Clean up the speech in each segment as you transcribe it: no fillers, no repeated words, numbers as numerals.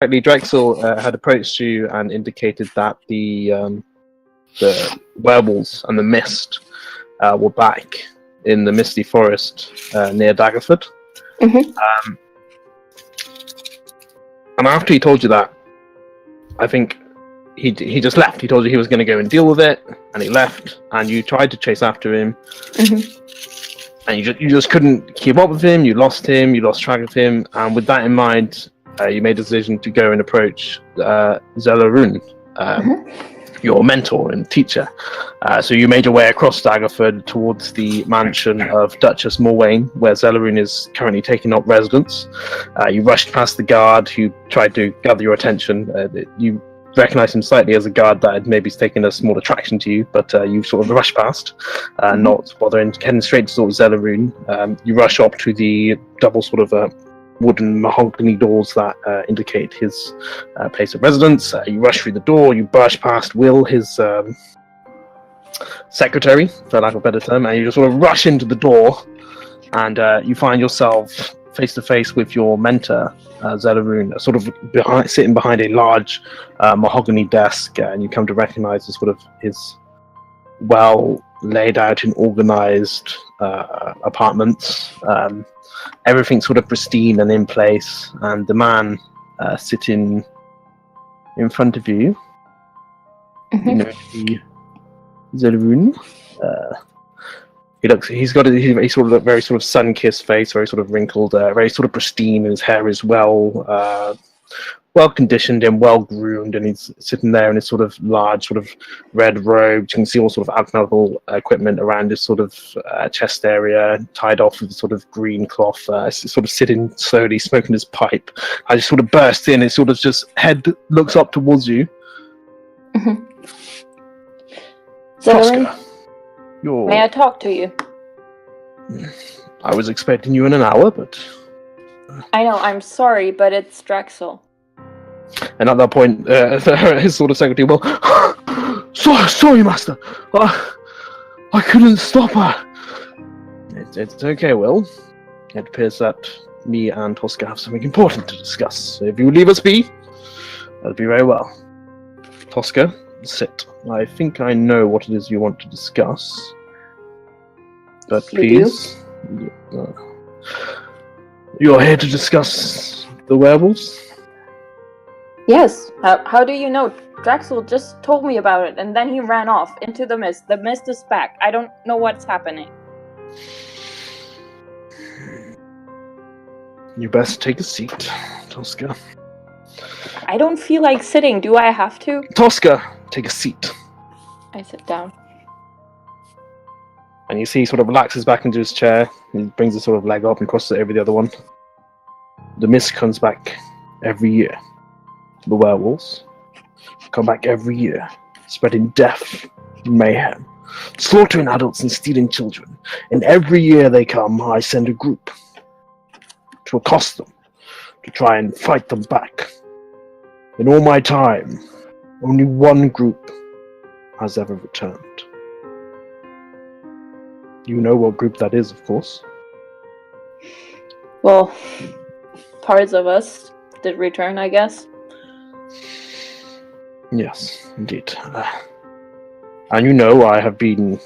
Drexel had approached you and indicated that the werewolves and the mist were back in the misty forest near Daggerford. Mm-hmm. And after he told you that, I think he just left. He told you he was going to go and deal with it, and he left. And you tried to chase after him, and you just couldn't keep up with him. You lost track of him, and with that in mind, you made a decision to go and approach Zelarun, your mentor and teacher. So you made your way across Daggerford towards the mansion of Duchess Morwayn, where Zelarun is currently taking up residence. You rushed past the guard who tried to gather your attention. You recognized him slightly as a guard that had maybe taken a small attraction to you, but you sort of rushed past, not bothering, heading straight to sort of Zelarun. You rush up to the double sort of wooden mahogany doors that indicate his place of residence. You rush through the door, you brush past Will, his secretary, for lack of a better term, and you just sort of rush into the door, and you find yourself face to face with your mentor, Zelarun, sort of sitting behind a large mahogany desk, and you come to recognize the sort of his well laid out and organized apartments. Everything's sort of pristine and in place, and the man sitting in front of you, you know, Zelarun. He's got a sort of very sort of sun-kissed face, very sort of wrinkled, very sort of pristine, and his hair is well conditioned and well groomed, and he's sitting there in his sort of large sort of red robe. You can see all sort of alchemical equipment around his sort of chest area, tied off with sort of green cloth, sort of sitting slowly, smoking his pipe. I just sort of burst in, and sort of just head looks up towards you. Zelarun, may I talk to you? I was expecting you in an hour, but I know, I'm sorry, but it's Drexel. And at that point, his sort of secretary, well, sorry, master. I couldn't stop her. It's okay, Will. It appears that me and Tosca have something important to discuss. So if you leave us be, that'd be very well. Tosca, sit. I think I know what it is you want to discuss. But please, you're here to discuss the werewolves? Yes. How do you know? Drexel just told me about it, and then he ran off into the mist. The mist is back. I don't know what's happening. You best take a seat, Tosca. I don't feel like sitting. Do I have to? Tosca, take a seat. I sit down. And you see he sort of relaxes back into his chair. He brings his sort of leg up and crosses it over the other one. The mist comes back every year. The werewolves come back every year, spreading death, mayhem, slaughtering adults and stealing children. And every year they come, I send a group to accost them, to try and fight them back. In all my time, only one group has ever returned. You know what group that is, of course. Well, parts of us did return, I guess. Yes, indeed. And you know I have been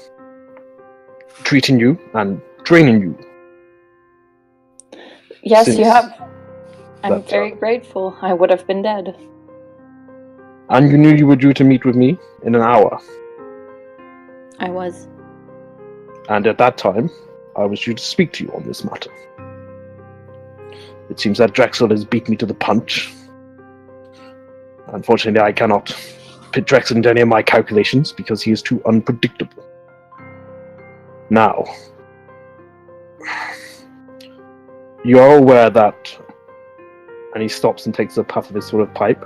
treating you and training you. Yes, you have. I'm very grateful. I would have been dead. And you knew you were due to meet with me in an hour. I was. And at that time, I was due to speak to you on this matter. It seems that Drexel has beat me to the punch. Unfortunately, I cannot pit Drexel into any of my calculations because he is too unpredictable. Now, you are aware that... And he stops and takes a puff of his sort of pipe.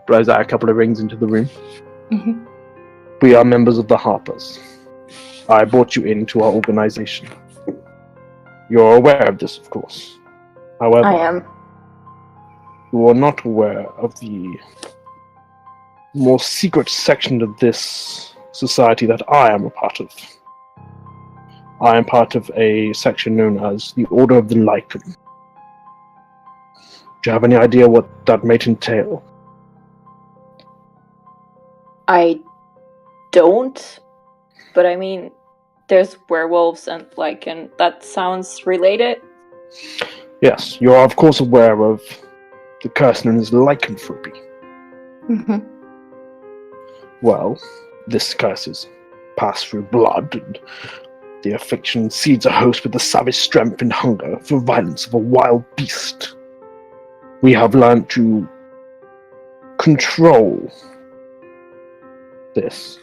Blows out a couple of rings into the room. Mm-hmm. We are members of the Harpers. I brought you into our organization. You're aware of this, of course. However, I am. You are not aware of the more secret section of this society that I am a part of. I am part of a section known as the Order of the Lycan. Do you have any idea what that might entail? I don't, but I mean, there's werewolves and that sounds related. Yes, you are of course aware of the curse known as lycanthropy. Mm-hmm. Well, this curse is passed through blood, and the affliction seeds a host with the savage strength and hunger for violence of a wild beast. We have learned to control this,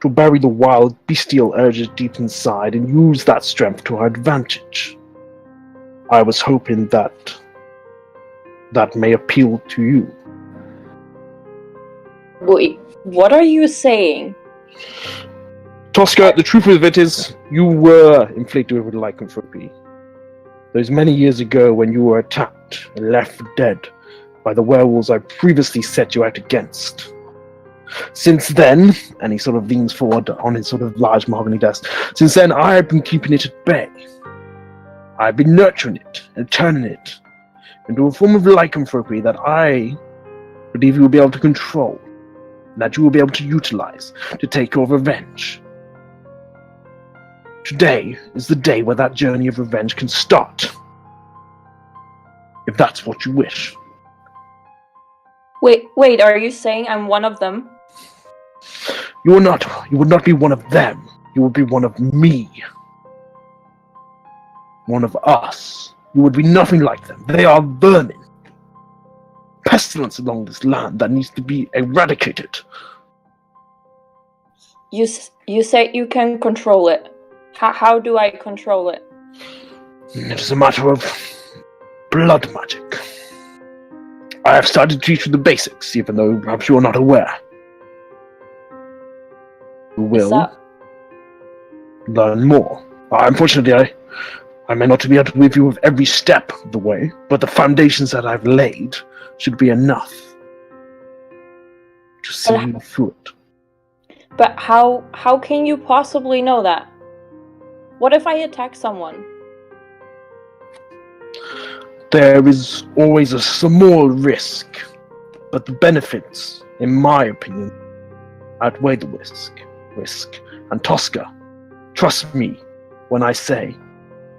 to bury the wild bestial urges deep inside and use that strength to our advantage. I was hoping that may appeal to you. Wait, what are you saying? Tosca, the truth of it is, you were inflicted with lycanthropy. Those many years ago when you were attacked and left for dead by the werewolves I previously set you out against. Since then, and he sort of leans forward on his sort of large mahogany desk, since then I have been keeping it at bay. I've been nurturing it and turning it into a form of lycanthropy that I believe you will be able to control, and that you will be able to utilize to take your revenge. Today is the day where that journey of revenge can start. If that's what you wish. Wait, are you saying I'm one of them? You would not be one of them. You would be one of me. One of us. You would be nothing like them. They are vermin. Pestilence along this land that needs to be eradicated. You say you can control it. How do I control it? It is a matter of blood magic. I have started to teach you the basics, even though perhaps you are not aware. You will learn more. Unfortunately, I may not be able to with you with every step of the way, but the foundations that I've laid should be enough to see you through it. But how can you possibly know that? What if I attack someone? There is always a small risk, but the benefits, in my opinion, outweigh the risk. And Tosca, trust me when I say,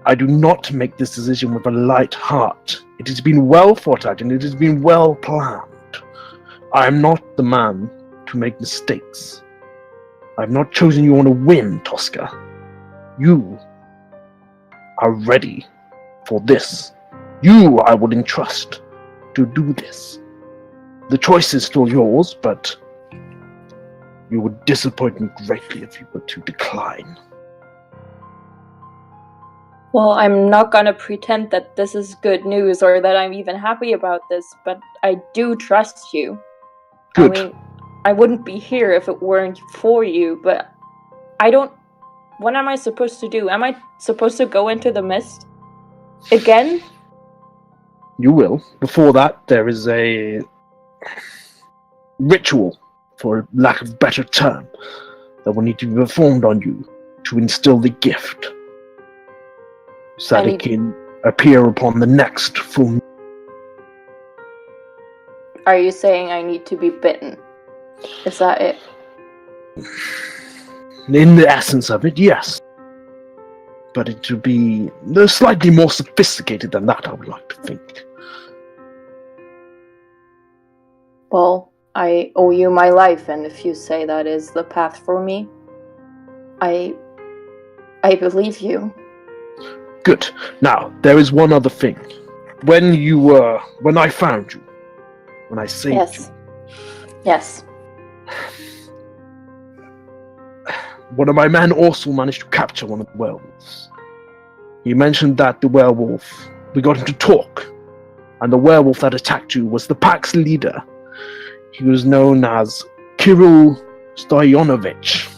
I do not make this decision with a light heart. It has been well thought out and it has been well planned. I am not the man to make mistakes. I have not chosen you on a whim, Tosca. You are ready for this. You I will entrust to do this. The choice is still yours, but you would disappoint me greatly if you were to decline. Well, I'm not gonna pretend that this is good news or that I'm even happy about this, but I do trust you. Good. I mean, I wouldn't be here if it weren't for you, but I don't... What am I supposed to do? Am I supposed to go into the mist? Again? You will. Before that, there is a ritual, for lack of a better term, that will need to be performed on you to instill the gift, so that it can appear upon the next full moon. Are you saying I need to be bitten? Is that it? In the essence of it, yes. But it would be slightly more sophisticated than that, I would like to think. Well, I owe you my life, and if you say that is the path for me, I believe you. Good. Now, there is one other thing. When I found you, when I saved you. Yes. One of my men also managed to capture one of the werewolves. He mentioned that the werewolf, we got him to talk, and the werewolf that attacked you was the pack's leader. He was known as Kirill Stoyanovich.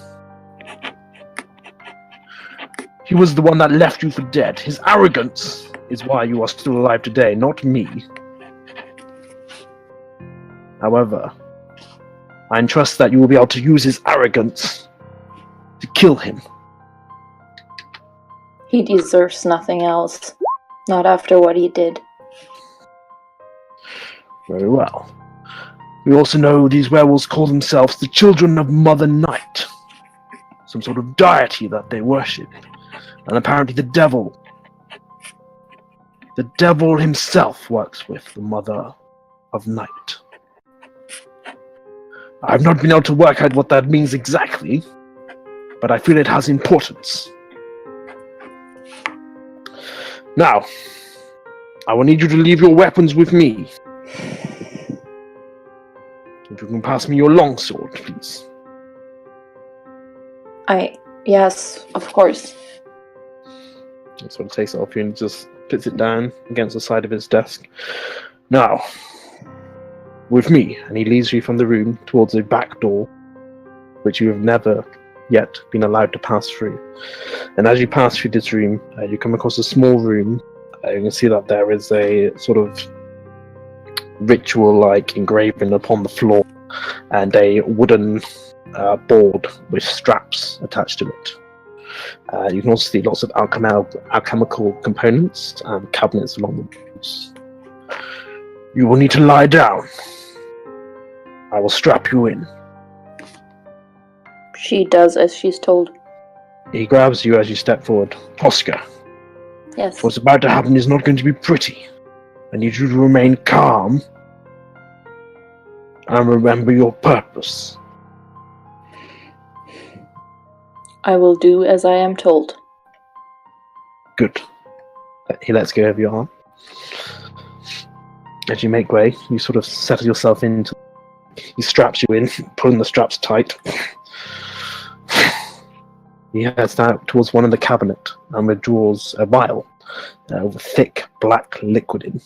He was the one that left you for dead. His arrogance is why you are still alive today, not me. However, I entrust that you will be able to use his arrogance to kill him. He deserves nothing else. Not after what he did. Very well. We also know these werewolves call themselves the Children of Mother Night. Some sort of deity that they worship. And apparently the devil himself works with the Mother of Night. I've not been able to work out what that means exactly, but I feel it has importance. Now, I will need you to leave your weapons with me. If you can pass me your longsword, please. Yes, of course. He sort of takes it off you and just puts it down against the side of his desk. Now, with me, and he leads you from the room towards a back door, which you have never yet been allowed to pass through. And as you pass through this room, you come across a small room. You can see that there is a sort of ritual-like engraving upon the floor, and a wooden board with straps attached to it. You can also see lots of alchemical components and cabinets along the walls. You will need to lie down. I will strap you in. She does as she's told. He grabs you as you step forward. Oscar, Yes. what's about to happen is not going to be pretty. I need you to remain calm and remember your purpose. I will do as I am told. Good. He lets go of your arm. As you make way, you sort of settle yourself into. He straps you in, pulling the straps tight. He heads down towards one of the cabinet and withdraws a vial with thick black liquid in.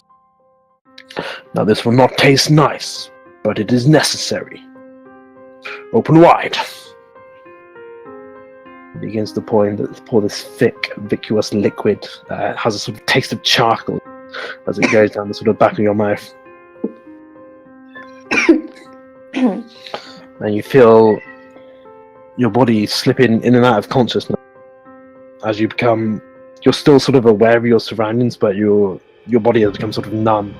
Now this will not taste nice, but it is necessary. Open wide. He begins to pour this thick, viscous liquid. It has a sort of taste of charcoal as it goes down the sort of back of your mouth. And you feel your body slipping in and out of consciousness as you're still sort of aware of your surroundings, but your body has become sort of numb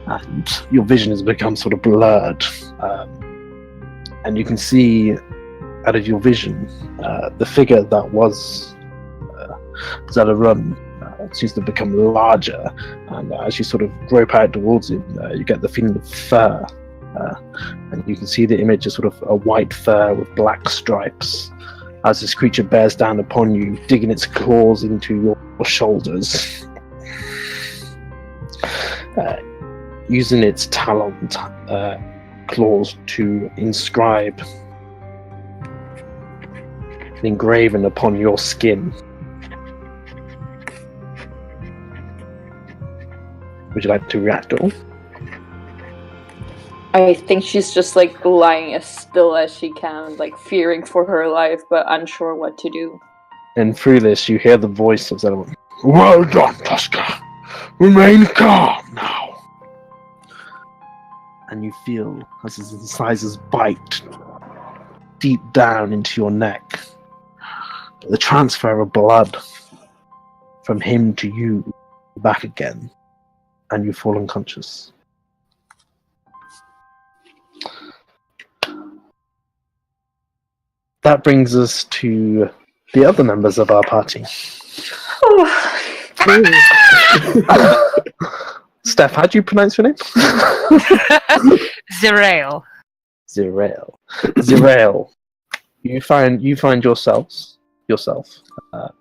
and your vision has become sort of blurred. And you can see out of your vision the figure that was Zelarun seems to become larger, and as you sort of grope out towards him, you get the feeling of fur. And you can see the image of sort of a white fur with black stripes as this creature bears down upon you, digging its claws into your shoulders, using its taloned claws to inscribe and engraven upon your skin. Would you like to react at all? I think she's just like lying as still as she can, like fearing for her life, but unsure what to do. And through this, you hear the voice of Zelarun. Well done, Tosca. Remain calm now. And you feel as his incisors bite deep down into your neck. The transfer of blood from him to you back again, and you fall unconscious. That brings us to the other members of our party. Steph, how do you pronounce your name? Zerael. Zerael. You find yourself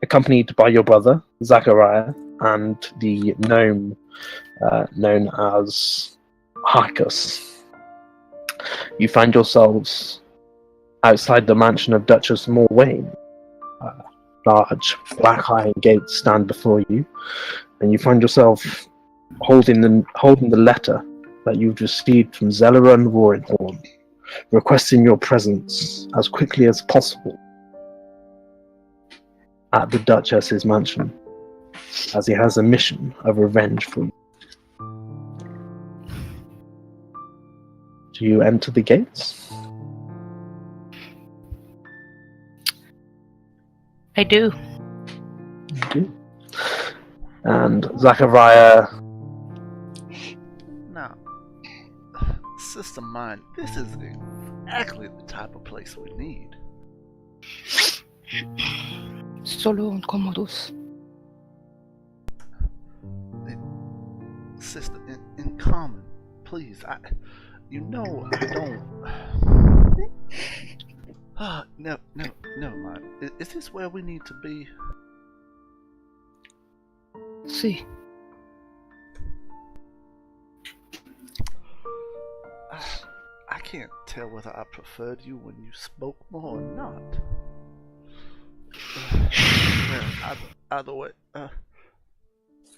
accompanied by your brother Zachariah and the gnome known as Harkus. You find yourselves outside the mansion of Duchess Morwayn. Large black iron gates stand before you, and you find yourself holding the letter that you've received from Zelarun Roaringhorn, requesting your presence as quickly as possible at the Duchess's mansion, as he has a mission of revenge for you. Do you enter the gates? I do. You do. And Zachariah No. Sister Mine, this is exactly the type of place we need. Solo incómodos. Sister, in common, please. You know I don't. No, never mind. Is this where we need to be? Sí. I can't tell whether I preferred you when you spoke more or not. Well, either way,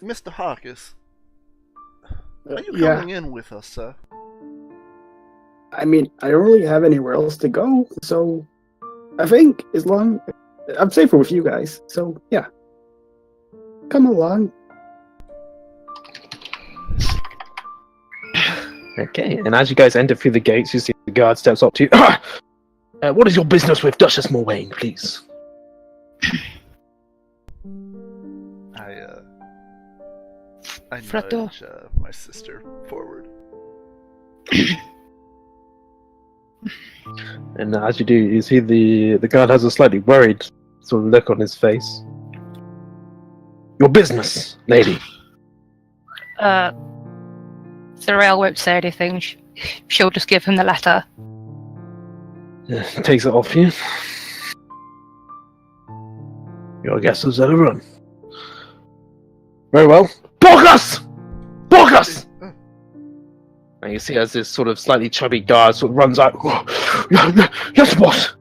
Mr. Harkis, are you coming in with us, sir? I mean, I don't really have anywhere else to go, so I think as long I'm safer with you guys. So yeah, come along. Okay, and as you guys enter through the gates, you see the guard steps up to you. What is your business with Duchess Morwayn, please? I Frato. nudge my sister forward. And as you do, you see the guard has a slightly worried sort of look on his face. Your business, lady. Zariel won't say anything. She'll just give him the letter. Takes it off you. You're a guest of Zelarun. Very well. Porcus! Porcus! And you see as this sort of slightly chubby guard sort of runs out. Yes, boss!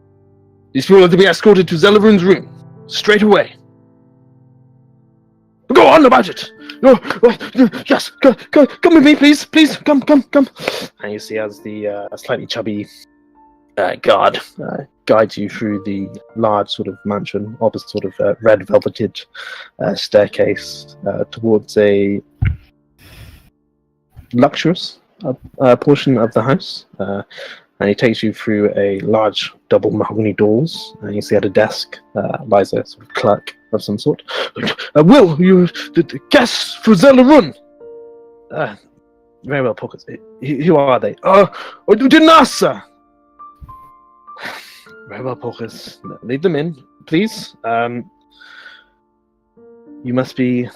These people are to be escorted to Zelarun's room. Straight away. Go on about it! Yes, come with me, please, come. And you see as the slightly chubby guard guides you through the large sort of mansion, opposite sort of red velveted staircase towards a luxurious portion of the house. And he takes you through a large double mahogany doors, and you see at a desk lies a sort of clerk of some sort. Will, you the guests for Zelarun? Very well, Pockets. Who are they? Dinasa! Very well, Pockets. Lead them in, please. You must be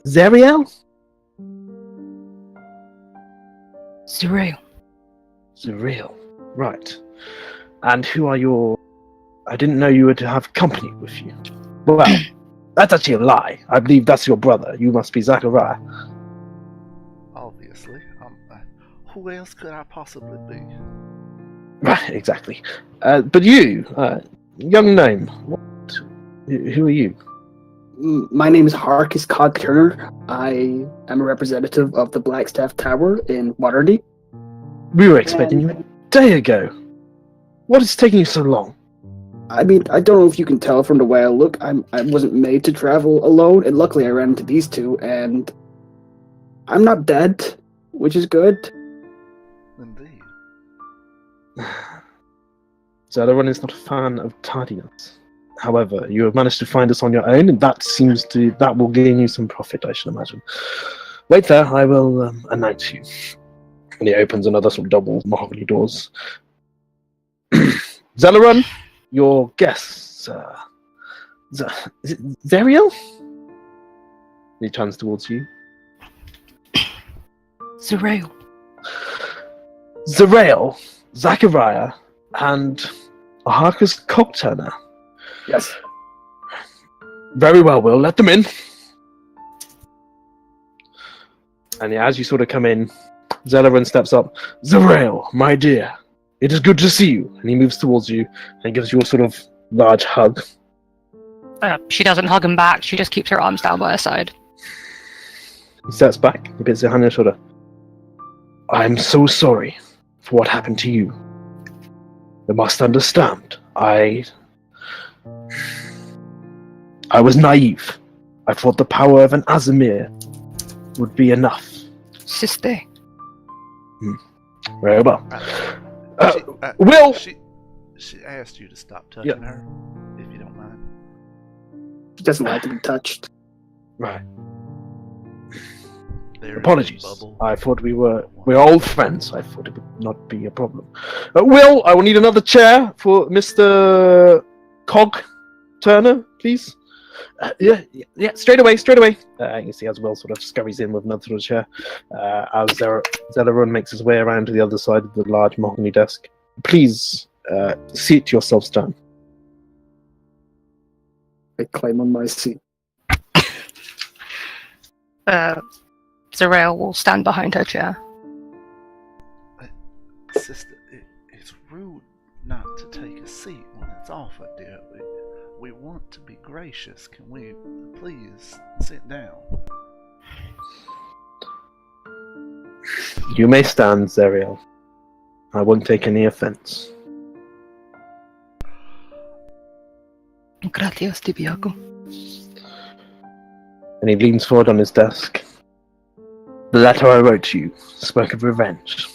Zariel? Zariel. Right. And who are your... I didn't know you were to have company with you. Well, that's actually a lie. I believe that's your brother. You must be Zachariah. Obviously. Who else could I possibly be? Right, exactly. But you, young gnome, who are you? My name is Harkis Cog Turner. I am a representative of the Blackstaff Tower in Waterdeep. We were expecting you a day ago. What is taking you so long? I mean, I don't know if you can tell from the way I look. I wasn't made to travel alone, and luckily I ran into these two, and I'm not dead, which is good. Indeed. Zelarun is not a fan of tardiness. However, you have managed to find us on your own, and that will gain you some profit, I should imagine. Wait there, I will announce you. And he opens another sort of double mahogany doors. Zelarun, your guests. Is it Zariel? He turns towards you. Zariel. Zachariah, and Harkus Cockturner. Yes. Very well, Will. Let them in. And as you sort of come in, Zelarun steps up. Zariel, my dear, it is good to see you. And he moves towards you and gives you a sort of large hug. She doesn't hug him back. She just keeps her arms down by her side. He steps back. He puts his hand on your shoulder. I am so sorry for what happened to you. You must understand. I was naive. I thought the power of an Azimir would be enough. Sister. Very well. Will! She asked you to stop touching her, if you don't mind. She doesn't like to be touched. Right. Apologies. I thought we're old friends. I thought it would not be a problem. Will, I will need another chair for Mr. Cog Turner, please. Yeah, straight away. You see as Will sort of scurries in with another sort of chair. As Zelarun makes his way around to the other side of the large mahogany desk. Please, seat yourselves down. I climb on my seat. Zarael will stand behind her chair. Sister, it's rude not to take a seat when it's offered, dear. We want to be gracious. Can we please sit down? You may stand, Zariel. I won't take any offense. Gracias, Tibiago. And he leans forward on his desk. The letter I wrote to you spoke of revenge.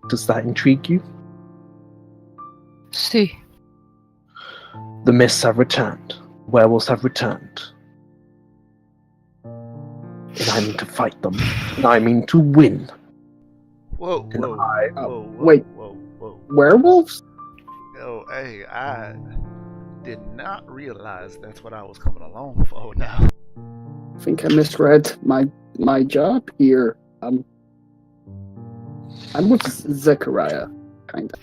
Does that intrigue you? Si. The mists have returned. Werewolves have returned. And I mean to fight them. And I mean to win. Whoa. Wait. Werewolves? Oh, hey, I did not realize that's what I was coming along for now. I think I misread my job here. I'm with Zechariah, kinda.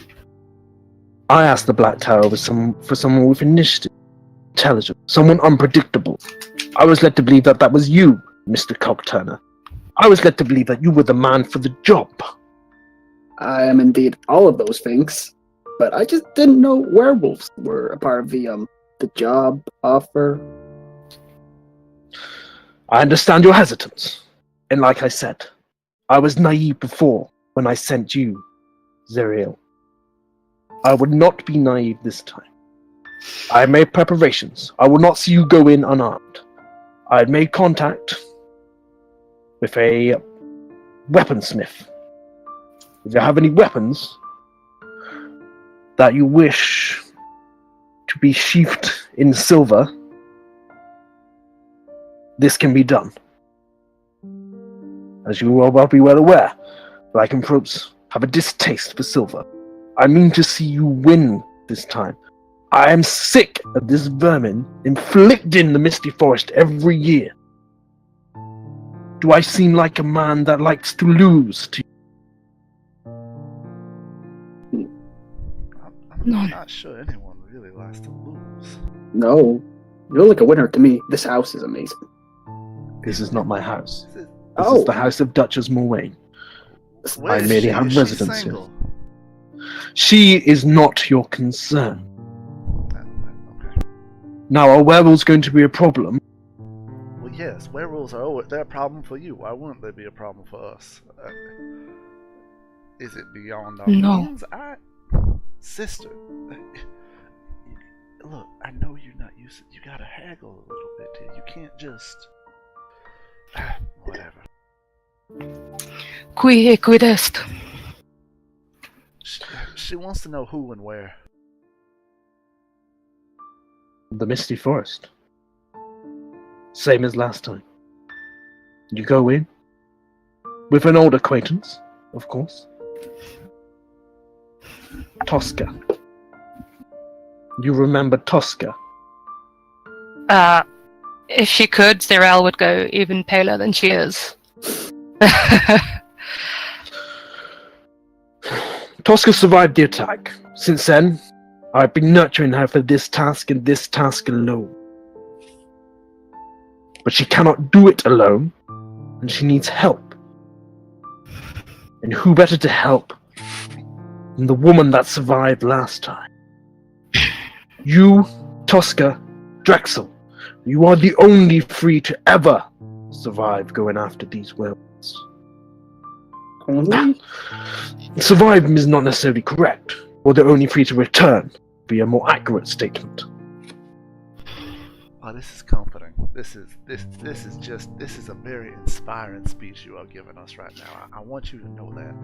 I asked the Black Tower for someone with initiative, intelligent, someone unpredictable. I was led to believe that was you, Mr. Cogturner. I was led to believe that you were the man for the job. I am indeed all of those things, but I just didn't know werewolves were a part of the job offer. I understand your hesitance, and like I said, I was naive before when I sent you, Zariel. I would not be naive this time. I have made preparations. I will not see you go in unarmed. I had made contact with a weaponsmith. If you have any weapons that you wish to be sheathed in silver, this can be done. As you will be well aware, lycanthropes have a distaste for silver. I mean to see you win this time. I am sick of this vermin inflicting the Misty Forest every year. Do I seem like a man that likes to lose to you? I'm not sure anyone really likes to lose. No. You look like a winner to me. This house is amazing. This is not my house. This Oh. is the house of Duchess Mulwayne. I merely have residence here. She is not your concern. Okay. Now, are werewolves going to be a problem? Well, yes, werewolves they're a problem for you. Why wouldn't they be a problem for us? Is it beyond our means? Sister, look, I know you're not used to. You gotta haggle a little bit here. You can't just. Whatever. Qui est? She wants to know who and where. The Misty Forest. Same as last time. You go in with an old acquaintance, of course. Tosca. You remember Tosca? If she could, Zirael would go even paler than she is. Tosca survived the attack. Since then, I've been nurturing her for this task and this task alone. But she cannot do it alone, and she needs help. And who better to help than the woman that survived last time? You, Tosca, Drexel, you are the only free to ever survive going after these werewolves. Only? Survive is not necessarily correct, or the only free to return would be a more accurate statement. Oh, this is comforting. This is a very inspiring speech you are giving us right now. I want you to know that.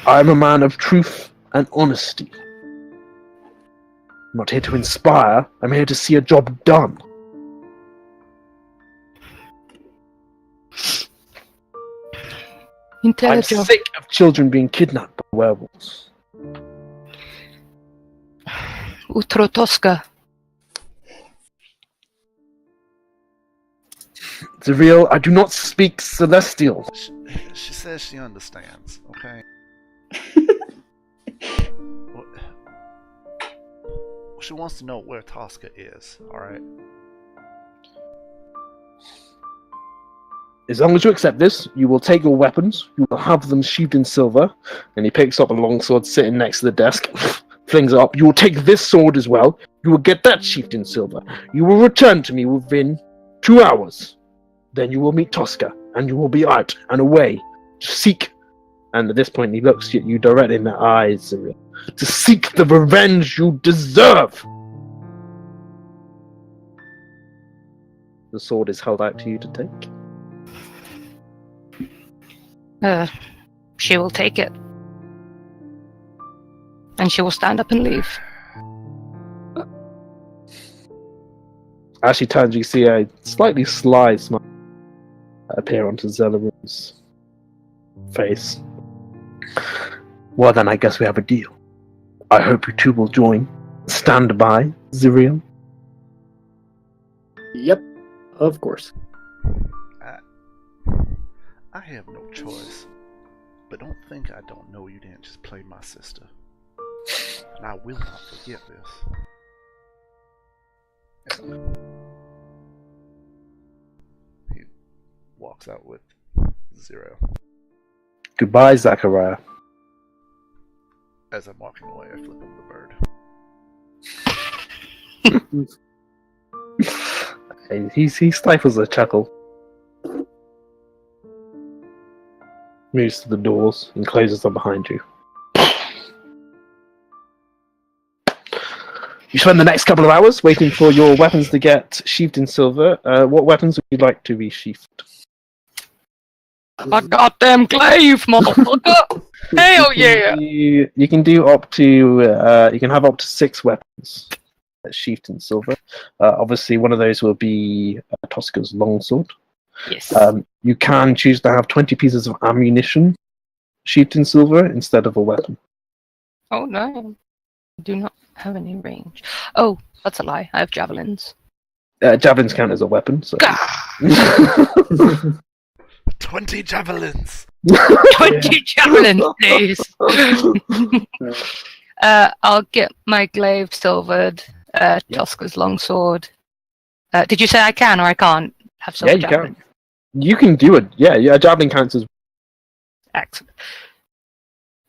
I am a man of truth and honesty. I'm not here to inspire, I'm here to see a job done. I'm Intelligent. sick of children being kidnapped by werewolves. Utro Tosca. Zariel, I do not speak Celestial. She says she understands, okay? Well, she wants to know where Tosca is, alright? As long as you accept this, you will take your weapons, you will have them sheathed in silver, and he picks up a longsword sitting next to the desk, flings it up. You will take this sword as well, you will get that sheathed in silver. You will return to me within 2 hours. Then you will meet Tosca, and you will be out and away to seek. And at this point, he looks at you directly in the eyes, Zariel, to seek the revenge you deserve. The sword is held out to you to take. She will take it. And she will stand up and leave. As she turns, you see a slightly sly smile appear onto Zelarun's face. Well then, I guess we have a deal. I hope you two will join. Stand by, Zariel. Yep, of course. I have no choice. But don't think I don't know you didn't just play my sister. And I will not forget this. He walks out with 0. Goodbye, Zachariah. As I'm walking away, I flip him the bird. He stifles a chuckle. Moves to the doors and closes them behind you. You spend the next couple of hours waiting for your weapons to get sheathed in silver. What weapons would you like to be sheathed? My goddamn glaive, motherfucker! Hell yeah! You can do up to you can have up to 6 weapons sheathed in silver. Obviously, one of those will be Tosca's longsword. Yes. You can choose to have 20 pieces of ammunition sheathed in silver instead of a weapon. Oh no. I do not have any range. Oh, that's a lie. I have javelins. Javelins count as a weapon, so. 20 javelins! 20 javelins, please! I'll get my glaive silvered, Tosca's longsword. Did you say I can or I can't have silver javelin? Can. You can do it. Yeah, a javelin counts as. Excellent.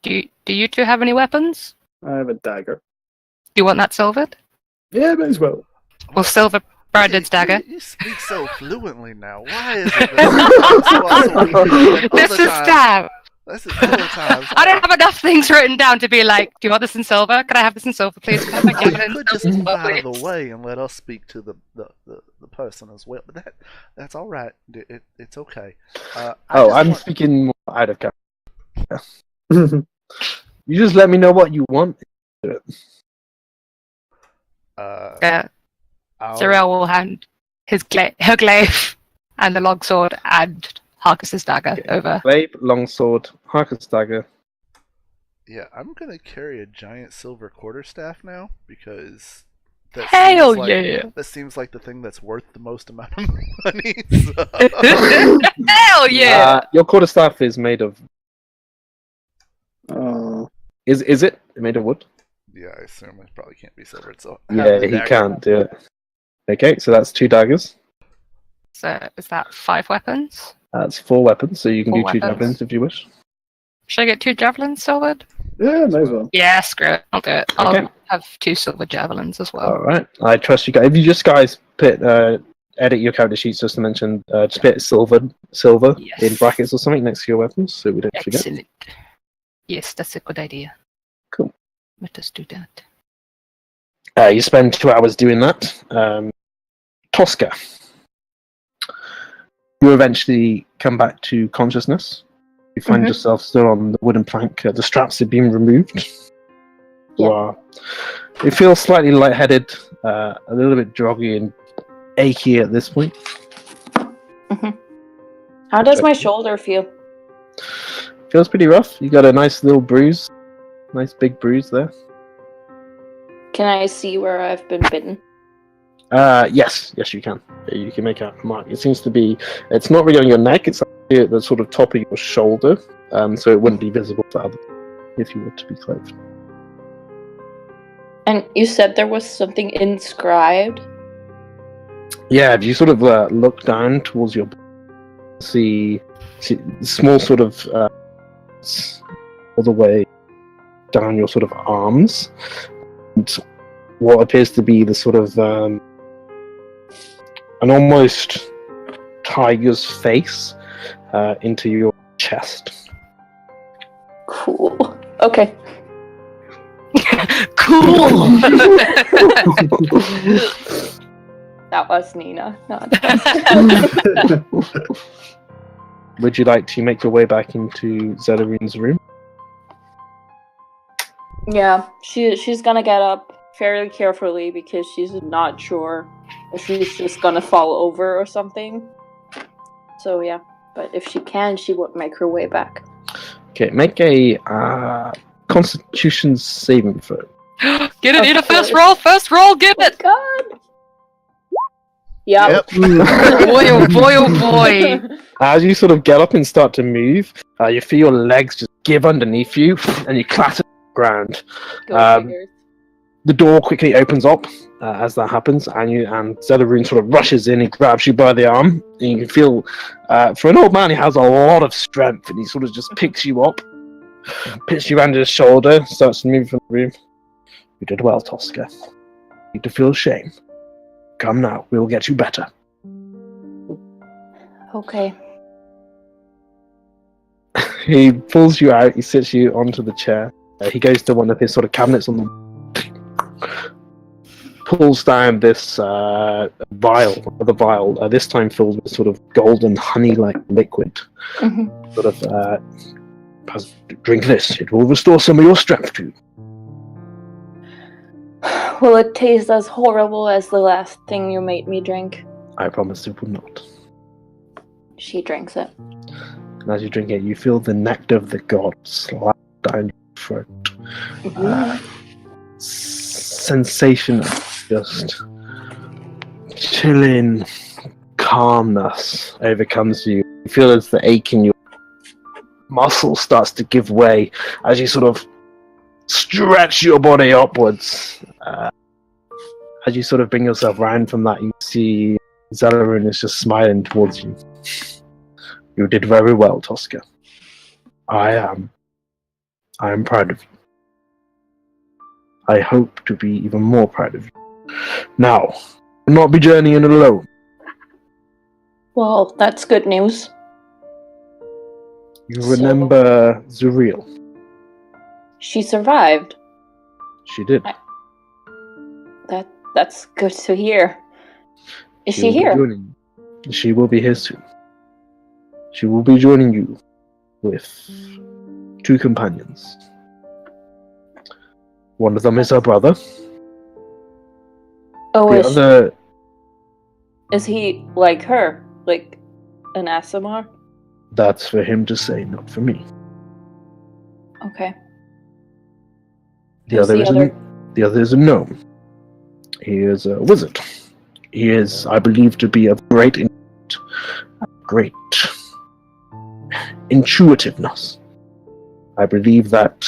Do you two have any weapons? I have a dagger. Do you want that silvered? Yeah, might as well. Well, silver Brandon's dagger. You speak so fluently now. Why is it that This is Stab. This is other times. I don't have enough things written down to be like, do you want this in silver? Can I have this in silver, please? Can I have my javelin You in could just silver, move out of please? the way and let us speak to the person as well. But that's all right. It's okay. I'm speaking more out of character. You just let me know what you want. Zariel will hand her glaive and the longsword and Harkus's dagger over. Glaive, longsword, Harkus dagger. Yeah, I'm gonna carry a giant silver quarterstaff now because that seems like the thing that's worth the most amount of money. So. Hell yeah! Your quarterstaff is made of. Is it made of wood? Yeah, I assume it probably can't be silvered. So yeah, he can't do it. Okay, so that's 2 daggers. So is that 5 weapons? That's 4 weapons, so you can 4 do 2 weapons. javelins if you wish. Should I get 2 javelins silvered? Yeah, might as well. Yeah, screw it. I'll do it. Okay. I'll have 2 silver javelins as well. Alright, I trust you guys. If you just guys edit your character sheets just to mention, just put silver Yes. in brackets or something next to your weapons so we don't forget. Excellent. Yes, that's a good idea. Cool. Let us do that. You spend 2 hours doing that. Tosca. You eventually come back to consciousness. You find yourself still on the wooden plank. The straps have been removed. Yeah. You feel slightly lightheaded, a little bit droggy and achy at this point. How does my shoulder feel? feels pretty rough. You got a nice little bruise. Nice big bruise there. Can I see where I've been bitten? Yes, you can. You can make out a mark. It seems to be. It's not really on your neck. It's actually at the sort of top of your shoulder, so it wouldn't be visible to others if you were to be clothed. And you said there was something inscribed? Yeah, if you sort of look down towards your, see small sort of all the way down your sort of arms, and what appears to be the sort of an almost tiger's face into your chest. Cool. Okay. Cool! That was Nina. Would you like to make your way back into Zelarun's room? Yeah, she's gonna get up fairly carefully because she's not sure if she's just gonna fall over or something. So yeah, but if she can, she would make her way back. Okay, make a Constitution saving throw. Get it, Nina! First roll, get it! God. Yep. Boy, oh boy, oh boy! As you sort of get up and start to move, you feel your legs just give underneath you, and you clatter to the ground. Go figures. The door quickly opens up as that happens, and Zelarun sort of rushes in and grabs you by the arm. And you can feel, for an old man, he has a lot of strength, and he sort of just picks you up, puts you under his shoulder, starts to move from the room. You did well, Tosca. You need to feel shame. Come now, we will get you better. Okay. He pulls you out, he sits you onto the chair. He goes to one of his sort of cabinets on the pulls down this vial, this time filled with sort of golden honey-like liquid. Mm-hmm. Sort of, drink this. It will restore some of your strength to you. Will it taste as horrible as the last thing you made me drink? I promise it will not. She drinks it. And as you drink it, you feel the nectar of the gods slide down your throat. Sensation of just chilling calmness overcomes you. You feel as the ache in your muscle starts to give way as you sort of stretch your body upwards. As you sort of bring yourself round from that, you see Zelarun is just smiling towards you. You did very well, Tosca. I am proud of you. I hope to be even more proud of you. Now, you'll not be journeying alone. Well, that's good news. You remember Zuriel? She survived. She did. That's good to hear. Is she here? She will be here soon. She will be joining you with 2 companions. One of them is her brother. Oh, the other... Is he like her? Like an Asimar? That's for him to say, not for me. Okay. The other is a gnome. He is a wizard. He is, I believe, to be of great intuitiveness. I believe that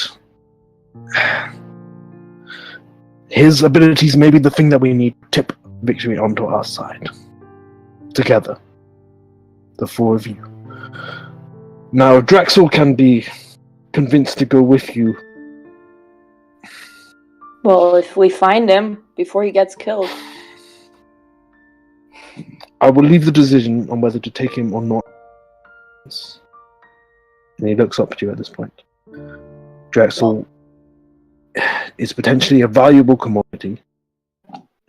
his abilities may be the thing that we need to tip victory onto our side. Together. The 4 of you. Now, Drexel can be convinced to go with you. Well, if we find him before he gets killed. I will leave the decision on whether to take him or not. And he looks up at you at this point. Drexel is potentially a valuable commodity,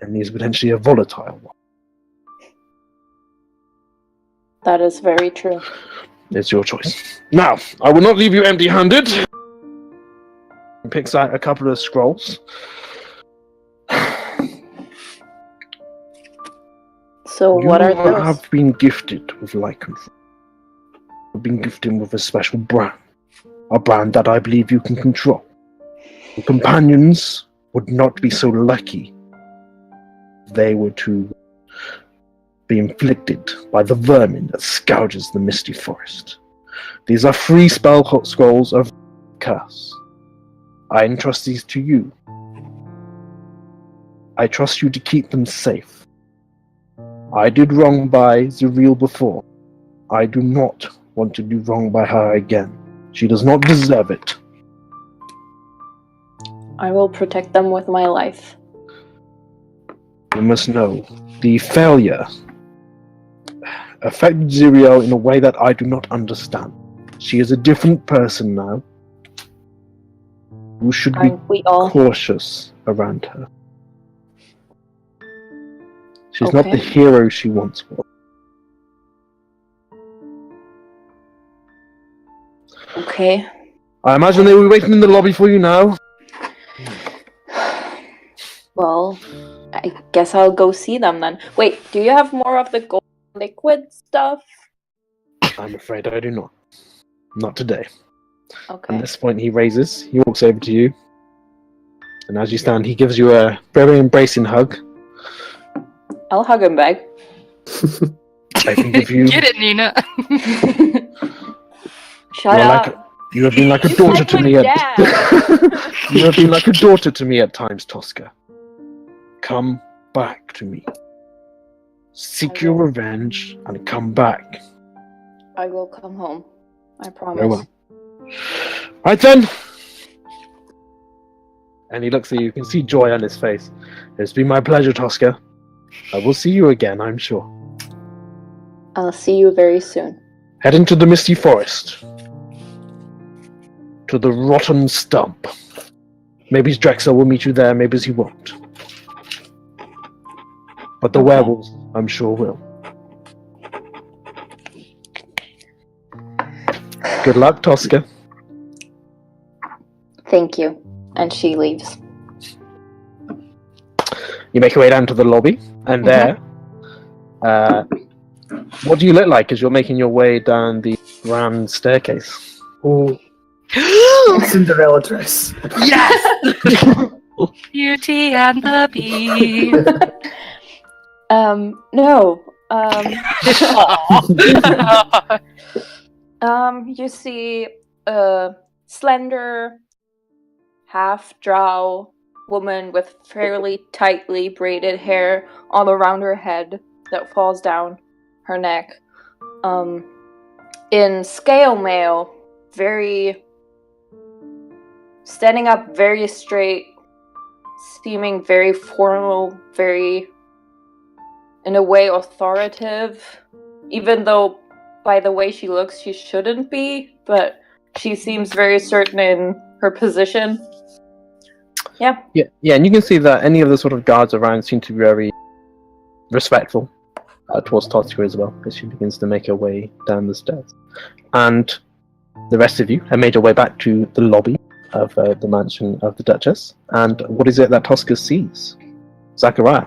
and he is potentially a volatile one. That is very true. It's your choice. Now, I will not leave you empty-handed. He picks out a couple of scrolls. So what are those? You have been gifted with lycanthropy. You've been gifted with a special brand. a brand that I believe you can control. Your companions would not be so lucky if they were to be inflicted by the vermin that scourges the misty forest. These are free spell scrolls of curse. I entrust these to you. I trust you to keep them safe. I did wrong by Zariel before. I do not want to do wrong by her again. She does not deserve it. I will protect them with my life. You must know, the failure affected Zariel in a way that I do not understand. She is a different person now. You should be cautious around her. She's not the hero she once was. Okay. I imagine they will be waiting in the lobby for you now. Well, I guess I'll go see them then. Wait, do you have more of the gold liquid stuff? I'm afraid I do not. Not today. Okay. At this point he walks over to you. And as you stand, he gives you a very embracing hug. I'll hug him back. I can give you... Get it, Nina! Shut up. You have been like a daughter to me You have been like a daughter to me at times, Tosca. Come back to me. Seek your revenge and come back. I will come home. I promise. Very well. Right then. And he looks at you. You can see joy on his face. It's been my pleasure, Tosca. I will see you again, I'm sure. I'll see you very soon. Head into the misty forest. To the rotten stump. Maybe Drexel will meet you there, maybe he won't. But the werewolves, I'm sure, will. Good luck, Tosca. Thank you. And she leaves. You make your way down to the lobby, and there, what do you look like as you're making your way down the grand staircase? Oh, Cinderella dress. Yes! Beauty and the Beast. No. You see a slender, half-drow woman with fairly tightly braided hair all around her head that falls down her neck. In scale mail, standing up very straight, seeming very formal, very, in a way, authoritative, even though by the way she looks she shouldn't be, but she seems very certain in her position. Yeah, and you can see that any of the sort of guards around seem to be very respectful towards Tosca as well, as she begins to make her way down the stairs. And the rest of you have made your way back to the lobby of the mansion of the Duchess. And what is it that Tosca sees? Zachariah,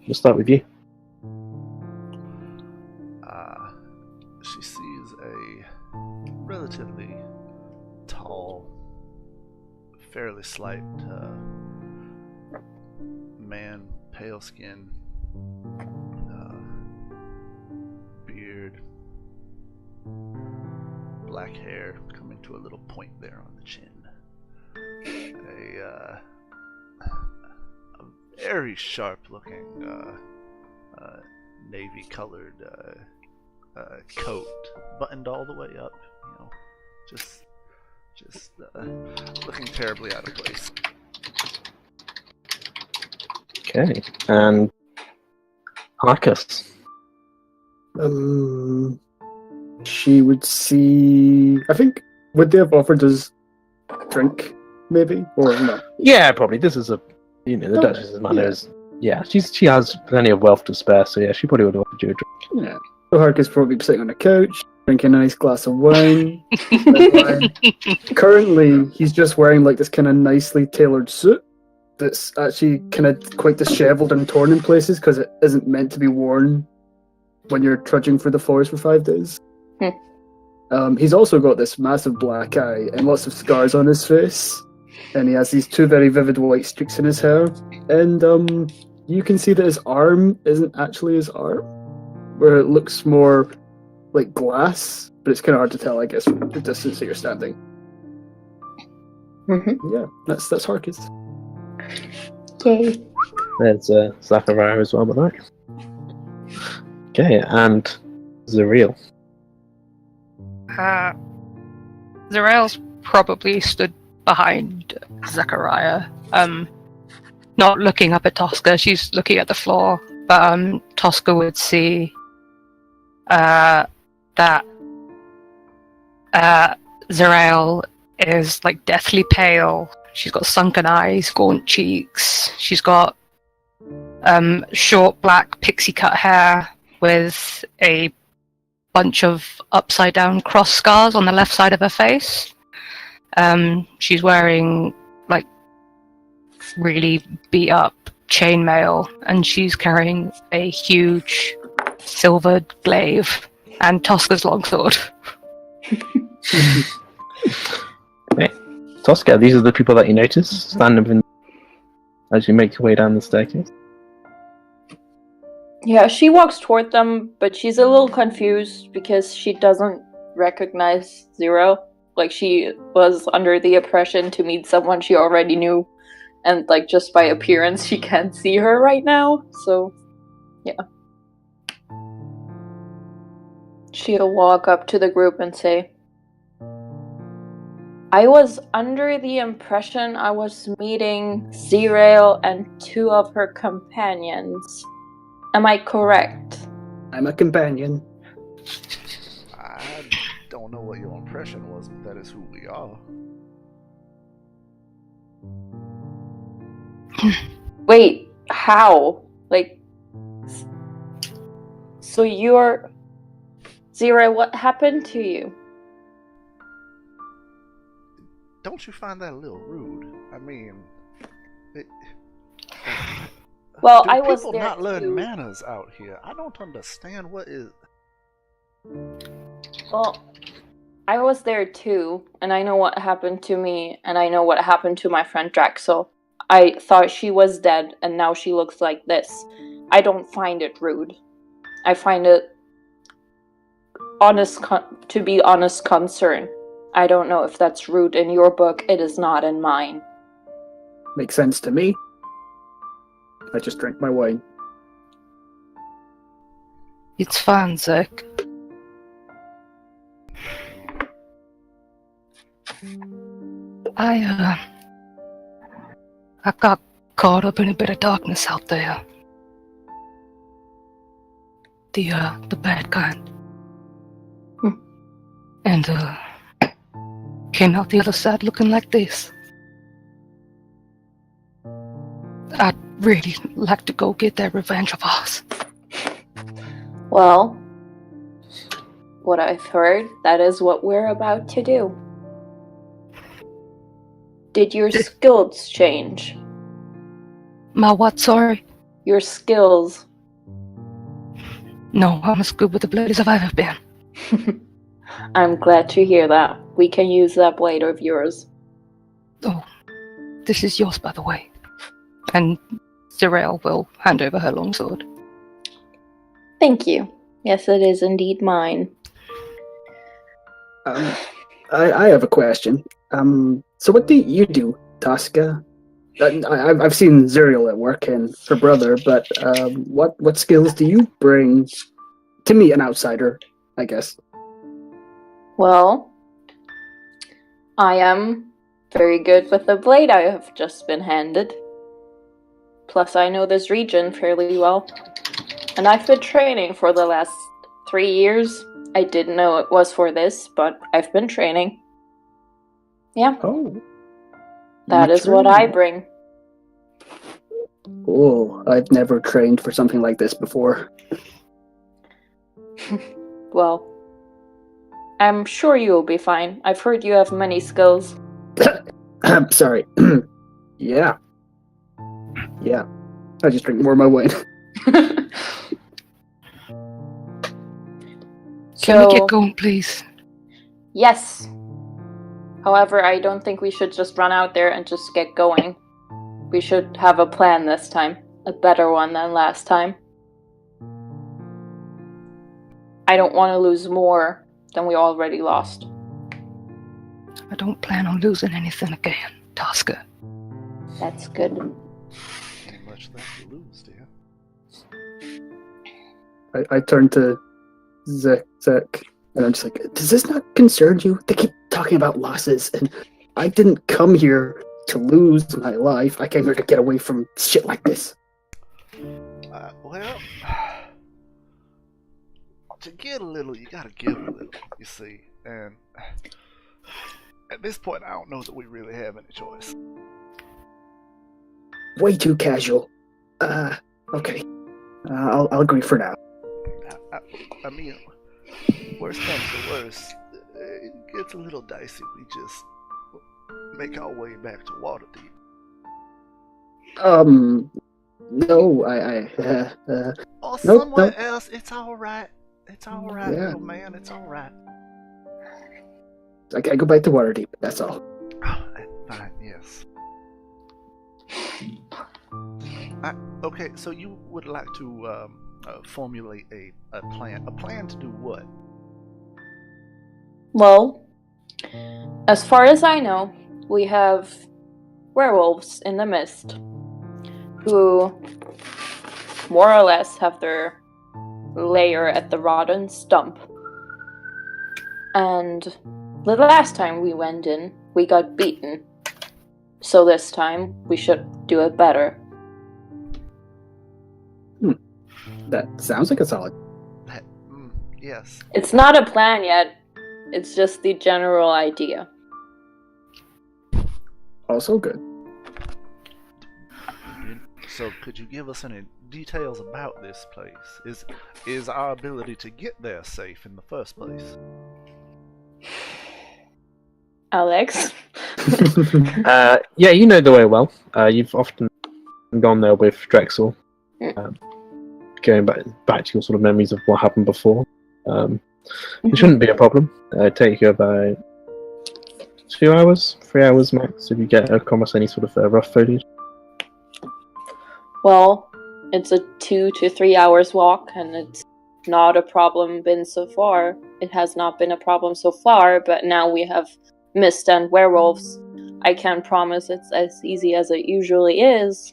we'll start with you. She sees a relatively tall, fairly slight man, pale skin, beard, black hair coming to a little point there on the chin. A very sharp-looking navy-colored coat, buttoned all the way up. You know, just looking terribly out of place. Okay, and Arcus. She would see. I think would they have offered us drink, maybe, or no? Yeah, probably. This is the Duchess's manners. Yeah, she has plenty of wealth to spare, so yeah, she probably would have offered you a drink. Yeah. So Harkus probably sitting on a couch, drinking a nice glass of wine. Currently, he's just wearing like this kind of nicely tailored suit that's actually kind of quite disheveled and torn in places because it isn't meant to be worn when you're trudging through the forest for 5 days. He's also got this massive black eye and lots of scars on his face. And he has these two very vivid white streaks in his hair. And you can see that his arm isn't actually his arm, where it looks more like glass, but it's kind of hard to tell, I guess, from the distance that you're standing. Mm-hmm. Yeah, that's Harkis. Yay. There's Zachariah as well, by the way. Okay, and Zariel. Zariel's probably stood behind Zachariah, not looking up at Tosca. She's looking at the floor, but Tosca would see that Zariel is like deathly pale. She's got sunken eyes, gaunt cheeks. She's got short black pixie cut hair with a bunch of upside down cross scars on the left side of her face. She's wearing like really beat up chainmail, and she's carrying a huge silvered glaive and Tosca's longsword. Okay. Tosca, these are the people that you notice standing as you make your way down the staircase. Yeah, she walks toward them, but she's a little confused because she doesn't recognize Zero. Like, she was under the oppression to meet someone she already knew, and like just by appearance she can't see her right now, so yeah. She'll walk up to the group and say, I was under the impression I was meeting Zerael and two of her companions. Am I correct? I'm a companion. I don't know what your impression was, but that is who we are. Wait, how? Like, so you're... Zerael, what happened to you? Don't you find that a little rude? I mean... Well, do I was people there not learn too. manners out here? I don't understand what is... Well, I was there too, and I know what happened to me, and I know what happened to my friend Draxel. I thought she was dead, and now she looks like this. I don't find it rude. I find it to be honest concern. I don't know if that's rude in your book. It is not in mine. Makes sense to me. I just drank my wine. It's fine, Zach. I got caught up in a bit of darkness out there. The bad kind. And came out the other side looking like this. I'd really like to go get that revenge of ours. Well, what I've heard, that is what we're about to do. Did your skills change? My what, sorry? Your skills. No, I'm as good with the blade as I've ever been. I'm glad to hear that. We can use that blade of yours. Oh, this is yours, by the way. And Zerael will hand over her longsword. Thank you. Yes, it is indeed mine. I have a question. So what do you do, Tosca? I've seen Zerial at work and her brother, but what skills do you bring to meet an outsider, I guess? Well, I am very good with the blade I have just been handed. Plus, I know this region fairly well. And I've been training for the last 3 years. I didn't know it was for this, but I've been training. Yeah. Oh. That is what I bring. Oh, I've never trained for something like this before. Well, I'm sure you'll be fine. I've heard you have many skills. I'm sorry. Yeah. Yeah. I just drink more of my wine. Can we get going, please? Yes. However, I don't think we should just run out there and just get going. We should have a plan this time. A better one than last time. I don't want to lose more than we already lost. I don't plan on losing anything again, Tasker. That's good. Ain't much left to lose, dear. I turn to Zek, and I'm just like, does this not concern you? They keep talking about losses, and I didn't come here to lose my life. I came here to get away from shit like this. Well, to get a little, you gotta give a little, you see. And at this point, I don't know that we really have any choice. Way too casual. Okay. I'll agree for now. I mean, worst comes to worst, it gets a little dicey. We just make our way back to Waterdeep. No, Or nope, somewhere nope. else. It's alright. It's alright, Yeah. little man. It's alright. I gotta go back to Waterdeep, that's all. Oh, fine, yes. Okay, so you would like to formulate a plan. A plan to do what? Well, as far as I know, we have werewolves in the mist who more or less have their lair at the rotten stump. And the last time we went in, we got beaten. So this time, we should do it better. That sounds like a solid. Yes. It's not a plan yet. It's just the general idea. Also good. So, could you give us any details about this place? Is our ability to get there safe in the first place? Alex? Yeah, you know the way well. You've often gone there with Drexel. Going back to your sort of memories of what happened before. It shouldn't be a problem. Take you about 2 hours, 3 hours max if you get across any sort of rough foliage. Well, it's a 2 to 3 hours walk, and it's not a problem been so far. It has not been a problem so far, but now we have mist and werewolves. I can't promise it's as easy as it usually is,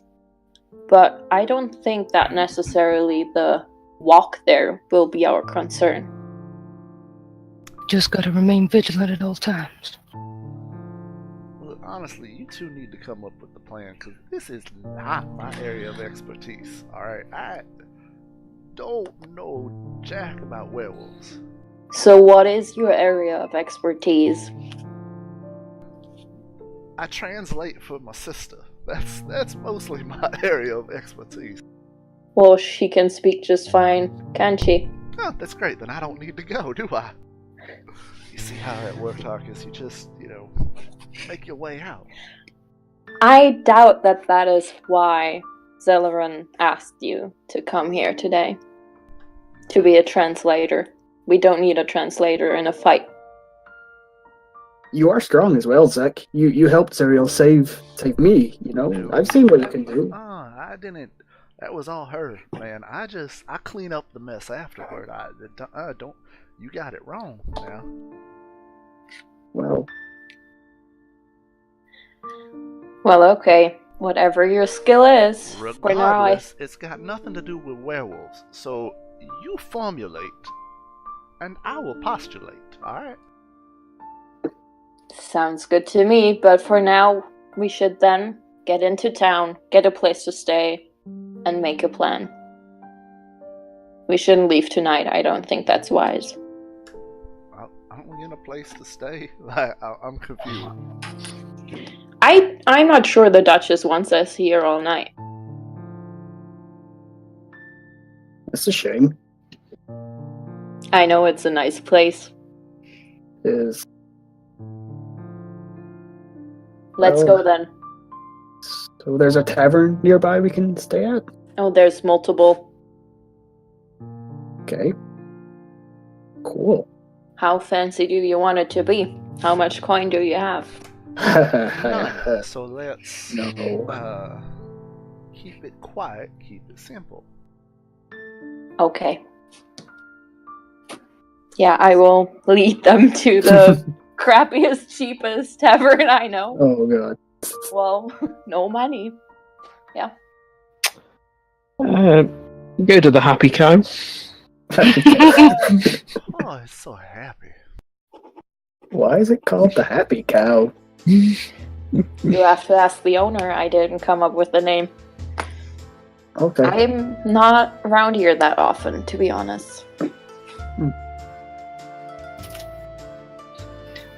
but I don't think that necessarily the walk there will be our concern. Just gotta remain vigilant at all times. Well, honestly, you two need to come up with the plan, because this is not my area of expertise. Alright, I don't know jack about werewolves. So what is your area of expertise? I translate for my sister. That's mostly my area of expertise. Well, she can speak just fine, can't she? Oh, that's great. Then I don't need to go, do I? You see how that works, Arcus? You just, make your way out. I doubt that is why Zelarun asked you to come here today. To be a translator. We don't need a translator in a fight. You are strong as well, Zek. You helped Zerial save me, No. I've seen what you can do. I didn't. That was all her, man. I clean up the mess afterward. Don't. You got it wrong now. Well, okay. Whatever your skill is. For now, It's got nothing to do with werewolves. So you formulate, and I will postulate. All right. Sounds good to me, but for now, we should then get into town, get a place to stay, and make a plan. We shouldn't leave tonight. I don't think that's wise. Aren't we in a place to stay? I'm confused. I'm not sure the Duchess wants us here all night. That's a shame. I know it's a nice place. Let's go then. So there's a tavern nearby we can stay at? Oh, there's multiple. Okay. Cool. How fancy do you want it to be? How much coin do you have? None. So let's No. keep it quiet, keep it simple. Okay. Yeah, I will lead them to the crappiest, cheapest tavern I know. Oh god. Well, no money. Go to the Happy Cow. Oh, it's so happy. Why is it called the Happy Cow? You have to ask the owner. I didn't come up with the name. Okay. I'm not around here that often, to be honest.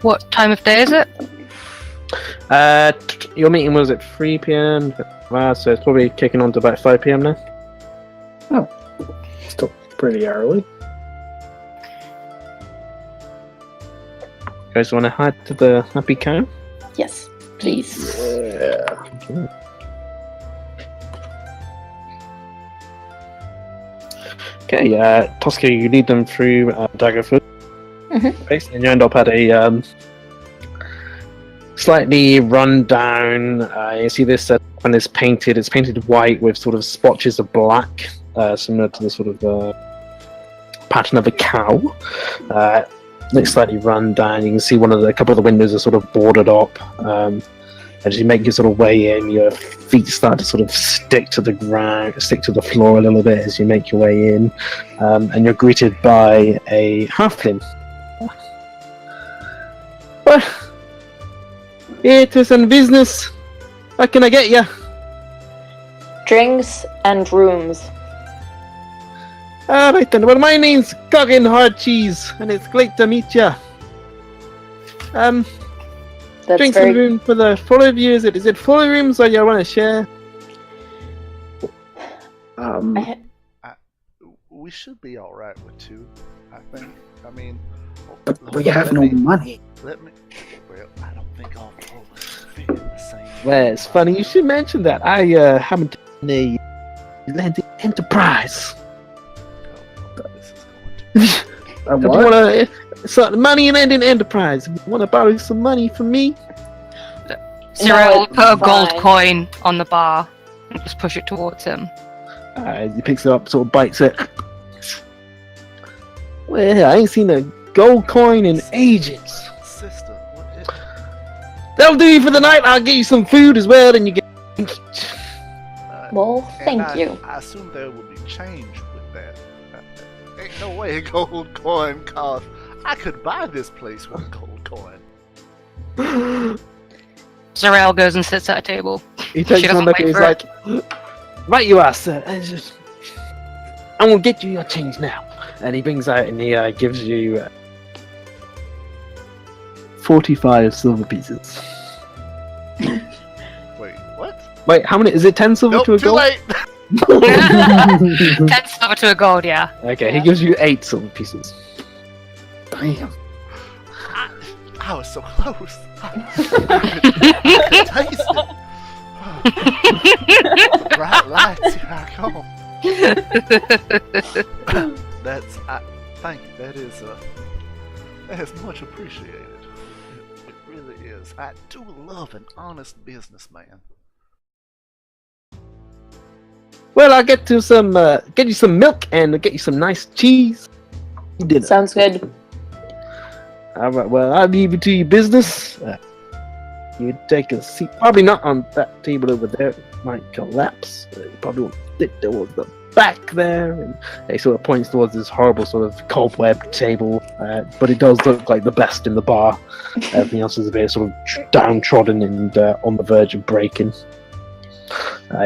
What time of day is it? Your meeting was at 3 p.m. So it's probably kicking on to about 5 p.m. now. Still pretty early. You guys want to head to the Happy Cow? Yes, please. Yeah. Okay, Tosca, you lead them through Daggerford. Mhm. And you end up at a slightly run down. You see this when it's painted white with sort of splotches of black, similar to the sort of pattern of a cow. Looks slightly run down. You can see a couple of the windows are sort of boarded up. As you make your sort of way in, your feet start to sort of stick to the ground, stick to the floor a little bit as you make your way in, and you're greeted by a halfling. Well, it is in business. What can I get you? Drinks and rooms. Alright then, well my name's Coggin Hard Cheese, and it's great to meet you. That's Drinks very... and room for the four of you, is it full rooms or you want to share? We should be alright with 2, I think. I mean... But we have no money. Let me... Well, I don't think all 4 of us fit in the same... Well, it's funny you should mention that. I haven't done a landing enterprise. This is going to... What? Want to money and ending enterprise? If you want to borrow some money from me? Cyril will it's put a gold fine. coin on the bar and just push it towards him. He picks it up, sort of bites it. Well, I ain't seen a gold coin in ages. Sister, what is... That'll do you for the night. I'll get you some food as well, and you get. Well, and thank you. I assume there will be change with that. Ain't no way a gold coin costs. I could buy this place with a gold coin. Zarel goes and sits at a table. He takes doesn't one look wait and he's for like, right you are, sir. I will get you your change now. And he brings out and he gives you 45 silver pieces. Wait, what? Wait, how many? Is it 10 silver Nope, to a too gold? late! 10 silver to a gold, yeah. Okay, he gives you 8 silver pieces. Damn. I was so close. Taste it. Bright lights, here I come. Thank you. That is much appreciated. It really is. I do love an honest businessman. Well, I'll get you some milk and get you some nice cheese. Dinner. Sounds good. Alright, well, I'll leave you to your business. You take a seat. Probably not on that table over there. It might collapse. You probably want to sit towards the back there. And he sort of points towards this horrible sort of cobweb table. But it does look like the best in the bar. Everything else is a bit sort of downtrodden and on the verge of breaking.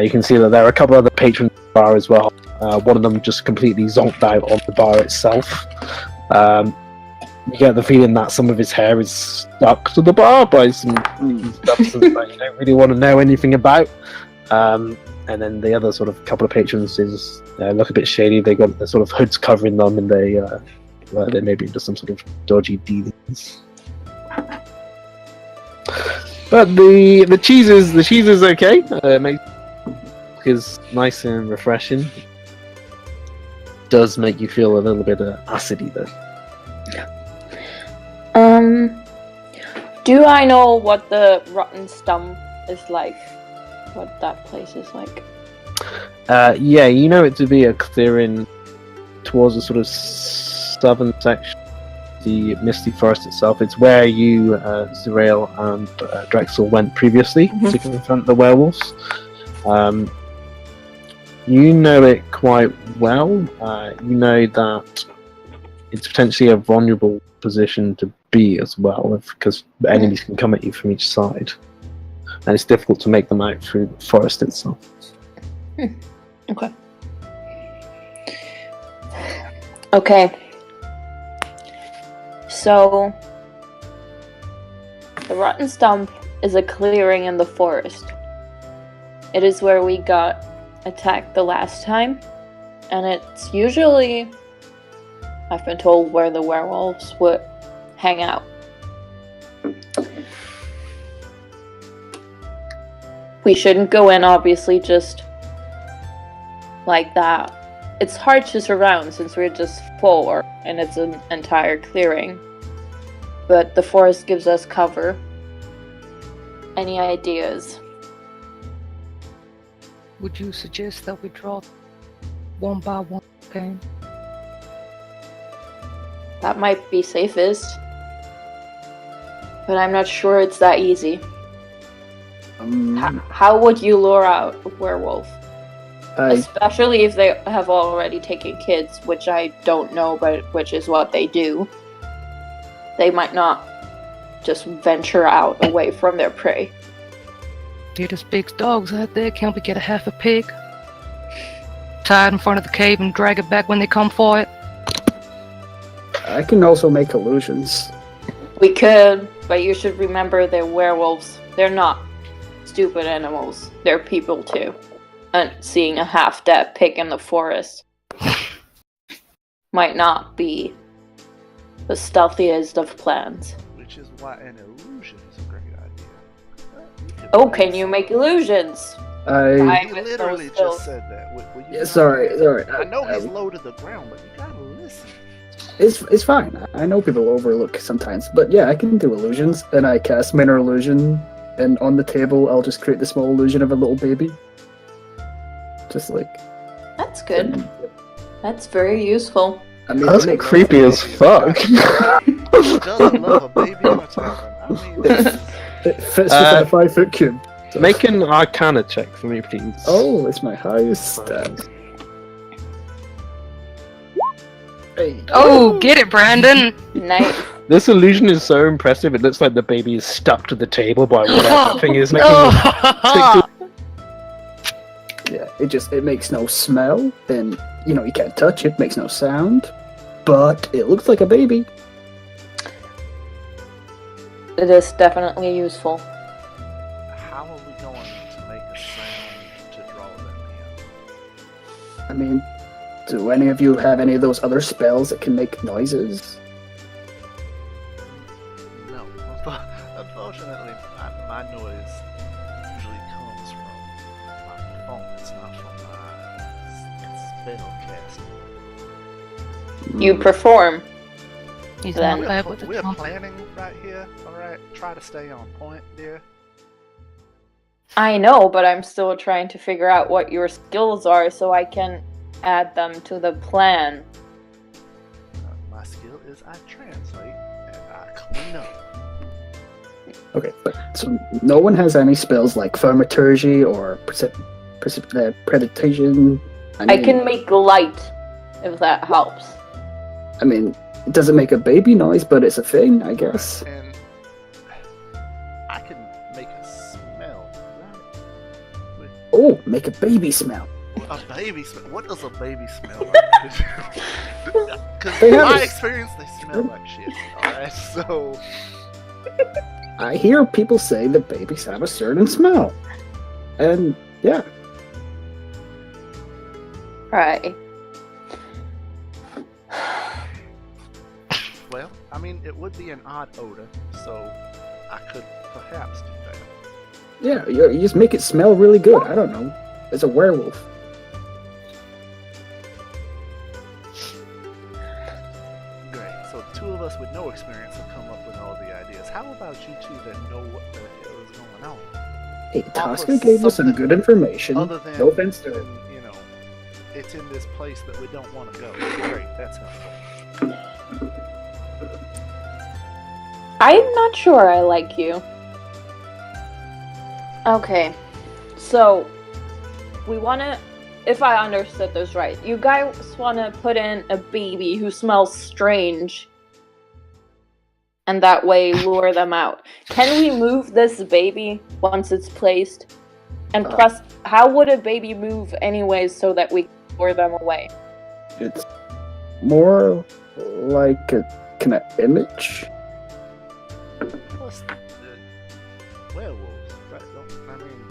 You can see that there are a couple other patrons of the bar as well. One of them just completely zonked out on the bar itself. You get the feeling that some of his hair is stuck to the bar by some substance that you don't really want to know anything about. And then the other sort of couple of patrons look a bit shady. They got the sort of hoods covering them, and they may be into some sort of dodgy dealings. But the cheese is okay. It makes is nice and refreshing. Does make you feel a little bit acidy though. Do I know what the rotten stump is like? What that place is like? Yeah, you know it to be a clearing towards the sort of southern section, the Misty Forest itself. It's where you, Zerael and Drexel went previously to confront the werewolves. You know it quite well. You know that it's potentially a vulnerable position to be as well, because enemies can come at you from each side, and it's difficult to make them out through the forest itself. Okay. Okay. So, the rotten stump is a clearing in the forest. It is where we got attacked the last time, and it's usually, I've been told, where the werewolves would hang out. We shouldn't go in, obviously, just like that. It's hard to surround since we're just 4 and it's an entire clearing. But the forest gives us cover. Any ideas? Would you suggest that we draw one by one game? That might be safest. But I'm not sure it's that easy. How would you lure out a werewolf? Especially if they have already taken kids, which I don't know, but which is what they do. They might not just venture out away from their prey. They're just big dogs out there. Can't we get a half a pig? Tie it in front of the cave and drag it back when they come for it? I can also make illusions. We could, but you should remember they're werewolves. They're not stupid animals. They're people too. And seeing a half-dead pig in the forest might not be the stealthiest of plans. Which is why an illusion is a great idea. Oh, can you make illusions? I You literally just said that. Will you yeah, sorry. I know he's low to the ground, but you gotta listen. It's fine. I know people overlook sometimes, but yeah, I can do illusions, and I cast minor illusion, and on the table I'll just create the small illusion of a little baby. Just like... That's good. That's very useful. I mean, That's creepy as fuck. Who doesn't love a baby in a tavern? I mean, it fits within a 5-foot cube. So. Make an Arcana check for me, please. Oh, it's my highest stat. Hey. Oh, get it, Brandon! Nice. This illusion is so impressive, it looks like the baby is stuck to the table by whatever that thing is making it. Yeah, it makes no smell, and you know you can't touch it, makes no sound, but it looks like a baby. It is definitely useful. how are we going to make a sound to draw them in? I mean, do any of you have any of those other spells that can make noises? No. Unfortunately, my noise usually comes from my phone. It's not from my spell casting. You perform. He's Then- not bad with the We're trumpet. planning right here, alright? Try to stay on point, dear. I know, but I'm still trying to figure out what your skills are so I can add them to the plan. My skill is I translate and I clean up. Okay, but so no one has any spells like thaumaturgy or preditation. I can make light, if that helps. I mean, it doesn't make a baby noise, but it's a thing, I guess. And I can make a smell, right? Oh, make a baby smell. A baby smell? What does a baby smell like? Because They in have my a- experience, they smell like shit. Alright, so... I hear people say that babies have a certain smell. And, yeah. Right. Well, I mean, it would be an odd odor, so I could perhaps do that. Yeah, you just make it smell really good. I don't know. It's a werewolf. Great. So the two of us with no experience to come up with all the ideas. How about you two that know what the hell is going on? Hey, Offer Tosca gave us some something good information. Other than, No offense to it. you know, it's in this place that we don't want to go. Great, that's helpful. I'm not sure I like you. Okay, so we wanna, if I understood this right, you guys wanna put in a baby who smells strange, and that way lure them out. Can we move this baby once it's placed? And plus, how would a baby move anyways so that we can lure them away? It's more like a kind of image. Plus, the werewolves, right? I mean,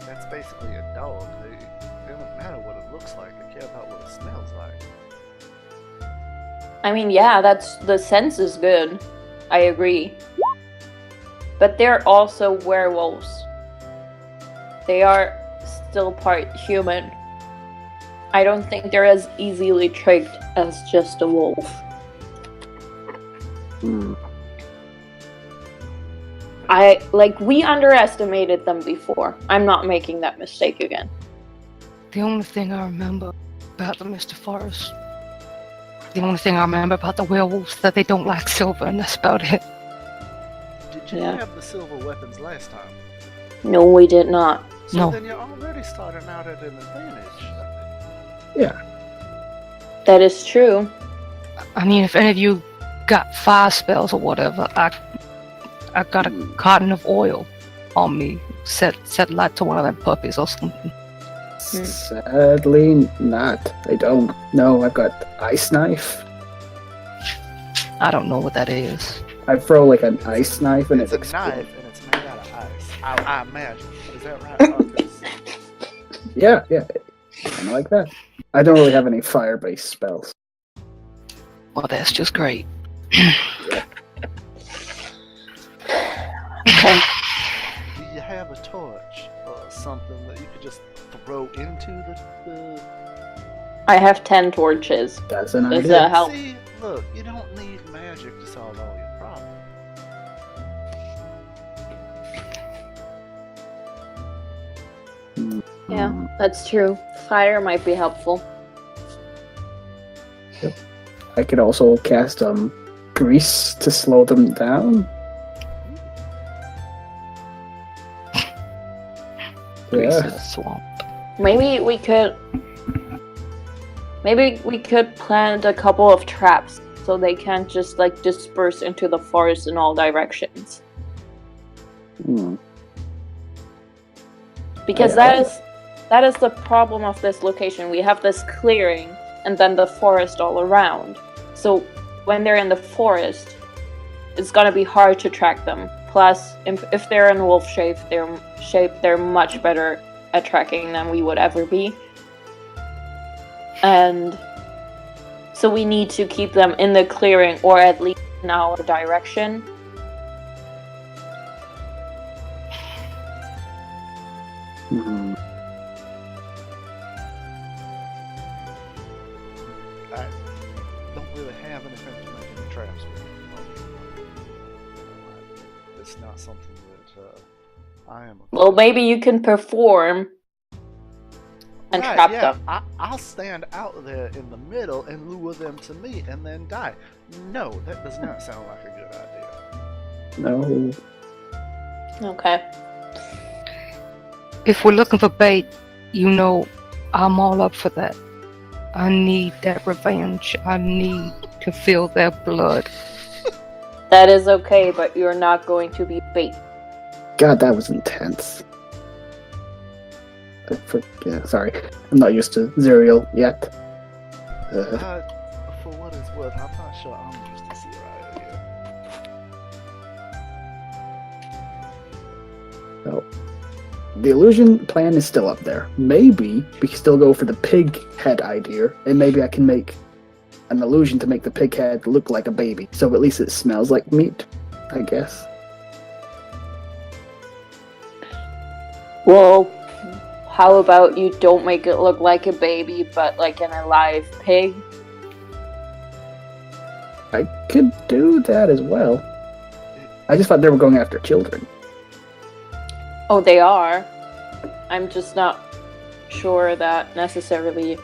that's basically a dog. It doesn't matter what it looks like. I care about what it smells like. I mean, yeah, the sense is good. I agree. But they're also werewolves. They are still part human. I don't think they're as easily tricked as just a wolf. We underestimated them before. I'm not making that mistake again. The only thing I remember about the Mr. Forest, the only thing I remember about the werewolves that they don't like silver, and that's about it. Did you have the silver weapons last time? No, we did not. So No. then you're already starting out at an advantage. Yeah. That is true. I mean, if any of you got fire spells or whatever, I got a carton of oil on me. Set light to one of them puppies or something. Sadly not. I don't. No, I've got ice knife. I don't know what that is. I throw like an ice knife and It's it a explodes. knife and it's made out of ice. I imagine. Is that right, Marcus? Yeah, kind of like that. I don't really have any fire-based spells. Well, that's just great. Okay. Do you have a torch or something that you could just throw into the... I have 10 torches. That's an Does idea. that help? See, look, you don't need magic to solve all your problems. Yeah, that's true. Fire might be helpful. I could also cast grease to slow them down. Grease Yeah. is a swamp. Maybe we could plant a couple of traps so they can't just disperse into the forest in all directions. Because that is the problem of this location. We have this clearing and then the forest all around. So when they're in the forest, it's gonna be hard to track them. Plus, if they're in wolf shape, they're much better at tracking than we would ever be. And so we need to keep them in the clearing, or at least in our direction. I don't really have anything to make any traps with. It's not something that I am. Well, maybe you can perform and trap them. I'll stand out there in the middle and lure them to me and then die. No, that does not sound like a good idea. No. Okay. If we're looking for bait, I'm all up for that. I need that revenge. I need to feel their blood. That is okay, but you're not going to be bait. God, that was intense. Sorry. I'm not used to Zerial yet. For what it's worth, I'm not sure I'm used to Zero yet. So, the illusion plan is still up there. Maybe we can still go for the pig head idea, and maybe I can make an illusion to make the pig head look like a baby, so at least it smells like meat, I guess. Well, how about you don't make it look like a baby, but like an alive pig? I could do that as well. I just thought they were going after children. Oh, they are. I'm just not sure that necessarily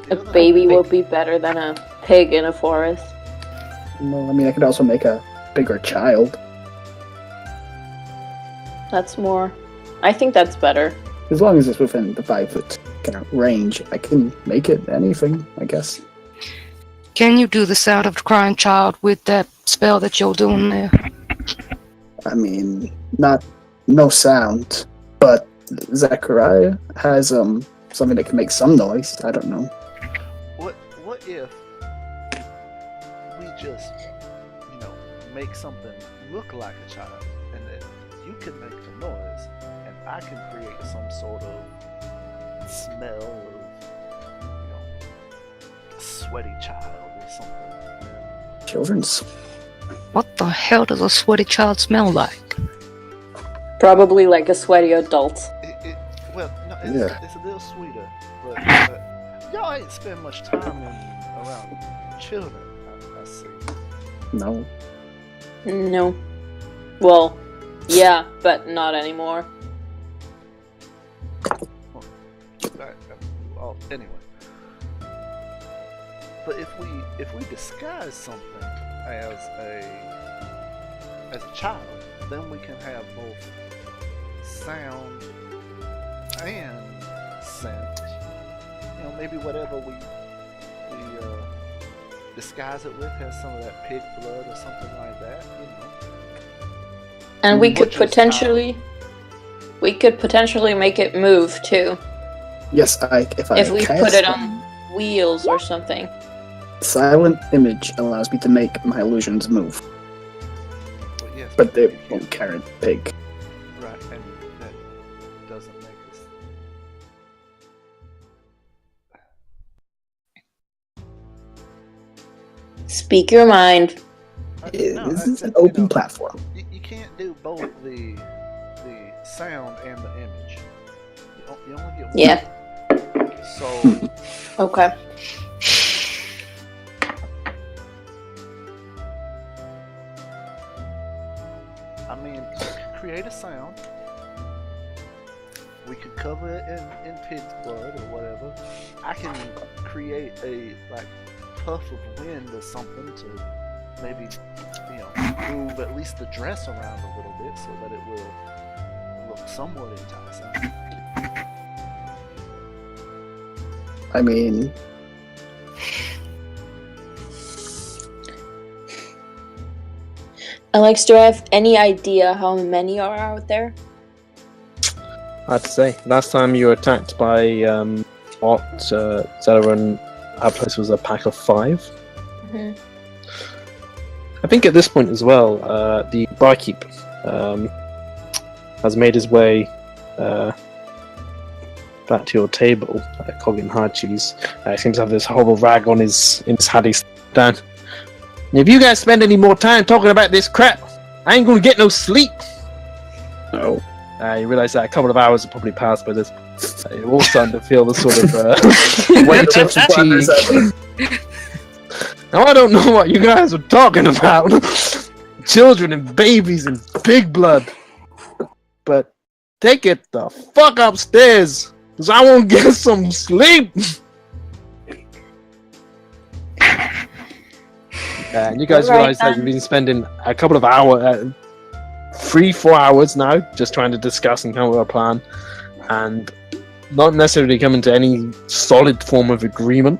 a baby will be better than a pig in a forest. Well, I mean, I could also make a bigger child. That's more... I think that's better. As long as it's within the 5 foot kind of range, I can make it anything, I guess. Can you do the sound of the crying child with that spell that you're doing there? I mean, no sound, but Zachariah has something that can make some noise. I don't know. What if we just, make something look like a child, and then you can make the noise, and I can create some sort of smell of, a sweaty child or something. Children's. What the hell does a sweaty child smell like? Probably like a sweaty adult. It's a little sweeter, but y'all ain't spend much time around children, I see. No. No. Well, yeah, but not anymore. Anyway. But if we disguise something as a child, then we can have both sound and scent. Maybe whatever we disguise it with has some of that pig blood or something like that. And we could potentially make it move too. Yes, if we put it on wheels or something. Silent image allows me to make my illusions move. Well, yes, but they won't carry the pig. Right, and that doesn't make us... Speak your mind. This is an open platform. You can't do both the sound and the image. You only get one. Yeah. So... Okay. I mean, create a sound. We could cover it in pig's blood or whatever. I can create a puff of wind or something to maybe move at least the dress around a little bit so that it will look somewhat enticing. I mean, Alex, do I have any idea how many are out there? Hard to say. Last time you were attacked by Zelarun, our place was a pack of 5. Mm-hmm. I think at this point as well, the barkeep has made his way back to your table, Coggin Hard Cheese. He seems to have this horrible rag on his hat. He's down. And if you guys spend any more time talking about this crap, I ain't gonna get no sleep. No. You realise that a couple of hours have probably passed by this. You're all starting to feel the sort of weight of fatigue. Now I don't know what you guys are talking about. Children and babies and pig blood. But take it the fuck upstairs, because I won't get some sleep. And you guys realise that you've been spending a couple of hours, 3-4 hours now, just trying to discuss and come up with a plan, and not necessarily coming to any solid form of agreement.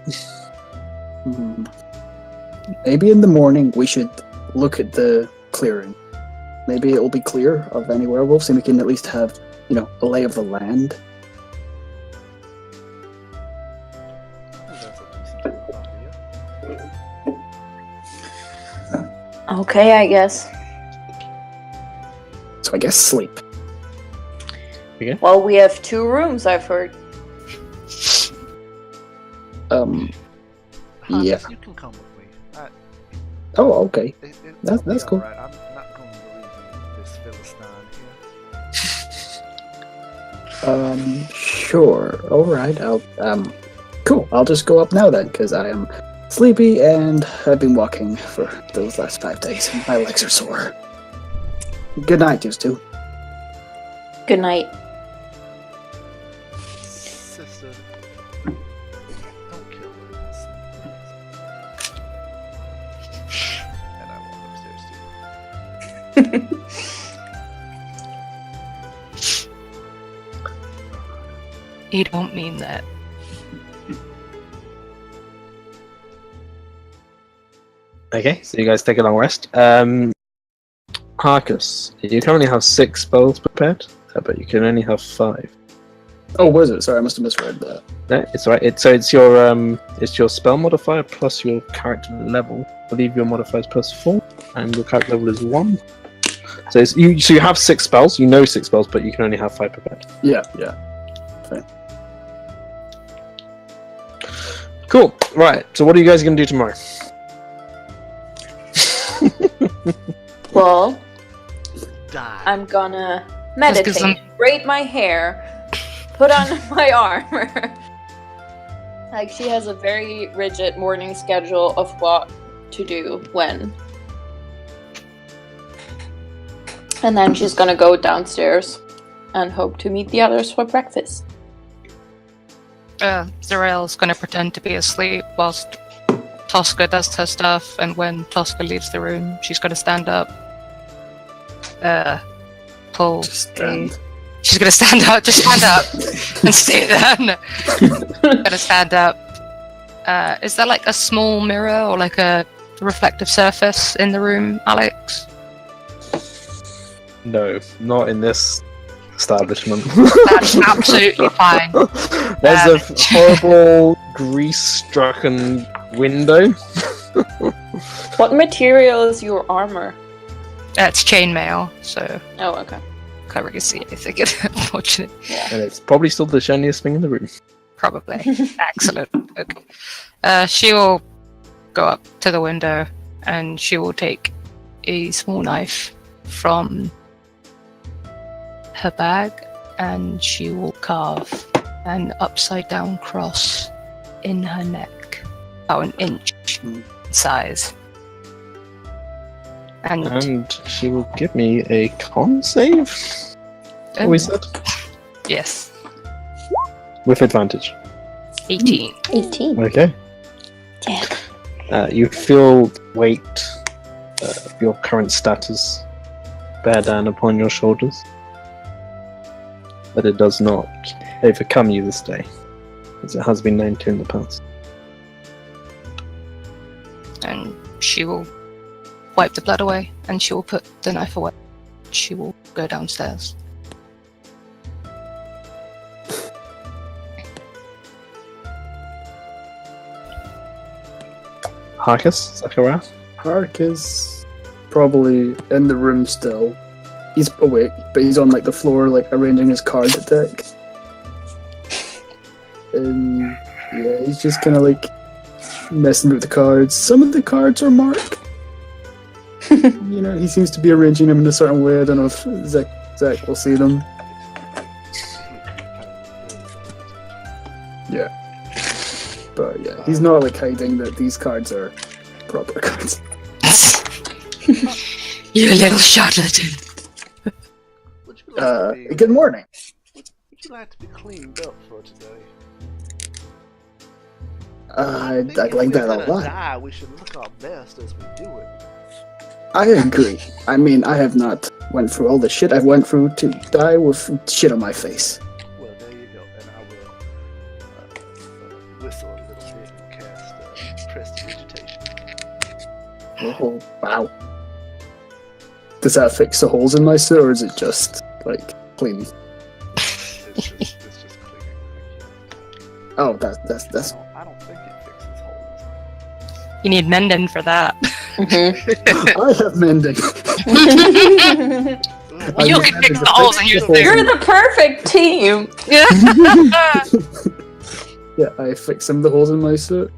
Maybe in the morning we should look at the clearing. Maybe it will be clear of any werewolves, and we can at least have, a lay of the land. Okay, I guess. So I guess sleep. Okay. Well, we have 2 rooms, I've heard. Hans, Yeah. You can come with me. Oh, okay. That's cool. Right. I'm not going to leave you this Philistine here. Sure. Alright, cool. I'll just go up now then, because I am sleepy, and I've been walking for those last 5 days. My legs are sore. Good night, you two. Good night. Sister, don't kill her. And I walk upstairs too. You don't mean that. Okay, so you guys take a long rest. Harkus, you currently have 6 spells prepared, but you can only have 5. Oh, was it? Sorry, I must have misread that. No, it's alright. It's your spell modifier plus your character level. I believe your modifier is +4, and your character level is 1. So you have 6 spells. You know 6 spells, but you can only have 5 prepared. Yeah. Fine. Cool. Right. So what are you guys going to do tomorrow? Well, Die. I'm gonna meditate, braid my hair, put on my armor. Like, she has a very rigid morning schedule of what to do when. And then she's gonna go downstairs and hope to meet the others for breakfast. Zarel's gonna pretend to be asleep whilst Tosca does her stuff, and when Tosca leaves the room, she's gonna stand up. Pull Just stand. She's gonna stand up, just stand up and stay there. No. Gonna stand up. Is there like a small mirror or like a reflective surface in the room, Alex? No, not in this establishment. That's absolutely fine. There's a horrible grease-strucken window. What material is your armor? It's chainmail, so Oh, okay. can't really see anything, unfortunately. And it's probably still the shiniest thing in the room. Probably. Excellent. Okay. She will go up to the window and she will take a small knife from her bag and she will carve an upside down cross in her neck, about an inch in size. And she will give me a con save. What we said? Yes. With advantage. 18. 18. Okay. Damn. You feel weight of your current status bear down upon your shoulders, but it does not overcome you this day, as it has been known to in the past. And she will wipe the blood away and she will put the knife away. She will go downstairs. Harkus, Zachariah? Hark is probably in the room still. He's awake, but he's on like the floor, like arranging his card deck. And yeah, he's just kind of like messing with the cards. Some of the cards are marked. You know, he seems to be arranging them in a certain way. I don't know if Zach will see them. Yeah. But yeah, he's not like hiding that these cards are proper cards. You little charlatan. Would you like to be, Good morning. would you like to be cleaned up for today? I think like if we're that a gonna lot. Die, we should look our best as we do it. I agree. I mean, I have not went through all the shit I've went through to die with shit on my face. Well, there you go. And I will whistle a little bit and cast prestidigitation. Oh, wow. Does that fix the holes in my suit, or is it just, like, clean? It's just cleaning. Oh, that's... I don't think it fixes holes. You need mending for that. I have mending. You can fix the holes in your suit. You're the perfect team. Yeah, I fix some of the holes in my suit,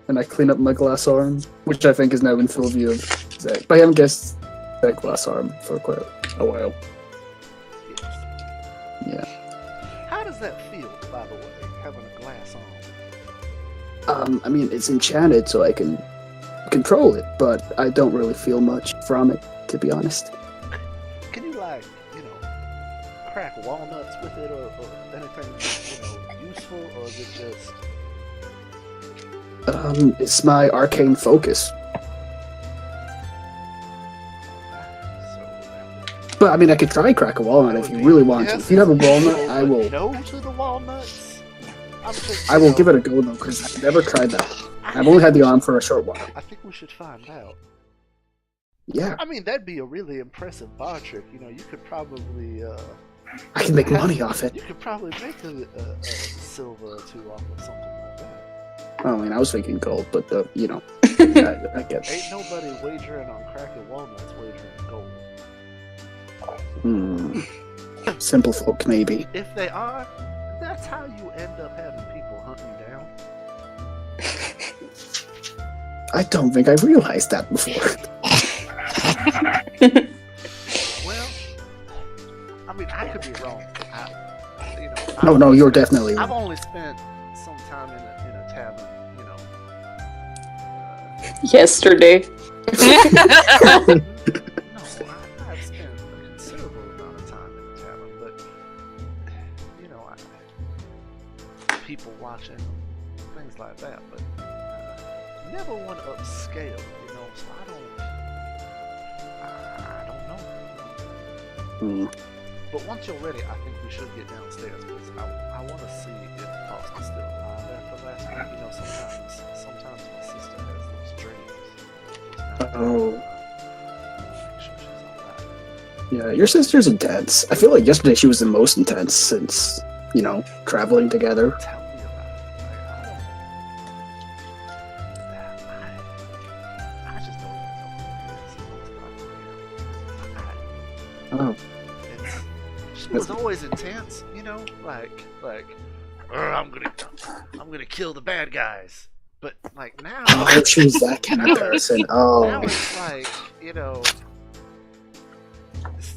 and I clean up my glass arm, which I think is now in full view of Zach. But I haven't guessed that glass arm for quite a while. Yes. Yeah. How does that feel, by the way, having a glass on? I mean, it's enchanted, so I can control it, but I don't really feel much from it, to be honest. Can you, like, crack walnuts with it or anything, useful, or is it just... It's my arcane focus. But, I mean, I could try crack a walnut if you really want to. If you have a walnut, I will... No to the walnuts? I will give it a go, though, because I've never tried that. I've only had the arm for a short while. I think we should find out. Yeah. I mean, that'd be a really impressive bar trick. You could probably... I can make money off it. You could probably make a silver or two off of something like that. I mean, I was thinking gold, but, I get it. Ain't nobody wagering on cracking walnuts wagering gold. Simple folk, maybe. If they are, that's how you end up having people hunt you down. I don't think I realized that before. Well, I mean, I could be wrong. No, you're definitely I've wrong. only spent some time in a tavern, Yesterday. No, I've spent a considerable amount of time in the tavern, but people watching, things like that, but never one upscale, so I don't know. But once you're ready, I think we should get downstairs, because I want to see if Foster's still alive after last week. Sometimes my sister has those dreams. Oh. Make sure she's alright. Yeah, your sister's intense. I feel like yesterday she was the most intense since, traveling together. Tell me about it. I just don't even know what it is. Oh. She was always intense, I'm gonna kill the bad guys. But now, Oh, she was that kind of person. now Oh. it's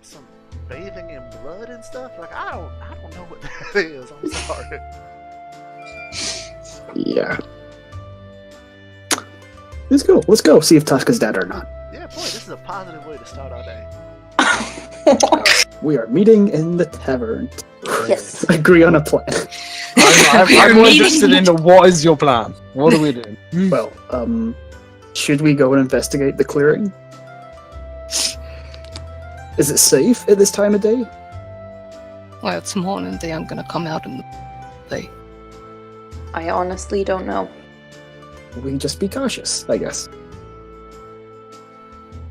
some bathing in blood and stuff. I don't know what that is. I'm sorry. Yeah. Let's go. See if Tuska's dead or not. Yeah, boy, this is a positive way to start our day. We are meeting in the tavern. Yes. Agree on a plan. I'm more interested in what is your plan? What are we doing? Well, should we go and investigate the clearing? Is it safe at this time of day? Well, it's morning. They aren't going to come out in the day. I honestly don't know. We can just be cautious, I guess.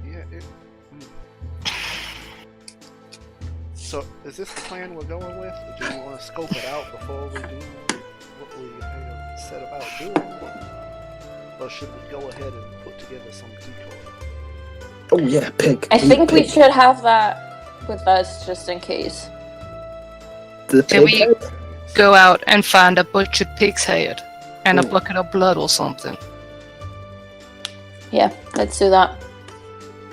Yeah. So, is this the plan we're going with? Or do we want to scope it out before we do what we set about doing? Or should we go ahead and put together some decoy? Oh yeah, pig. I think we pig. should have that with us just in case. The Can pig we- head? Go out and find a butchered pig's head and a bucket of blood or something. Yeah, let's do that.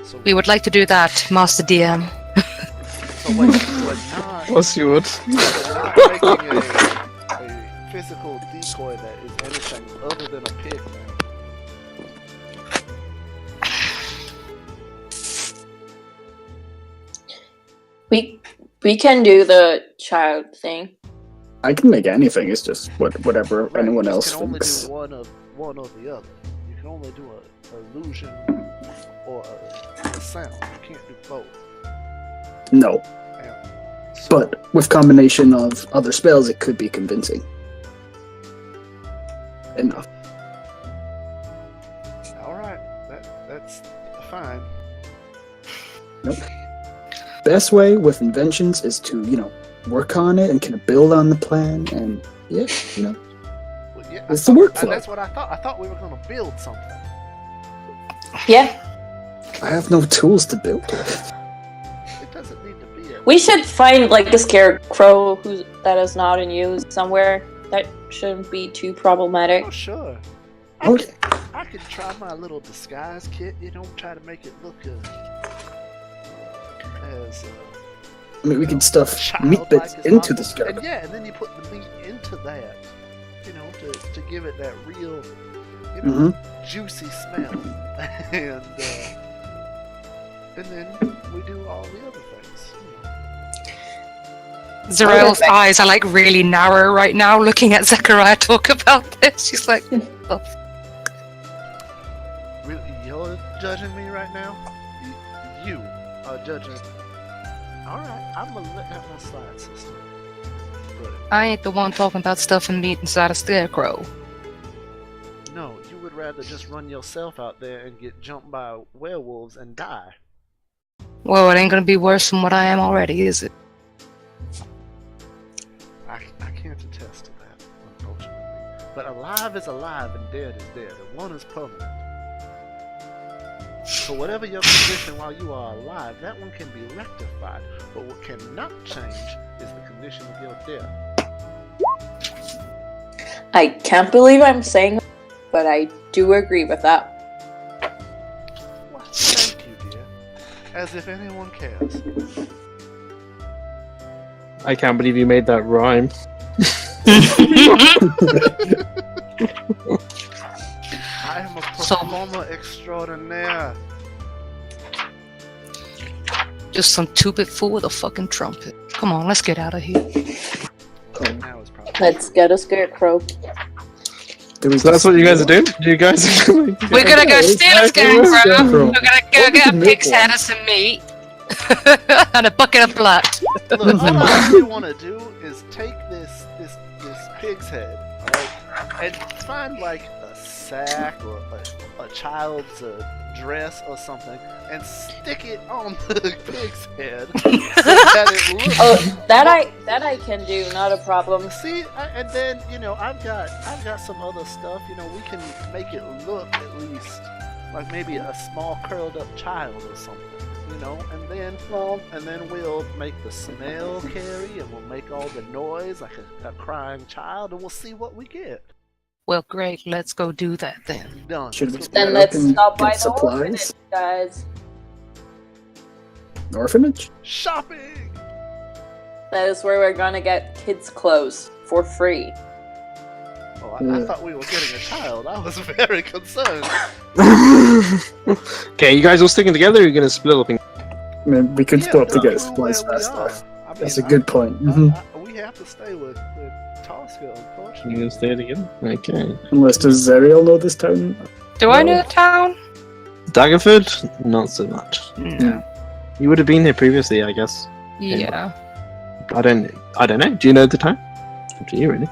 So, We would like to do that, Master DM. so wait, we're not, What's yours? we're not making a physical decoy that is anything other than a pig, man. We can do the child thing. I can make anything. It's just whatever Right, anyone you else can only thinks. do one or the other. You can only do an illusion or a sound. You can't do both. No, And so, but with combination of other spells, it could be convincing enough. all right, that's fine. Nope. Best way with inventions is to work on it and kind of build on the plan, and Well, yeah, It's the workflow. And that's what I thought. I thought we were going to build something. Yeah, I have no tools to build with. It doesn't need to be a... we should find a scarecrow that is not in use somewhere. That shouldn't be too problematic. Oh, sure. Okay. I could try my little disguise kit, try to make it look as I mean, we can stuff meat childlike bits as into possible. the scarecrow. And yeah, and then you put the meat into that, to give it that real, juicy smell, and then we do all the other things. Zarel's eyes are like really narrow right now, looking at Zechariah talk about this. She's like, oh. Really, you're judging me right now? You are judging. Alright, I'm gonna let that one slide, sister. But I ain't the one talking about stuffing meat inside a scarecrow. no, you would rather just run yourself out there and get jumped by werewolves and die. Well, it ain't gonna be worse than what I am already, is it? I can't attest to that, unfortunately. But alive is alive and dead is dead, and one is permanent. So whatever your condition while you are alive, that one can be rectified. But what cannot change is the condition of your death. I can't believe I'm saying that, but I do agree with that. Well, thank you, dear. As if anyone cares. I can't believe you made that rhyme. I am a performer extraordinaire. Just some 2-bit fool with a fucking trumpet. Come on, let's get out of here. Now is probably Let's get a scarecrow. So that's what you guys are doing? You guys are We're gonna go steal a scarecrow. We're gonna go get a pig's head and some meat. And a bucket of blood. Look, all I really want to do is take this pig's head, alright, and find like a sack or a child's dress or something, and stick it on the pig's head so that it looks. Oh, that I can do, not a problem. See, and then I've got some other stuff. We can make it look at least like maybe a small curled up child or something. And then we'll make the smell carry, and we'll make all the noise like a crying child, and we'll see what we get. Well, great. Let's go do that then. Done. Then let's stop by get the orphanage, supplies? guys. Orphanage? Shopping. That is where we're gonna get kids' clothes for free. Oh, I thought we were getting a child. I was very concerned. Okay, you guys all sticking together, or are you going to split up? I mean, we could Yeah, split up to no, get we're supplies where we fast are. enough. I mean, That's a good point. We have to stay with Tosca, You unfortunately. going to stay together? Okay. Unless does Zerial know this town? Do I know the town? Daggerford? Not so much. No. You would have been here previously, I guess. Yeah. I don't know. Do you know the town? Up to you, really.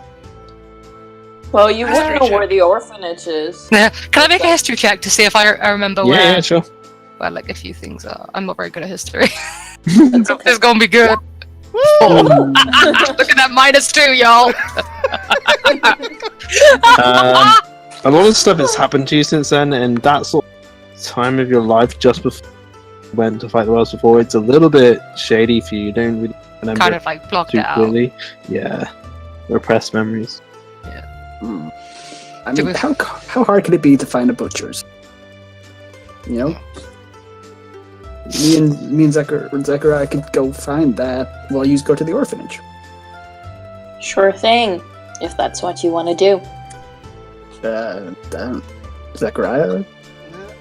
Well, you would History know check. where the orphanage is. Yeah. Can I make a history check to see if I remember where? Yeah, sure. Well, like a few things are. I'm not very good at history. That's okay. It's gonna be good. Look at that -2, y'all. A lot of stuff has happened to you since then, and that sort of time of your life just before you went to fight the worlds before, it's a little bit shady for you. You don't really remember Kind of like blocked too it out. clearly. Yeah. Repressed memories. I mean, how hard could it be to find a butcher's? Me and Zechariah could go find that while you go to the orphanage. Sure thing, if that's what you want to do. Zechariah?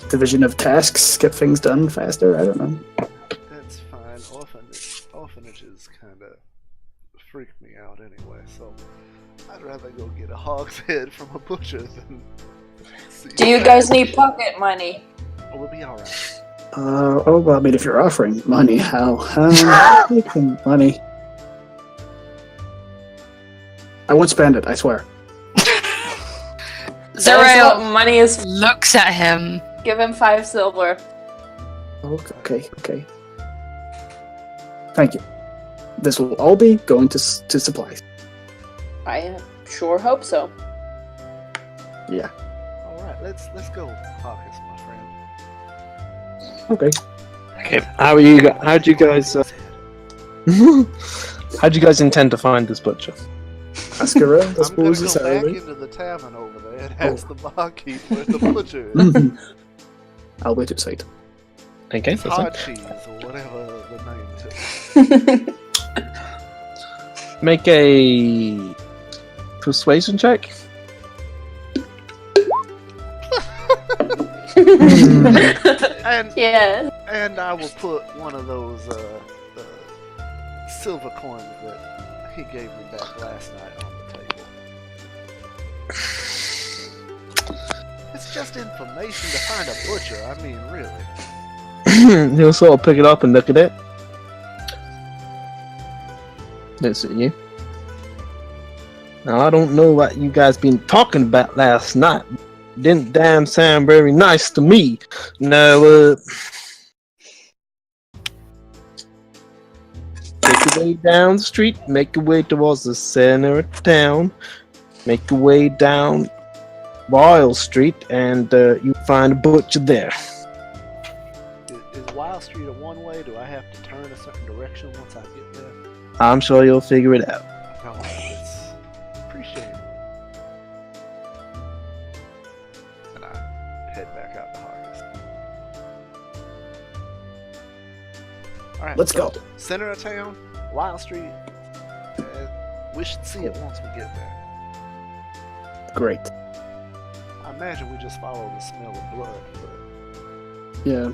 Division of tasks, get things done faster? I don't know. That's fine. Orphanages kind of freak me out anyway, so I'd rather go get a hog's head from a butcher than see. Do you guys need pocket money? We'll be alright. Well, I mean, if you're offering money, how? Money. I won't spend it, I swear. That is Zerael what money is. looks at him. Give him 5 silver. Okay. Thank you. This will all be going to supplies. I sure hope so. Yeah. Alright, let's go, Marcus, my friend. Okay. Okay. How'd you guys how'd you guys intend to find this butcher? Ask around, I I'm gonna suppose. go Is back that into the tavern over there and ask the barkeep where the butcher is. right? I'll wait outside. Okay, that's fine. Hard cheese or whatever the name is. Make a persuasion check. And Yes. and I will put one of those silver coins that he gave me back last night on the table. It's just information to find a butcher. I mean, really. He'll sort of pick it up and look at it. Looks at you. Now, I don't know what you guys been talking about last night. Didn't damn sound very nice to me. No, make your way down the street, make your way towards the center of town, make your way down Wild Street, and you find a butcher there. Is Wild Street a one-way? Do I have to turn a certain direction once I get there? I'm sure you'll figure it out. No, it's appreciated. And I head back out to Harvest. Alright, Let's go. Center of town, Wild Street. We should see it once we get there. Great. I imagine we just follow the smell of blood, but Yeah.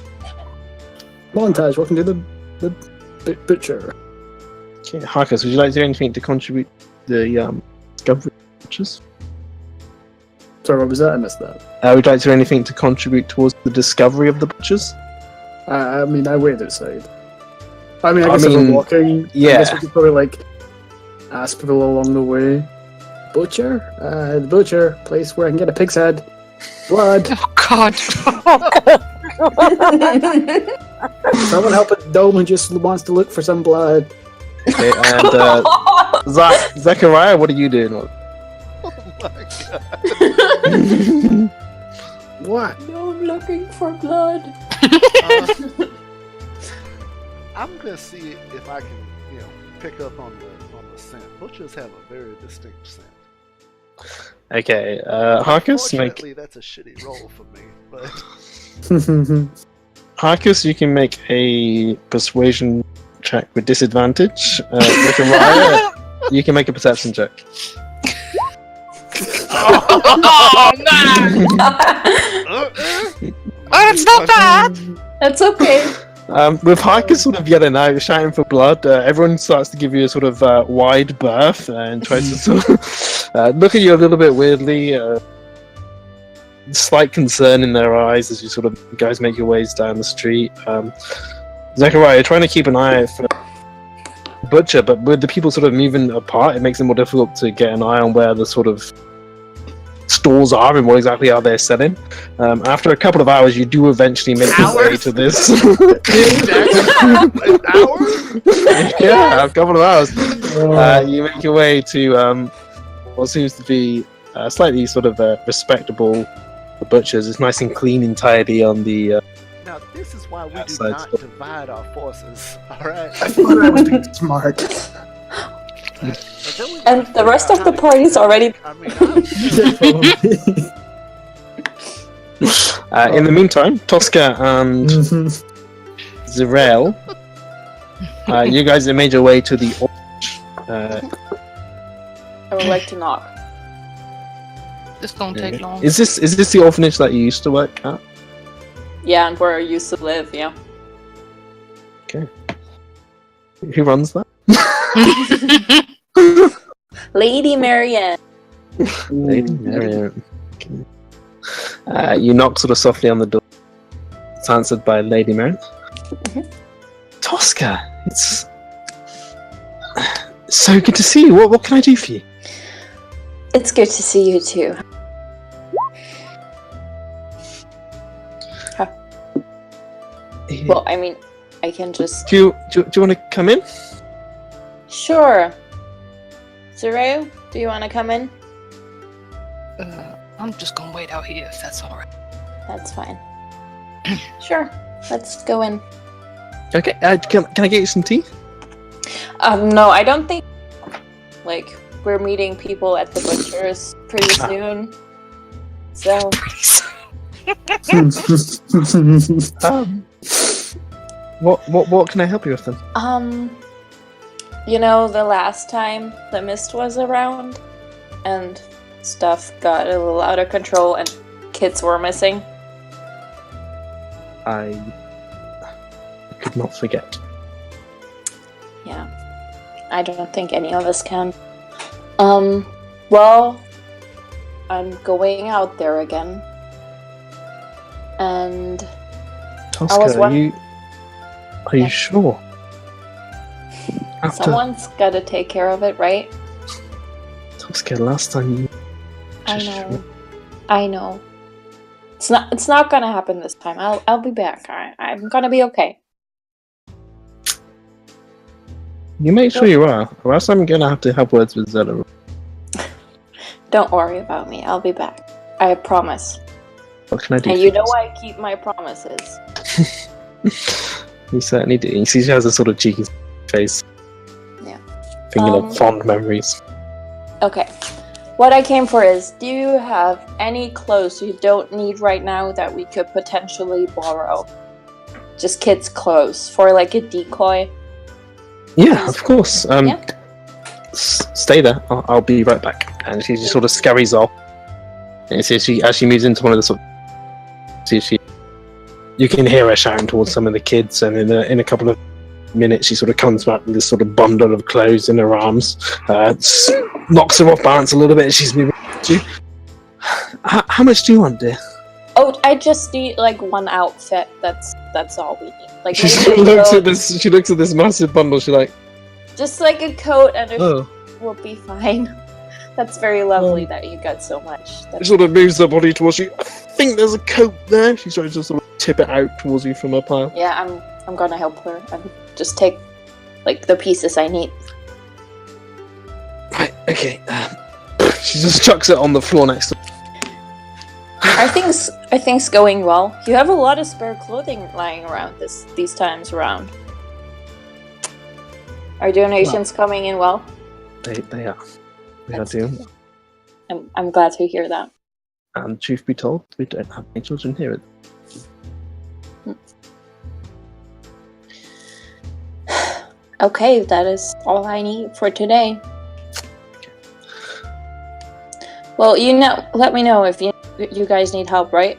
Montage, welcome to the butcher. Okay, Harkus, would you like to do anything to contribute to the discovery of the butchers? Sorry, what was that? I missed that. Would you like to do anything to contribute towards the discovery of the butchers? I mean, I wait outside. I guess if we're walking, yeah. I guess we could probably ask people along the way. Butcher? The butcher, place where I can get a pig's head. Blood. Oh God. Someone help a gnome who just wants to look for some blood. Okay, and Zechariah, what are you doing? oh my god. What? No, I'm looking for blood. I'm gonna see if I can, pick up on the scent. Butchers have a very distinct scent. Okay, Harkus, Unfortunately, that's a shitty roll for me, but Harkus, you can make a persuasion check with disadvantage. Zechariah, you can make a perception check. Oh no! Oh, it's not bad. That's okay. With Harkus sort of yelling out, shouting for blood, everyone starts to give you a sort of wide berth and tries to sort of look at you a little bit weirdly. Slight concern in their eyes as you you guys make your ways down the street. Zechariah, you're trying to keep an eye out for Butcher, but with the people sort of moving apart, it makes it more difficult to get an eye on where the sort of stores are and what exactly are they selling. After a couple of hours, you do eventually make your way to this. an hour? Yeah, a couple of hours. You make your way to what seems to be slightly sort of respectable butchers. It's nice and clean and tidy on the. Now, this is why we do outside not store. divide our forces, alright? I thought I was being smart. And the rest of the party's already. I mean, In the meantime, Tosca and Zerel, you guys have made your way to the orphanage. I would like to knock. This don't take long. Is this the orphanage that you used to work at? Yeah, and where I used to live, yeah. Okay. Who runs that? Lady Marianne. Lady Marianne. Okay. You knock sort of softly on the door. It's answered by Lady Marianne. Tosca, it's so good to see you. What can I do for you? It's good to see you too. Well, I mean, I can just... Do you want to come in? Sure. Zero, do you want to come in? I'm just gonna wait out here if that's alright. That's fine. Sure, let's go in. Okay, can I get you some tea? No, I don't think... we're meeting people at the butcher's pretty soon. So... What can I help you with then? You know, the last time the mist was around, and stuff got a little out of control and kids were missing. I could not forget. Yeah. I don't think any of us can. Well, I'm going out there again. And Tosca, are you Yeah. sure? Someone's gotta take care of it, right? Tosca, last time you... I know. It's not gonna happen this time. I'll be back. I'm gonna be okay. You make sure you are, or else I'm gonna have to have words with Zelarun. Don't worry about me. I'll be back. I promise. What can I do? And you know I keep my promises. You certainly do. You see she has a sort of cheeky face. Yeah. Thinking of fond memories. Okay. What I came for is, do you have any clothes you don't need right now that we could potentially borrow? Just kids' clothes for like a decoy? Yeah, of course. Yeah. Stay there. I'll be right back. And she just sort of scurries off. And as she moves into one of the sort of... You can hear her shouting towards some of the kids, and in a couple of minutes she sort of comes back with this sort of bundle of clothes in her arms, knocks her off balance a little bit, and she's moving to you. How much do you want, dear? Oh, I just need like one outfit. That's all we need. Like She maybe sort of a looks coat, at this. She looks at this massive bundle. She's like, just like a coat and a "Oh." will be fine. That's very lovely that you got so much. She sort of moves her body towards you. I think there's a coat there. She starts to sort of tip it out towards you from her pile. Yeah, I'm gonna help her and just take like the pieces I need. Right. Okay. She just chucks it on the floor next to. I think's going well. You have a lot of spare clothing lying around these times around. Are donations coming in well? They are. They That's are doing. I'm glad to hear that. And truth be told, we don't have any children here. Okay, that is all I need for today. Well, let me know if you guys need help, right?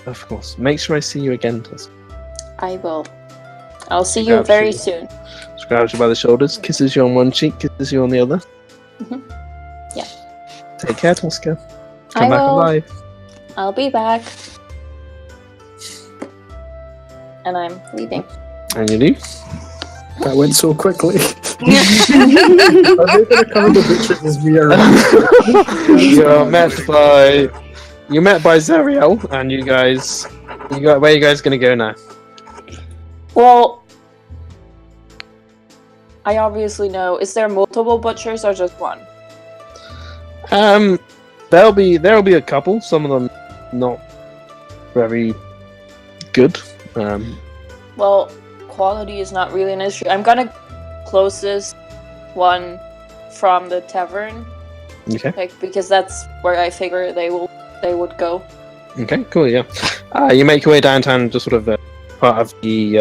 Of course. Make sure I see you again, Tusk. I will. I'll see you very soon. She grabs you by the shoulders, kisses you on one cheek, kisses you on the other. Yeah. Take care, Tosca. I Come back will. alive. I'll be back. And I'm leaving. And you leave. That went so quickly. Are they going to come to the butchers as we are? You're met by Zariel, and where are you guys gonna go now? Well, I obviously know. Is there multiple butchers or just one? There'll be a couple. Some of them not very good. Well, quality is not really an issue. I'm gonna closest one from the tavern. Okay. Like, because that's where I figure they would go. Okay. Cool. Yeah. You make your way downtown, just sort of part of the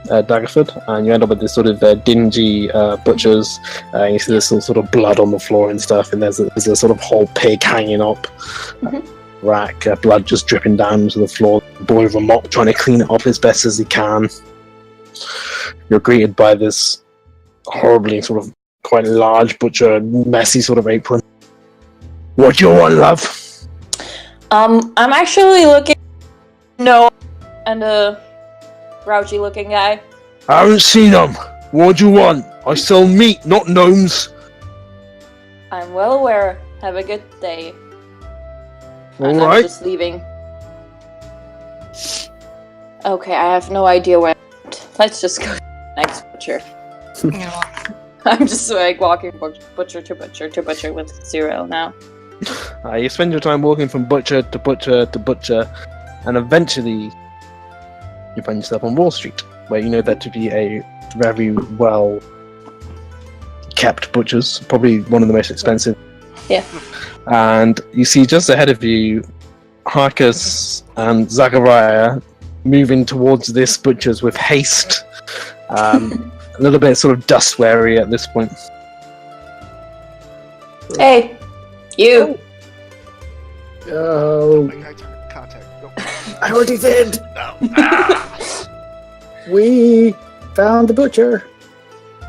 Daggerford, and you end up with this sort of dingy butcher's. You see this sort of blood on the floor and stuff, and there's a sort of whole pig hanging up. Rack, blood just dripping down to the floor. The boy with a mop trying to clean it off as best as he can. You're greeted by this horribly sort of quite large butcher, messy sort of apron. What do you want, love? I'm actually looking. No, and a grouchy looking guy. I haven't seen them. What do you want? I sell meat, not gnomes. I'm well aware. Have a good day. All I'm right. just leaving. Okay, I have no idea where. Let's just go to the next butcher. I'm just like walking butcher to butcher to butcher with Zero now. You spend your time walking from butcher to butcher to butcher, and eventually you find yourself on Wall Street, where you know that to be a very well kept butcher's, probably one of the most expensive. Yeah. And you see just ahead of you Harkus and Zachariah moving towards this butcher's with haste. A little bit sort of dust wary at this point. Hey, You! Oh, Make eye contact. Go. I already did! No. Ah! We found the butcher.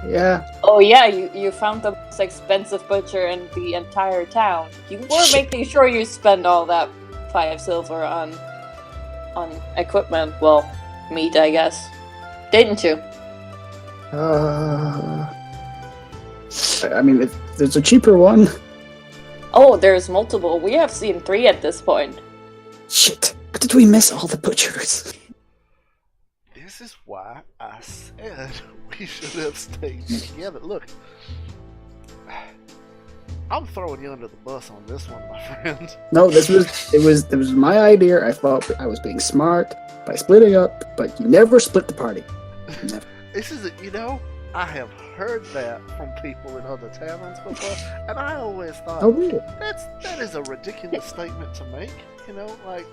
Yeah. Oh yeah, you found the most expensive butcher in the entire town. You were making sure you spend all that 5 silver on equipment. Well, meat, I guess. Didn't you? I mean, there's a cheaper one. Oh, there's multiple. We have seen 3 at this point. Shit. But did we miss all the butchers? This is why I said we should have stayed together. Look, I'm throwing you under the bus on this one, my friend. No, this was my idea. I thought I was being smart by splitting up, but you never split the party. Never. This is, I have heard that from people in other taverns before, and I always thought, Oh, really? that is a ridiculous statement to make.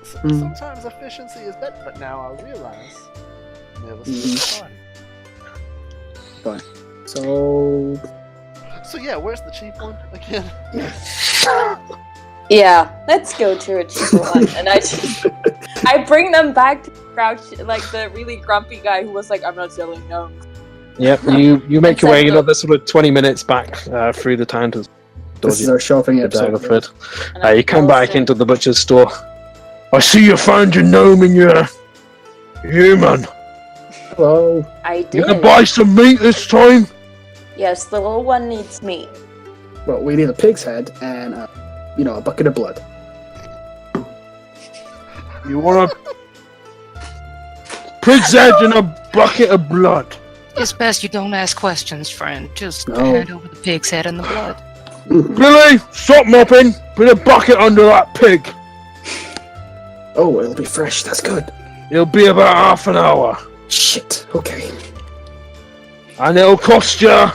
Sometimes efficiency is better, but now I realize never split the party. Fine. So yeah, where's the cheap one again? Yeah, let's go to a cheaper one. And I bring them back to Crouch, like the really grumpy guy who was like, I'm not selling gnomes. Yep, you make your way another sort of 20 minutes back through the town to this is our shopping episode. Daggerford. You come back into the butcher's store. I see you found your gnome and your human. Hello. I did. You gonna buy some meat this time? Yes, the little one needs meat. Well, we need a pig's head and a bucket of blood. You want a pig's head and a bucket of blood? It's best you don't ask questions, friend. Just No. hand over the pig's head and the blood. Billy, stop mopping. Put a bucket under that pig. Oh, it'll be fresh. That's good. It'll be about half an hour. Shit. Okay. And it'll cost you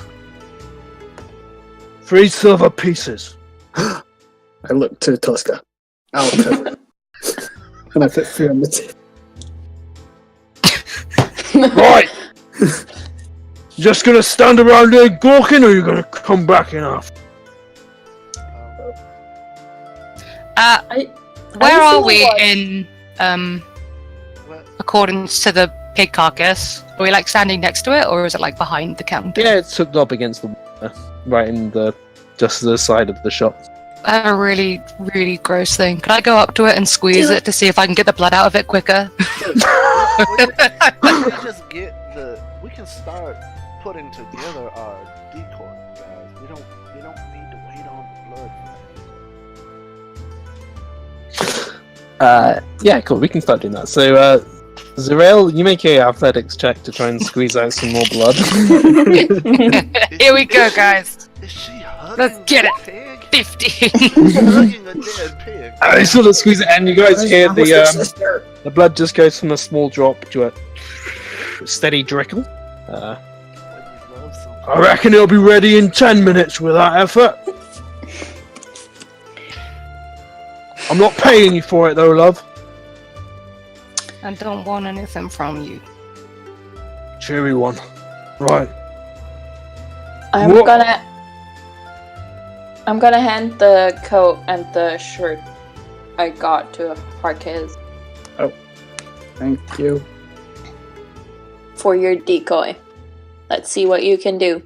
3 silver pieces. I look to Tuska. I'll cover it. And I put 3 on the tip. Right. Just gonna stand around there gawking, or you gonna come back in after? Where are we what? in What? accordance to the pig carcass? Are we like standing next to it, or is it like behind the counter? Yeah, it's hooked up against the wall, right in just the side of the shop. I have a really, really gross thing. Can I go up to it and squeeze it to see if I can get the blood out of it quicker? We can start putting together our decoy, guys. We don't need to wait on the blood. Yeah, cool. We can start doing that. So, Zarel, you make a athletics check to try and squeeze out some more blood. Here we go, guys. Is she hugging Let's get a it. pig? 50. Hugging a dead pig. I sort of squeeze it, and you guys hear the blood just goes from a small drop to a steady trickle. I reckon it'll be ready in 10 minutes with that effort. I'm not paying you for it though, love. I don't want anything from you. Cheery one. Right. I'm What? gonna hand the coat and the shirt I got to Harkez Thank you. for your decoy. Let's see what you can do.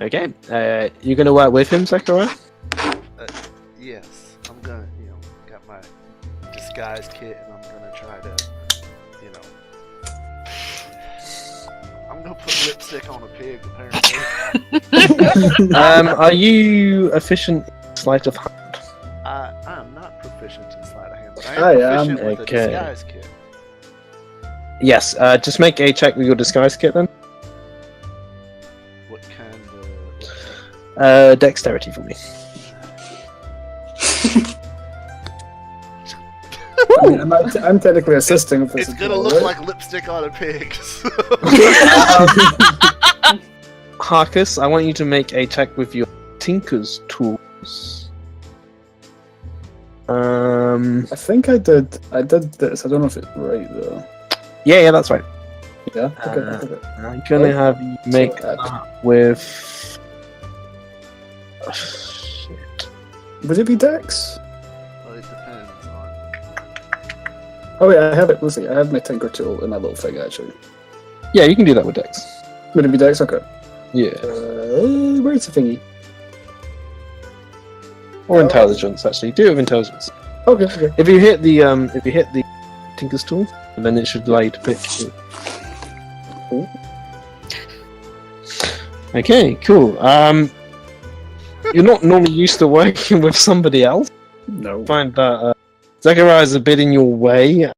Okay. You gonna work with him, Zachariah? Yes, I'm gonna, got my disguise kit, and I'm gonna try to, I'm gonna put lipstick on a pig, apparently. Are you efficient in sleight of hand? I'm not proficient in sleight of hand, but I I am am. proficient with the Okay. disguise kit. Yes. Just make a check with your disguise kit then. What kind of... Dexterity for me. I mean, I'm technically assisting for this. It's gonna as well, look right? like lipstick on a pig. So. Harkus, I want you to make a check with your Tinker's tools. I think I did this. I don't know if it's right though. Yeah, that's right. Yeah. Okay. I'm gonna have you make So, that with Shit. Would it be Dex? Well, it depends on. Oh yeah, I have it. Let's see. I have my Tinker tool in my little thing actually. Yeah, you can do that with Dex. Would it be Dex? Okay. Yeah. Where's the thingy? Or intelligence, actually. Do it with intelligence. Okay. If you hit the Tinker's tool, then it should allow you to pick. Okay, cool. You're not normally used to working with somebody else. No. I find that Zechariah is a bit in your way.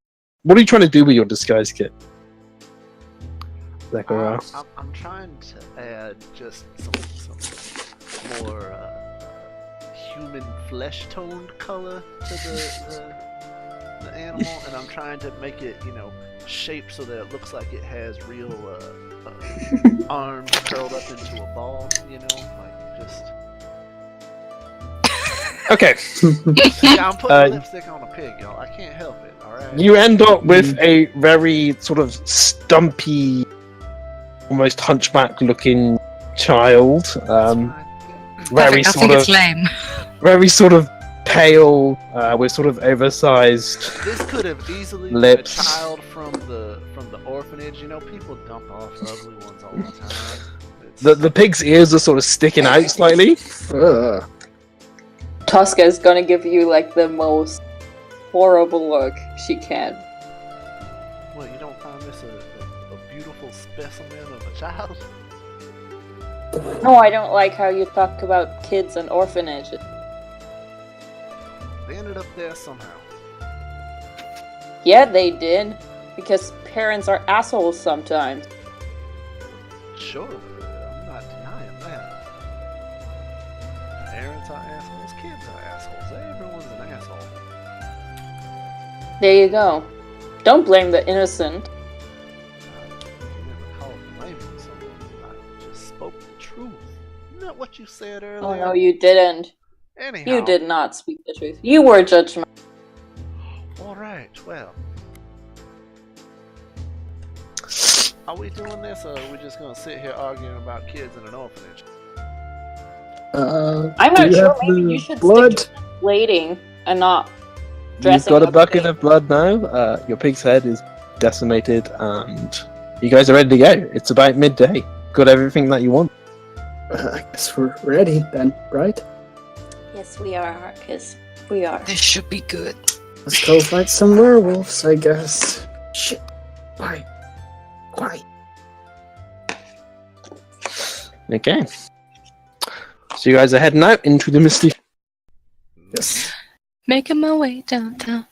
What are you trying to do with your disguise kit, Zechariah? I'm trying to add just some more human flesh toned color to the animal, and I'm trying to make it, shaped so that it looks like it has real arms curled up into a ball, like just. Okay. Yeah, I'm putting lipstick on a pig, y'all. I can't help it. All right. You end up with a very sort of stumpy, almost hunchback-looking child. Very I think it's lame. very sort of pale, with sort of oversized. This could have easily lips. been a child from the orphanage. People dump off ugly ones all the time. The pig's ears are sort of sticking out slightly. Ugh. Tosca is gonna give you like the most horrible look she can. Well, you don't find this a beautiful specimen of a child? No, I don't like how you talk about kids and orphanages. They ended up there somehow. Yeah, they did. Because parents are assholes sometimes. Sure, I'm not denying that. Parents are assholes, kids are assholes. Everyone's an asshole. There you go. Don't blame the innocent. I never called blaming someone. I just spoke the truth. Isn't that what you said earlier? Oh no, you didn't. Anyhow. You did not speak the truth. You were judgmental. Alright, well. Are we doing this, or are we just gonna sit here arguing about kids in an orphanage? I'm do not you sure. have Maybe the you should blood? stick to plating and not You've dressing got a up bucket the of blood now. Your pig's head is decimated, and you guys are ready to go. It's about midday. Got everything that you want. I guess we're ready then, right? Yes, we are, Arcus. We are. This should be good. Let's go fight some werewolves, I guess. Shit. Why? Okay. So you guys are heading out into the misty. Yes. Making my way downtown.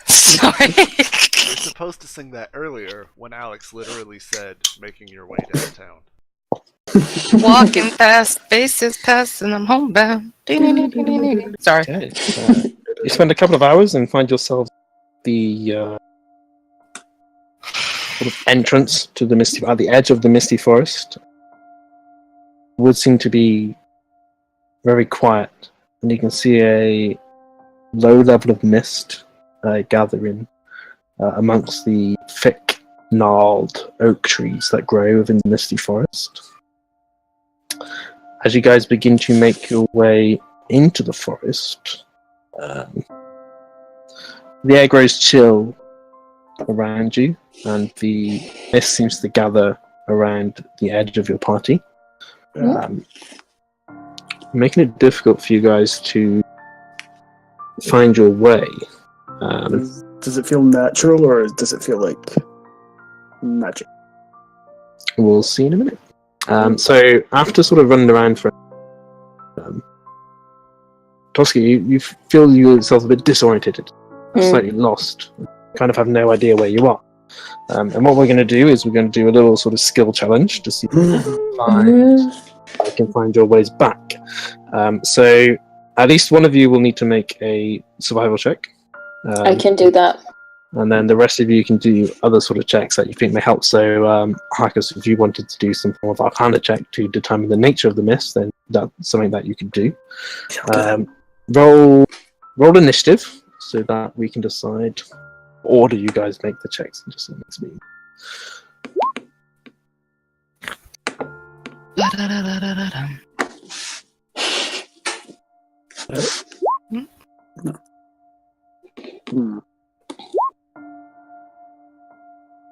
Sorry. We're supposed to sing that earlier when Alex literally said, making your way downtown. Walking fast, faces past, and I'm homebound. Sorry. Okay. You spend a couple of hours and find yourselves the sort of entrance to the misty, at the edge of the misty forest. Would seem to be very quiet, and you can see a low level of mist gathering amongst the thick, gnarled oak trees that grow within the misty forest. As you guys begin to make your way into the forest, the air grows chill around you, and the mist seems to gather around the edge of your party. Making it difficult for you guys to find your way. Does it feel natural, or does it feel like magic? We'll see in a minute. So after sort of running around for Tosca, you feel yourself a bit disoriented, slightly lost, kind of have no idea where you are. And what we're going to do is we're going to do a little sort of skill challenge to see if I can find your ways back. So at least one of you will need to make a survival check. I can do that. And then the rest of you can do other sort of checks that you think may help. So, Marcus, if you wanted to do some form of Arcana check to determine the nature of the mist, then that's something that you could do. Roll initiative so that we can decide what order you guys make the checks. Just so it makes me.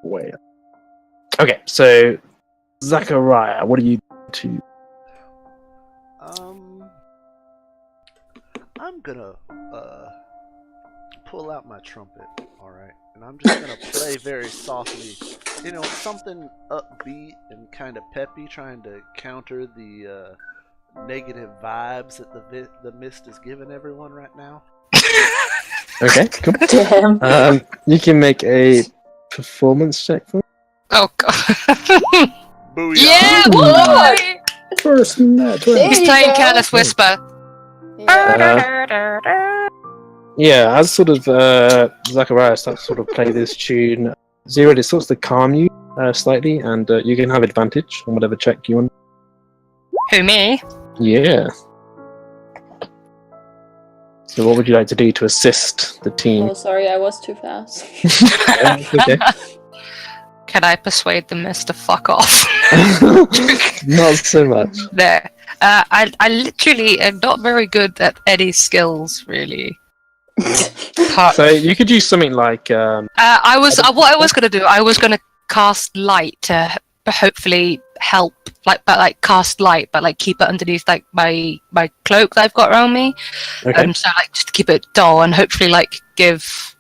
Wait. Okay, so Zachariah, what are you to? I'm gonna pull out my trumpet, alright? And I'm just gonna play very softly, something upbeat and kind of peppy, trying to counter the negative vibes that the mist is giving everyone right now. Okay, cool. Damn. You can make a performance check for me. Oh god. Booyah! Yeah, What? boy! First net. There He's you playing go. Careless Whisper. Yeah. Yeah, as sort of Zachariah starts to sort of play this tune, Zero, it starts to calm you slightly, and you can have advantage on whatever check you want. Who, me? Yeah. So what would you like to do to assist the team? Oh, sorry, I was too fast. Yeah, it's okay. Can I persuade the mist to fuck off? Not so much. There. I literally am not very good at any skills, really. So you could use something like what I was gonna do, I was gonna cast light to hopefully help, cast light, but keep it underneath my cloak that I've got around me. okay. So just to keep it dull and hopefully give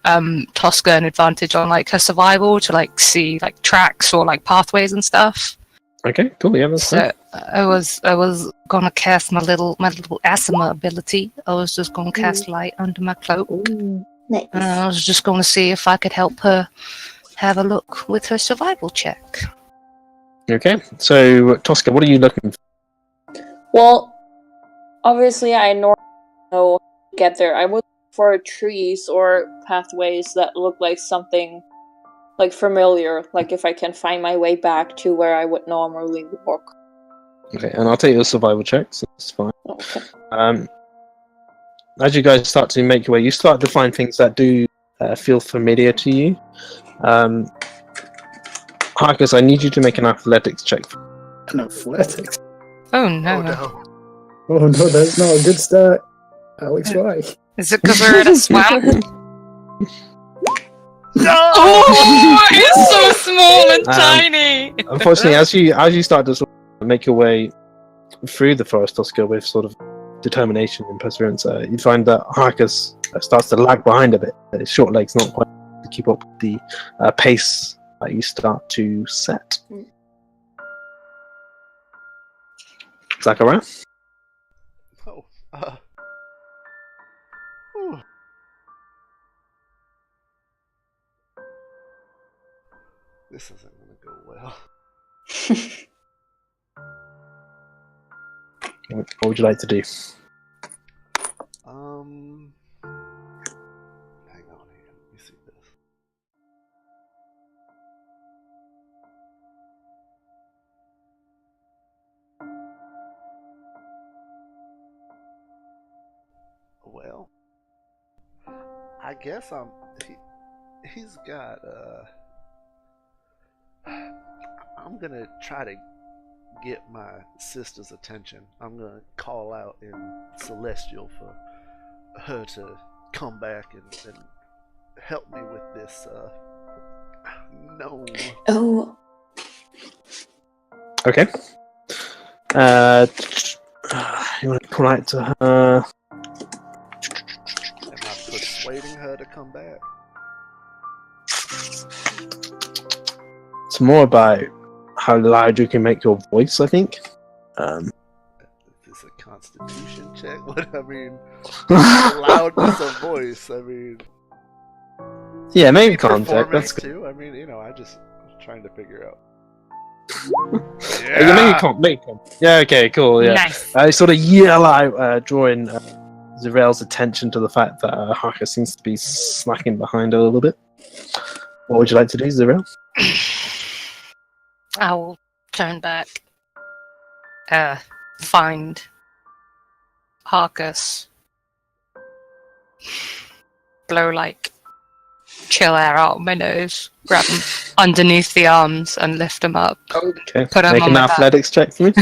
Tosca an advantage on her survival to see tracks or pathways and stuff. Okay, cool. Yeah, that's fine. So I was gonna cast my little asthma ability. I was just gonna cast light under my cloak. Nice. And I was just gonna see if I could help her have a look with her survival check. Okay, so Tosca, what are you looking for? Well, obviously, I know how to get there. I would look for trees or pathways that look like something familiar, if I can find my way back to where I would normally walk. Okay, and I'll take your survival check, so that's fine. Okay. As you guys start to make your way, you start to find things that do feel familiar to you. Harkus, I need you to make an athletics check. An athletics? Oh no. Oh no. Oh no, that's not a good start. Alex, why? Is it because we're in a swamp? No! Oh, it's so small and tiny. Unfortunately, as you start to sort of make your way through the forest, Tosca, with sort of determination and perseverance, you find that Harkus starts to lag behind a bit. His short legs not quite to keep up with the pace that you start to set. Zachariah? Oh, this isn't gonna go well. What would you like to do? Hang on here. Let me see this. Well, I guess he's got I'm gonna try to get my sister's attention. I'm gonna call out in Celestial for her to come back and help me with this gnome. Oh. Okay. You want to call out to her? Am I persuading her to come back? It's more about how loud you can make your voice, I think. Is this a constitution check? What I mean, loudness of voice. I mean, Yeah, maybe con check. performance That's good. too. I mean, I just was trying to figure out. Yeah, make a con. Yeah, okay, cool. Yeah, Nice. I sort of yell out, drawing Zarel's attention to the fact that Harker seems to be slacking behind a little bit. What would you like to do, Zarel? I will turn back. Find Harkus. Blow chill air out of my nose. Grab him underneath the arms and lift him up. Okay, Put him make on an my back. athletics check for me.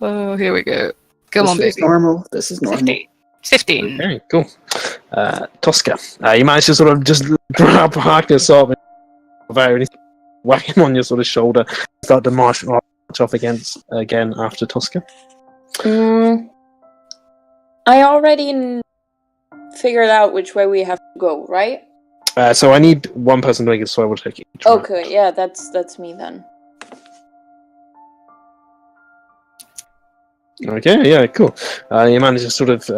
Oh, here we go. Come on, This is baby. normal. This is normal. 15. Okay, cool. Tosca, you manage to sort of just grab Harkness up without anything, whack him on your sort of shoulder, start to march off again after Tosca. I already figured out which way we have to go, right? So I need one person to make a survival check each round. Okay, yeah, that's me then. Okay, yeah, cool. You manage to sort of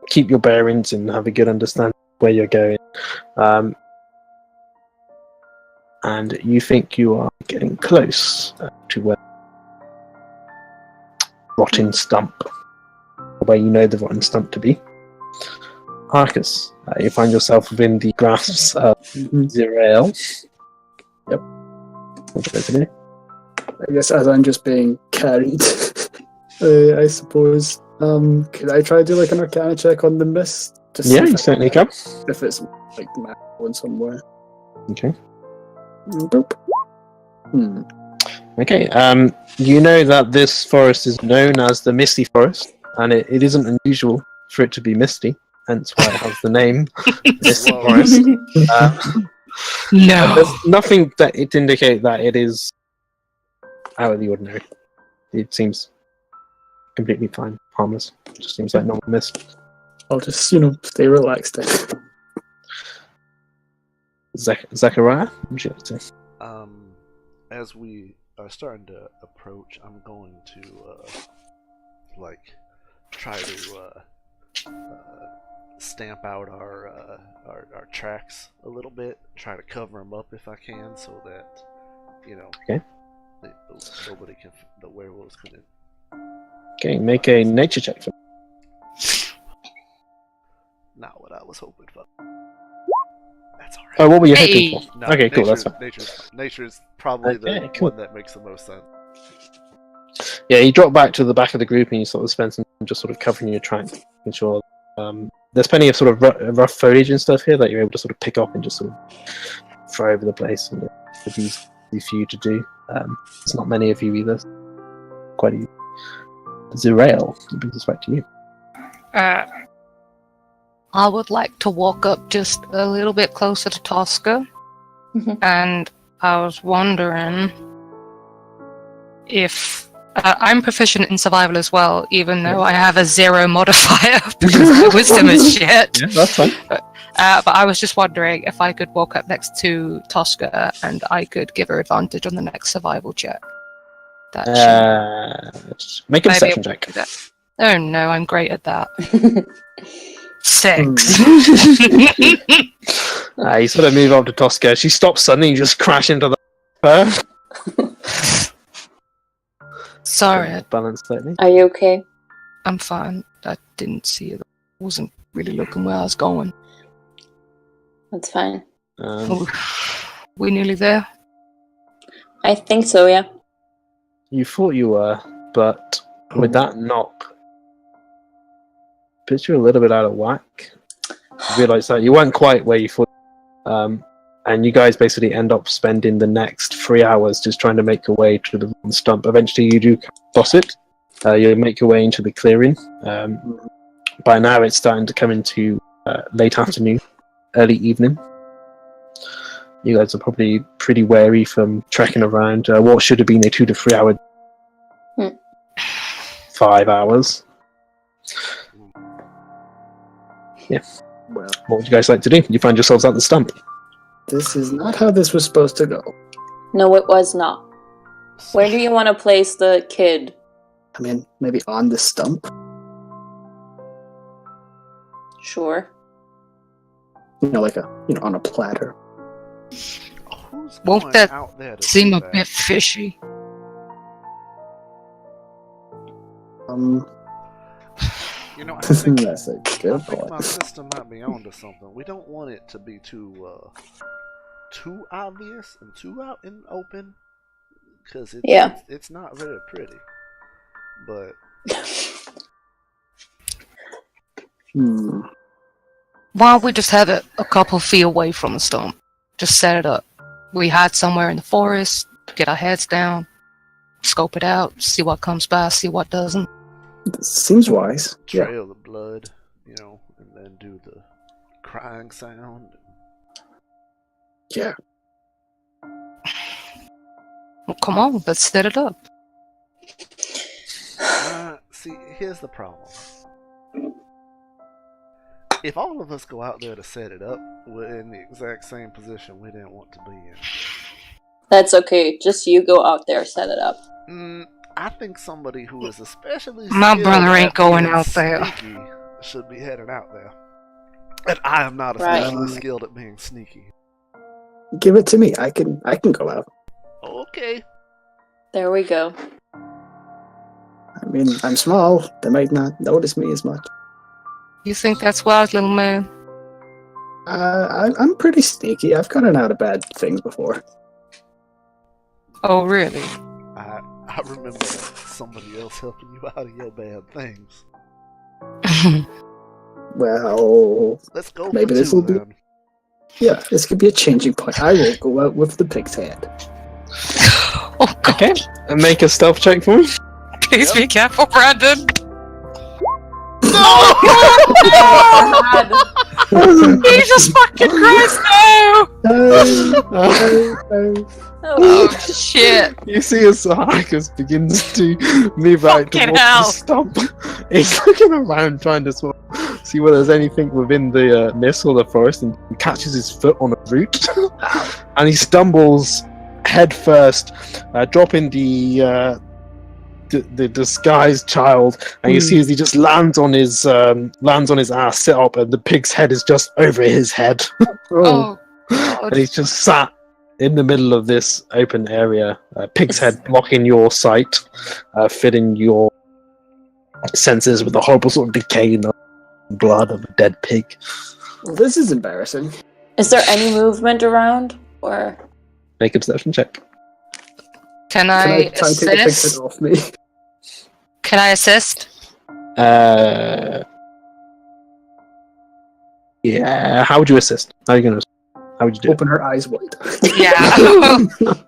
keep your bearings and have a good understanding of where you're going. And you think you are getting close to where rotten stump, where you know the rotten stump to be. Arcus, you find yourself within the grasps of Zerael. Yep. I guess as I'm just being carried, I suppose. Could I try to do like an Arcana check on the mist? To see Yeah, if you certainly can. If it's like going somewhere. Okay. Nope. Okay. You know that this forest is known as the Misty Forest, and it isn't unusual for it to be misty. Hence why it has the name Misty Whoa. Forest. No. There's nothing that it indicate that it is out of the ordinary. It seems completely fine, harmless. It just seems like normal mist. I'll just, stay relaxed then. Zachariah, what would you like to say? As we are starting to approach, I'm going to try to stamp out our tracks a little bit, try to cover them up if I can, so that Okay. nobody can, the werewolves couldn't. Okay, make a nature check for me. Not what I was hoping for. That's alright. Oh, what were you Hey. hoping for? No, Okay, cool, that's fine. Nature's probably Okay, the cool. one that makes the most sense. Yeah, you drop back to the back of the group and you sort of spend some time just sort of covering your track, making sure there's plenty of sort of rough foliage and stuff here that you're able to sort of pick up and just sort of throw over the place, and it's easy for you to do. There's not many of you either. Quite easy. Zerael, it brings us back to you. I would like to walk up just a little bit closer to Tosca, and I was wondering if I'm proficient in survival as well, even though I have a 0 modifier because my wisdom is shit. Yeah, that's fine. But I was just wondering if I could walk up next to Tosca and I could give her advantage on the next survival check. Make a Maybe perception able check. to do that. Oh no, I'm great at that. 6. You sort of move up to Tosca. She stops suddenly and you just crash into the Sorry, balance slightly. Are you okay? I'm fine. I didn't see it. I wasn't really looking where I was going. That's fine. We nearly there? I think so, yeah. You thought you were, but with that knock, puts you a little bit out of whack. You realise that you weren't quite where you thought. And you guys basically end up spending the next 3 hours just trying to make your way to the wrong stump. Eventually, you do boss it. You make your way into the clearing. By now, it's starting to come into late afternoon, early evening. You guys are probably pretty wary from trekking around what should have been a 2 to 3 hour. 5 hours. Yeah. Well, what would you guys like to do? You find yourselves at the stump. This is not how this was supposed to go. No, it was not. Where do you want to place the kid? I mean, maybe on the stump? Sure. On a platter. Who's Won't going that out there to seem do a that? bit fishy? I think, That's a I good think point. my system might be onto something. We don't want it to be too obvious and too out in open, because it's not very pretty. But Why don't we just have it a couple feet away from the stump? Just set it up. We hide somewhere in the forest, get our heads down, scope it out, see what comes by, see what doesn't. Seems wise. Yeah. trail the blood, and then do the crying sound. Yeah. Well, come on, let's set it up. See, here's the problem. If all of us go out there to set it up, we're in the exact same position we didn't want to be in. That's okay. Just you go out there, set it up. I think somebody who is especially My skilled brother ain't at going being out there. sneaky should be heading out there. And I am not Right. especially skilled at being sneaky. Give it to me. I can go out. Okay. There we go. I mean, I'm small. They might not notice me as much. You think that's wise, little man? I'm pretty sneaky. I've gotten out of bad things before. Oh, really? I remember somebody else helping you out of your bad things. Well, Let's go maybe for this two, will be. then. Yeah, this could be a changing point. I will go out with the pig's head. Oh, God. Okay, and make a stealth check for me. Please be careful, Brandon. God. Jesus fucking Christ, no! Oh, shit. You see as Harkus begins to move out Fucking towards hell. the stump. He's looking around trying to sort of see whether there's anything within the mist or the forest, and he catches his foot on a root, and he stumbles head first, dropping the disguised child, and you see as he just lands on his ass, sit up, and the pig's head is just over his head, Oh, God. and he's just sat in the middle of this open area, pig's head blocking your sight, fitting your senses with the horrible sort of decay and the blood of a dead pig. Well, this is embarrassing. Is there any movement around? Or Make a perception check. Can Can I I try and take the pig's assist? head off me? Can I assist? Yeah. How would you assist? How would you do it? Open her eyes wide. Yeah.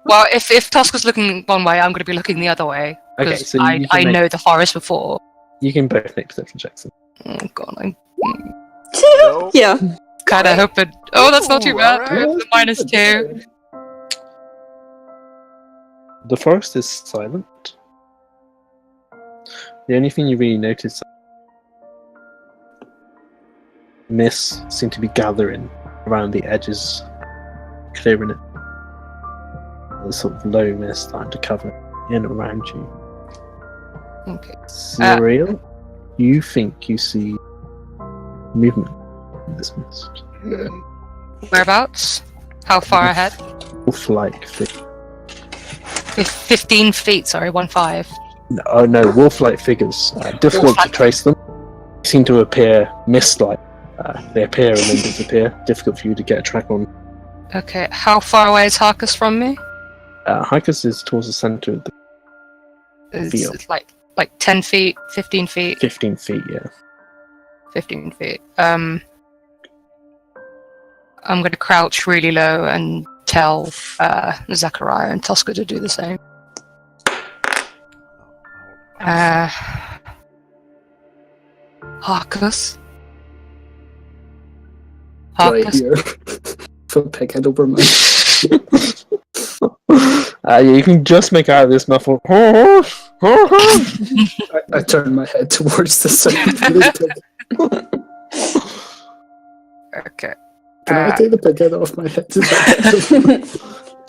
Well, if Tuska's looking one way, I'm going to be looking the other way. Okay, Because so you can I make- know the forest before. You can both make perception checks. Oh, God. I'm Nope. yeah. kind of hoping. Oh, that's not too Ooh, bad. alright. It's a -2. The forest is silent. The only thing you really notice, mists seem to be gathering around the edges, clearing it. The sort of low mist starting to cover in and around you. Okay. Zuriel, you think you see movement in this mist. Whereabouts? How far ahead? Wolf-like 15 feet, sorry, 15. no, wolf-like figures. Difficult to Wolf-like. trace them. They seem to appear mist-like. They appear and then disappear. Difficult for you to get a track on. Okay, how far away is Harkus from me? Hikus is towards the center of the Field. It's like 10 feet, 15 feet, 15 feet, yeah. 15 feet. I'm going to crouch really low and tell Zachariah and Tosca to do the same. Harkus? Right Harkus? here. Put pig head over my. You can just make out this muffled. I turn my head towards the side of this pig. Okay. Can I take the pig head off my head?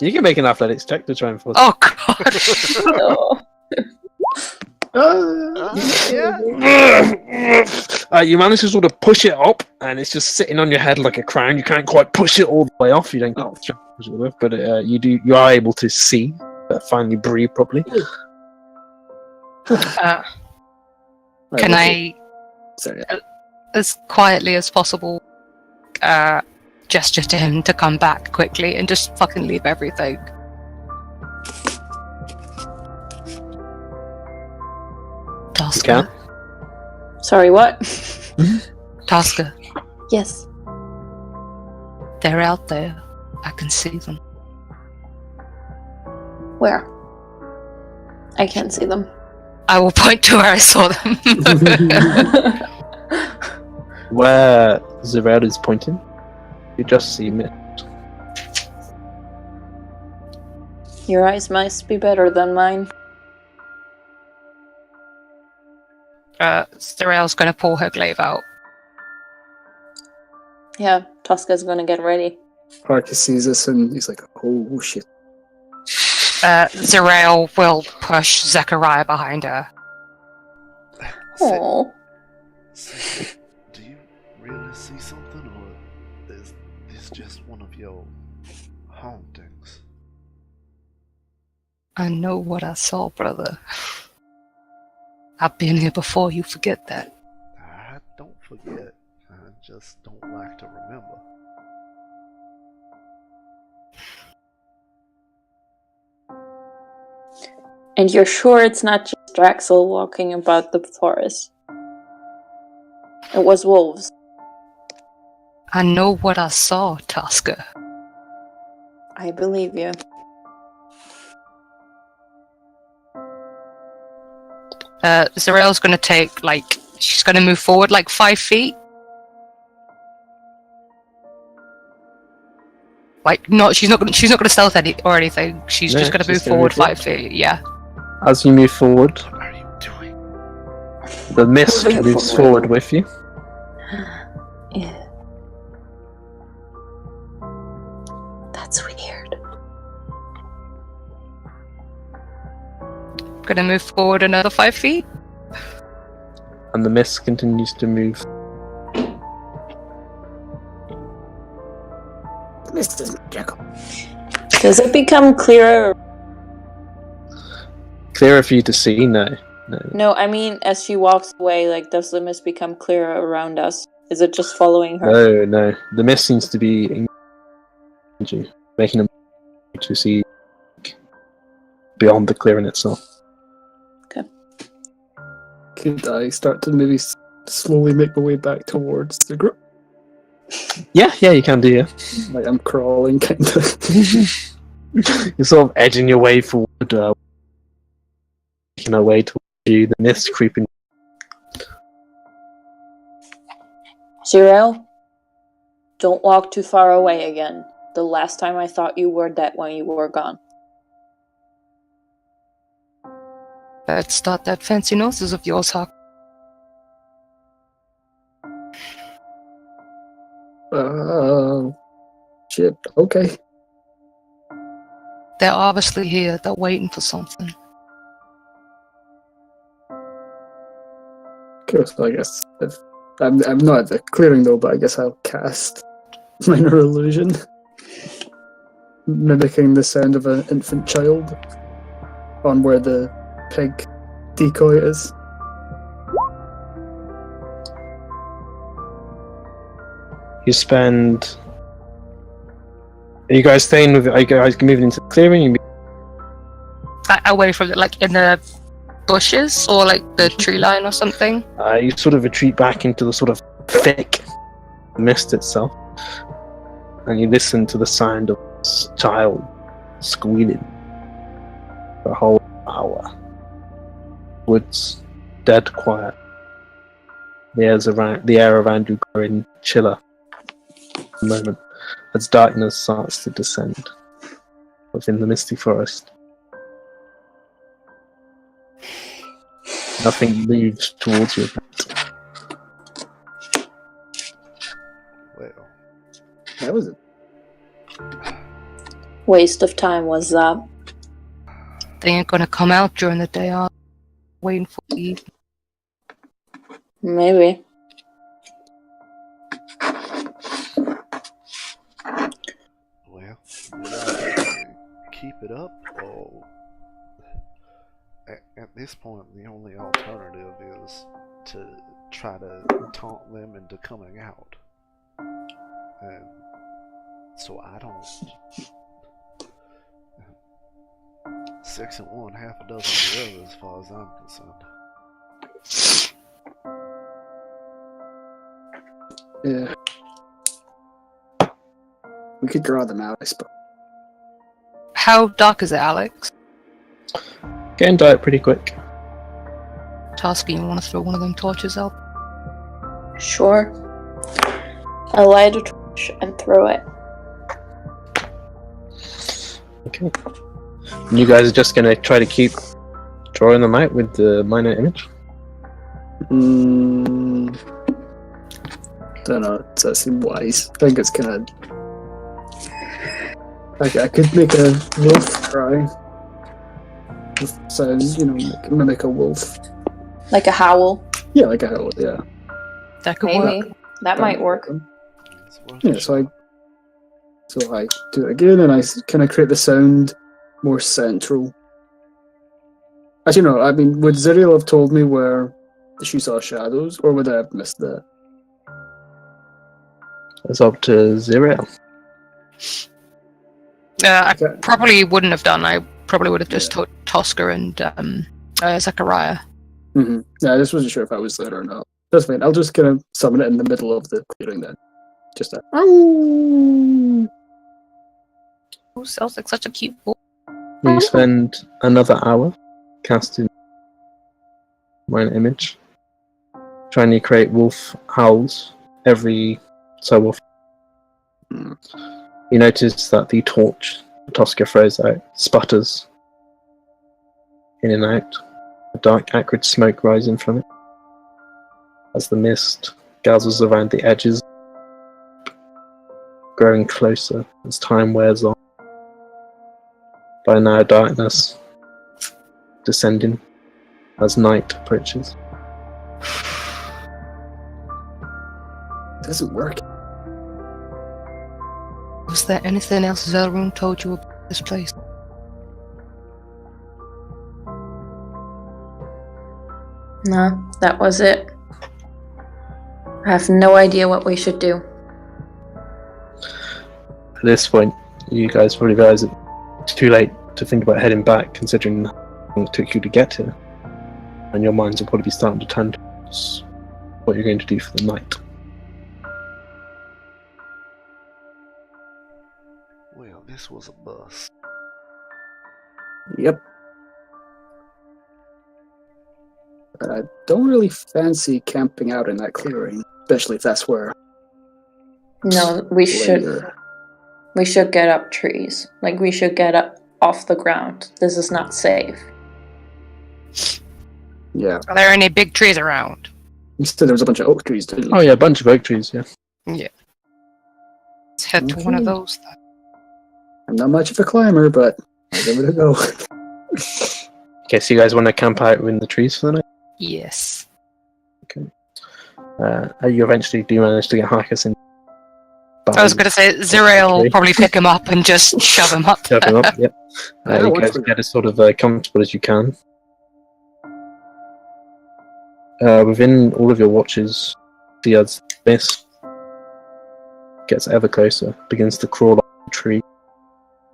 You can make an athletics check to try and force. Oh, God. Yeah. You manage to sort of push it up, and it's just sitting on your head like a crown. You can't quite push it all the way off. You don't get the push it all the way off, but you are able to see, finally breathe properly. Can I, Sorry. as quietly as possible, gesture to him to come back quickly and just fucking leave everything? Tosca. Sorry, what? Tosca. Yes. They're out there. I can see them. Where? I can't see them. I will point to where I saw them. Where Zelarun is pointing, you just see mist. Your eyes must be better than mine. Zarel's going to pull her glaive out. Yeah, Tosca's gonna get ready. Parker sees this and he's like, oh shit. Zarel will push Zechariah behind her. Oh, Do you really see something, or is this just one of your hauntings? I know what I saw, brother. I've been here before, you forget that. I don't forget. I just don't like to remember. and you're sure it's not just Draxel walking about the forest? It was wolves. I know what I saw, Tosca. I believe you. Zarel's gonna take, she's gonna move forward 5 feet. She's not gonna stealth or anything. She's No, just gonna she's move gonna forward move 5 feet, yeah. As you move forward, What are you doing? the mist Moving moves forward. forward with you. Yeah. That's weird. Gonna move forward another 5 feet. And the mist continues to move. Mr. Jekyll. Does it become clearer? Clearer for you to see? No. No, I mean, as she walks away, does the mist become clearer around us? Is it just following her? No. The mist seems to be engaging you, making them to see beyond the clearing itself. Could I start to maybe slowly make my way back towards the group? Yeah, you can do, yeah. Like I'm crawling, kind of. You're sort of edging your way forward, making our way towards you, the mist creeping. Zero, don't walk too far away again. The last time I thought you were dead when you were gone. Let's start that fancy noses of yours, Hawk. Shit, okay. They're obviously here. They're waiting for something. Cool, so I guess if I'm not at the clearing though, but I guess I'll cast minor illusion, mimicking the sound of an infant child on where the pig decoy is. You spend. Are you guys staying with? Are you guys moving into the clearing? Away from it, in the bushes or the tree line or something. You sort of retreat back into the sort of thick mist itself, and you listen to the sound of this child squealing for a whole hour. Woods dead quiet. The air around you growing chiller. At the moment, as darkness starts to descend within the misty forest. Nothing moves towards you. Well, That was it. Waste of time was that. They ain't gonna come out during the day. I'm waiting for the evening. Maybe. well, either keep it up, or at this point, the only alternative is to try to taunt them into coming out. And so I don't. 6 and 1, half a dozen the other, as far as I'm concerned. Yeah. We could draw them out, I suppose. How dark is it, Alex? Getting dark pretty quick. Tarsky, you want to throw one of them torches out? Sure. I light a torch and throw it. Okay. And you guys are just going to try to keep drawing them out with the minor image? Don't know. Does that seem wise? I think it's kind of. I could make a wolf cry. With sounds, mimic a wolf. Like a howl. Yeah, like a howl. Yeah. That could Maybe. work. That might work. It's worth Yeah. a shot. So I do it again, and I kind of create the sound more central. Actually, no. I mean, would Ziriel have told me where she saw shadows, or would I have missed that? It's up to Zero. I Okay. probably wouldn't have done. I probably would have just told Tosca and Zachariah. Mm-hmm. Yeah, I just wasn't sure if I was there or not. That's fine. I'll just kind of summon it in the middle of the clearing then. Just that. Oh, sounds like such a cute boy. You spend another hour casting minor image, trying to create wolf howls every so often. You notice that the torch Tosca throws out sputters in and out, a dark acrid smoke rising from it as the mist gathers around the edges, growing closer as time wears on. By now, darkness descending as night approaches. It doesn't work. Was there anything else Zelarun told you about this place? No, that was it. I have no idea what we should do. At this point, you guys probably realize it's too late to think about heading back, considering how long it took you to get here. And your minds will probably be starting to turn towards what you're going to do for the night. Well, this was a bust. Yep. But I don't really fancy camping out in that clearing, especially if that's where. No, we should. later. We should get up trees. Like, we should get up off the ground. This is not safe. Yeah. Are there any big trees around? You said there was a bunch of oak trees, didn't you? Oh yeah, a bunch of oak trees, yeah. Yeah. Let's head to one of Okay. those then. I'm not much of a climber, but I'll give it a go. Okay, so you guys want to camp out in the trees for the night? Yes. You eventually do manage to get Harkus in. I was going to say, Zirael will probably pick him up and just shove him up. Shove him up, yep. Yeah, You watch guys for get as sort of comfortable as you can. Within all of your watches, the as mist gets ever closer, begins to crawl up the tree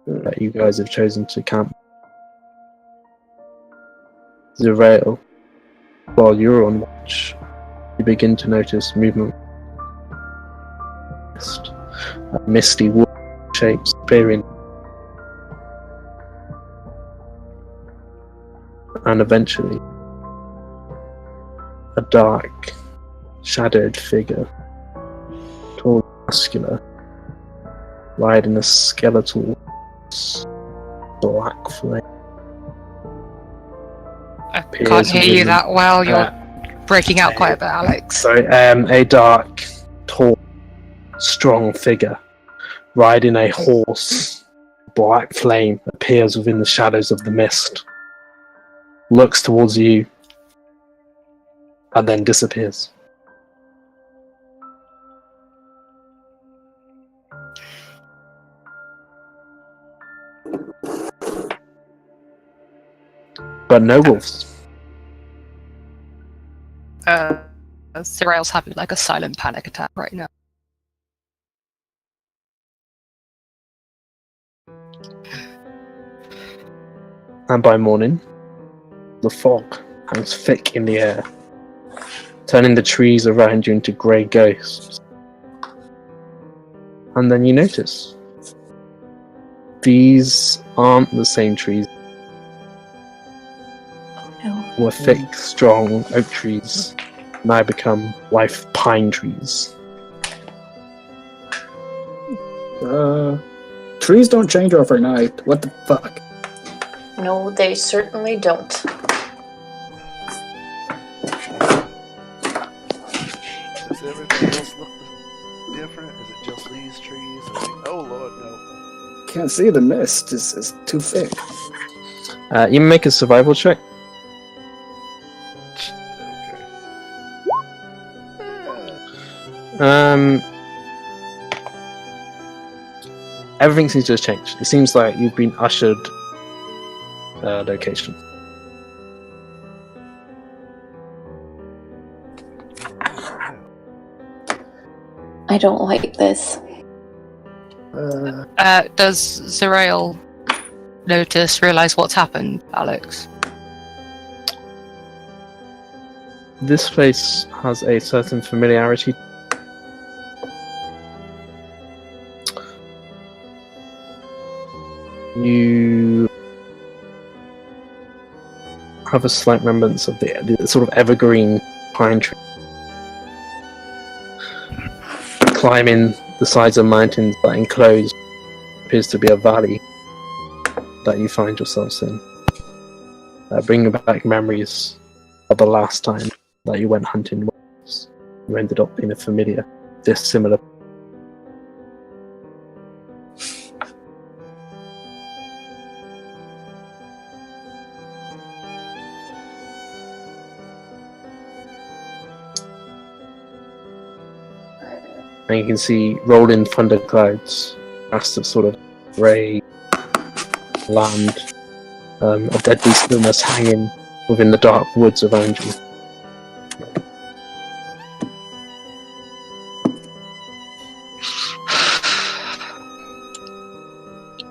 that you guys have chosen to camp. Zirael, while you're on watch, you begin to notice movement. Misty wood shapes appearing, and eventually a dark, shadowed figure, tall, muscular, riding a skeletal black flame. I can't hear you that well. You're breaking out quite a bit, Alex. Sorry, a dark, tall, strong figure riding a horse, black flame, appears within the shadows of the mist, looks towards you, and then disappears. But no wolves. Zirael's having like a silent panic attack right now. And by morning, the fog hangs thick in the air, turning the trees around you into grey ghosts. And then you notice these aren't the same trees. Oh no. were thick, strong oak trees now become life pine trees. Trees don't change overnight. What the fuck? No, they certainly don't. Does everything else look different? Is it just these trees? Oh lord, no. Can't see the mist. It's too thick. You make a survival check. Okay. Everything seems to have changed. It seems like you've been ushered location. I don't like this. Does Zerael realize what's happened, Alex? This place has a certain familiarity. You have a slight remembrance of the sort of evergreen pine tree climbing the sides of mountains that enclose appears to be a valley that you find yourselves in, bringing back memories of the last time that you went hunting. You ended up in a familiar, dissimilar. And you can see rolling thunder clouds, past the sort of grey land, a deadly stillness hanging within the dark woods around you.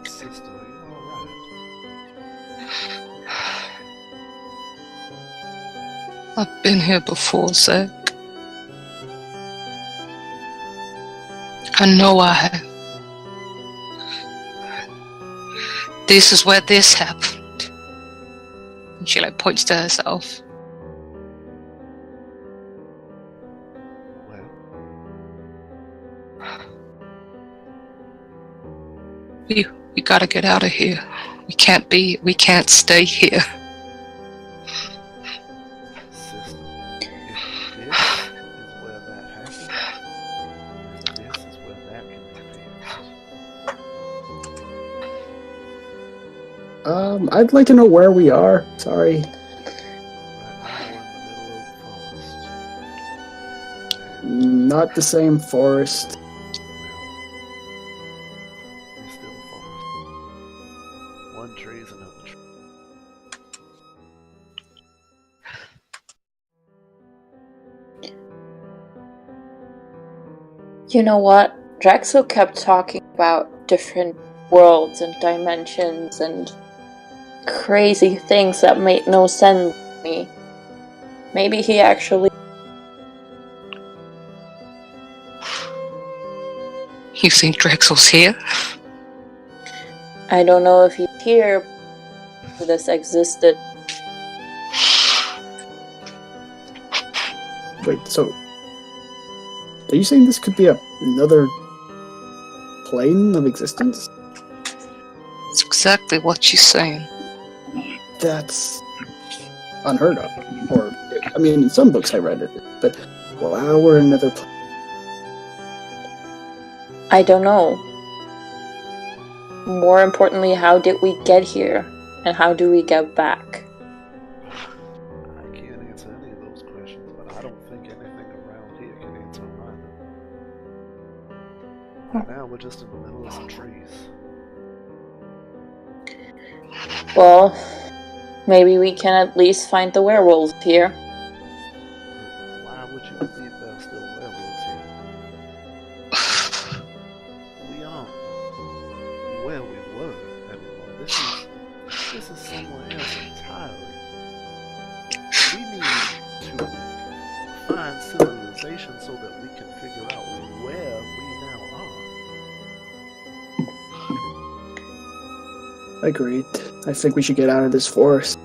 Sister, are you alright? I've been here before, Zach. I know I have. This is where this happened. And she points to herself. Well, We gotta get out of here. We can't stay here. sister, if this is where that happened, this is where that can be fixed. I'd like to know where we are. Sorry. Right now we're in the middle of the forest. Not the same forest. It's still a forest. One tree is another tree. You know what? Draxo kept talking about different worlds and dimensions and crazy things that made no sense to me. Maybe he actually... You think Drexel's here? I don't know if he's here, but this existed. Wait, so... Are you saying this could be another plane of existence? That's exactly what she's saying. That's unheard of. Or, I mean, in some books I read it, but wow, we're another plane. I don't know. More importantly, how did we get here? And how do we get back? I can't answer any of those questions, but I don't think anything around here can answer them either. Right now, we're just in the middle of some trees. Well, maybe we can at least find the werewolves here. Why would you believe there are still werewolves here? We aren't where we were anymore. This is somewhere else entirely. We need to find civilization so that we can figure out where we now are. Agreed. I think we should get out of this forest.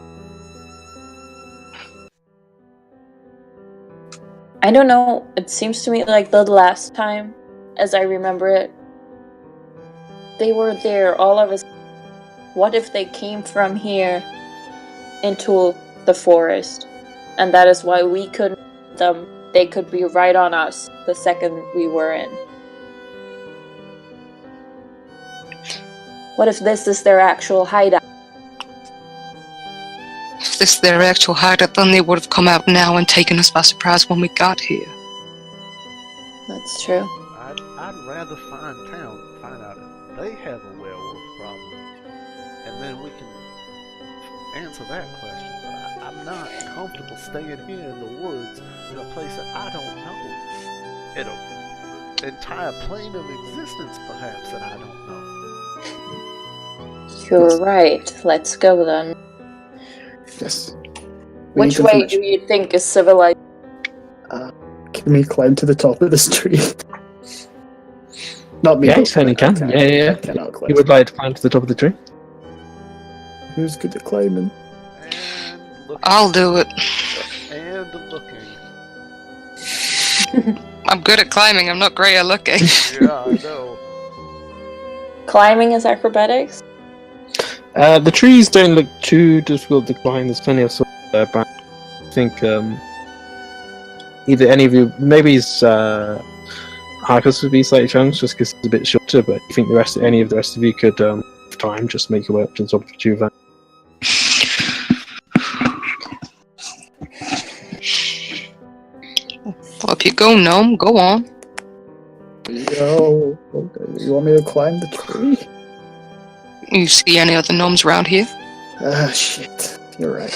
I don't know. It seems to me like the last time, as I remember it, they were there, all of us. What if they came from here into the forest? And that is why we couldn't see them. They could be right on us the second we were in. What if this is their actual hideout? If this is their actual hideout, then they would have come out now and taken us by surprise when we got here. That's true. I'd rather find out if they have a werewolf problem, and then we can answer that question. But I'm not comfortable staying here in the woods in a place that I don't know. In an entire plane of existence, perhaps, that I don't know. You're right. Let's go then. Yes. Which way do you think is civilized? Can we climb to the top of this tree? Not me. Yeah, you certainly can. Yeah. I cannot climb. You would like to climb to the top of the tree? Who's good at climbing? And looking. I'll do it. And looking. I'm good at climbing, I'm not great at looking. Yeah, I know. Climbing is acrobatics? The trees don't look too difficult to climb. There's plenty of sort of there, but I think either any of you, maybe Harkus would be slightly challenged just because it's a bit shorter, but I think any of the rest of you could time just make your way up to the top of the tree. Well, if you go, Gnome, go on. Yo, okay. You want me to climb the tree? You see any other gnomes around here? Ah, shit. You're right.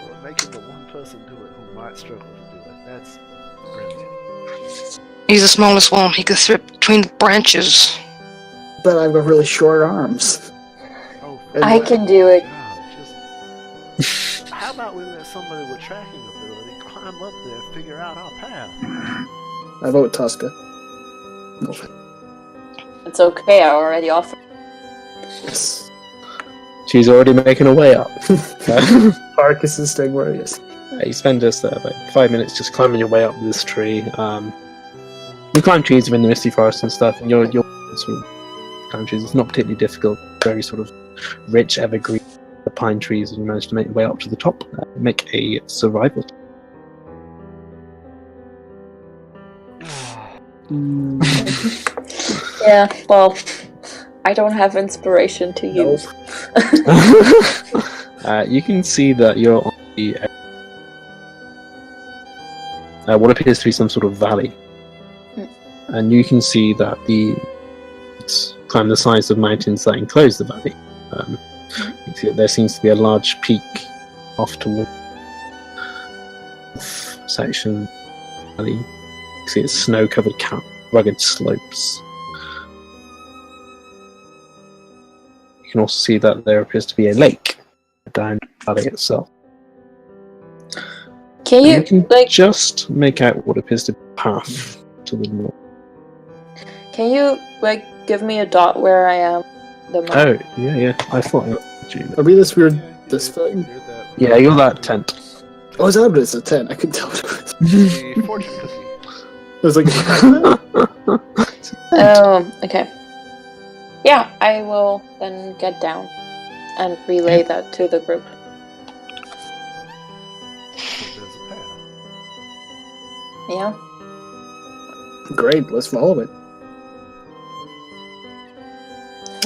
Well, making the one person do it who might struggle to do it, that's brilliant. He's the smallest one, he could slip between the branches. But I've got really short arms. Oh, I can do it. God, just... How about we let somebody with tracking ability climb up there and figure out our path? I vote Tosca. No. It's okay, I already offered. Yes. She's already making her way up. Harkus is staying where he is. You spend just about 5 minutes just climbing your way up this tree. You climb trees within the misty forest and stuff, and you're sort of climb trees. It's not particularly difficult. Very sort of rich evergreen pine trees, and you manage to make your way up to the top. Make a survival. Yeah, well, I don't have inspiration to use. You can see that you're on the what appears to be some sort of valley, and you can see that it's climb the sides of mountains that enclose the valley. You can see that there seems to be a large peak off toward section valley. You can see it's snow-covered rugged slopes. You can also see that there appears to be a lake down the valley itself. Can you can just make out what appears to be a path to the north. Can you give me a dot where I am? Oh, yeah. I thought I would you. Are we this weird this thing? Yeah, you're that tent. Oh, is that what it's a tent? I couldn't tell what it was. The fortune cookie. It was like Oh, okay. Yeah, I will then get down and relay that to the group. There's a path. Yeah. Great, let's follow it.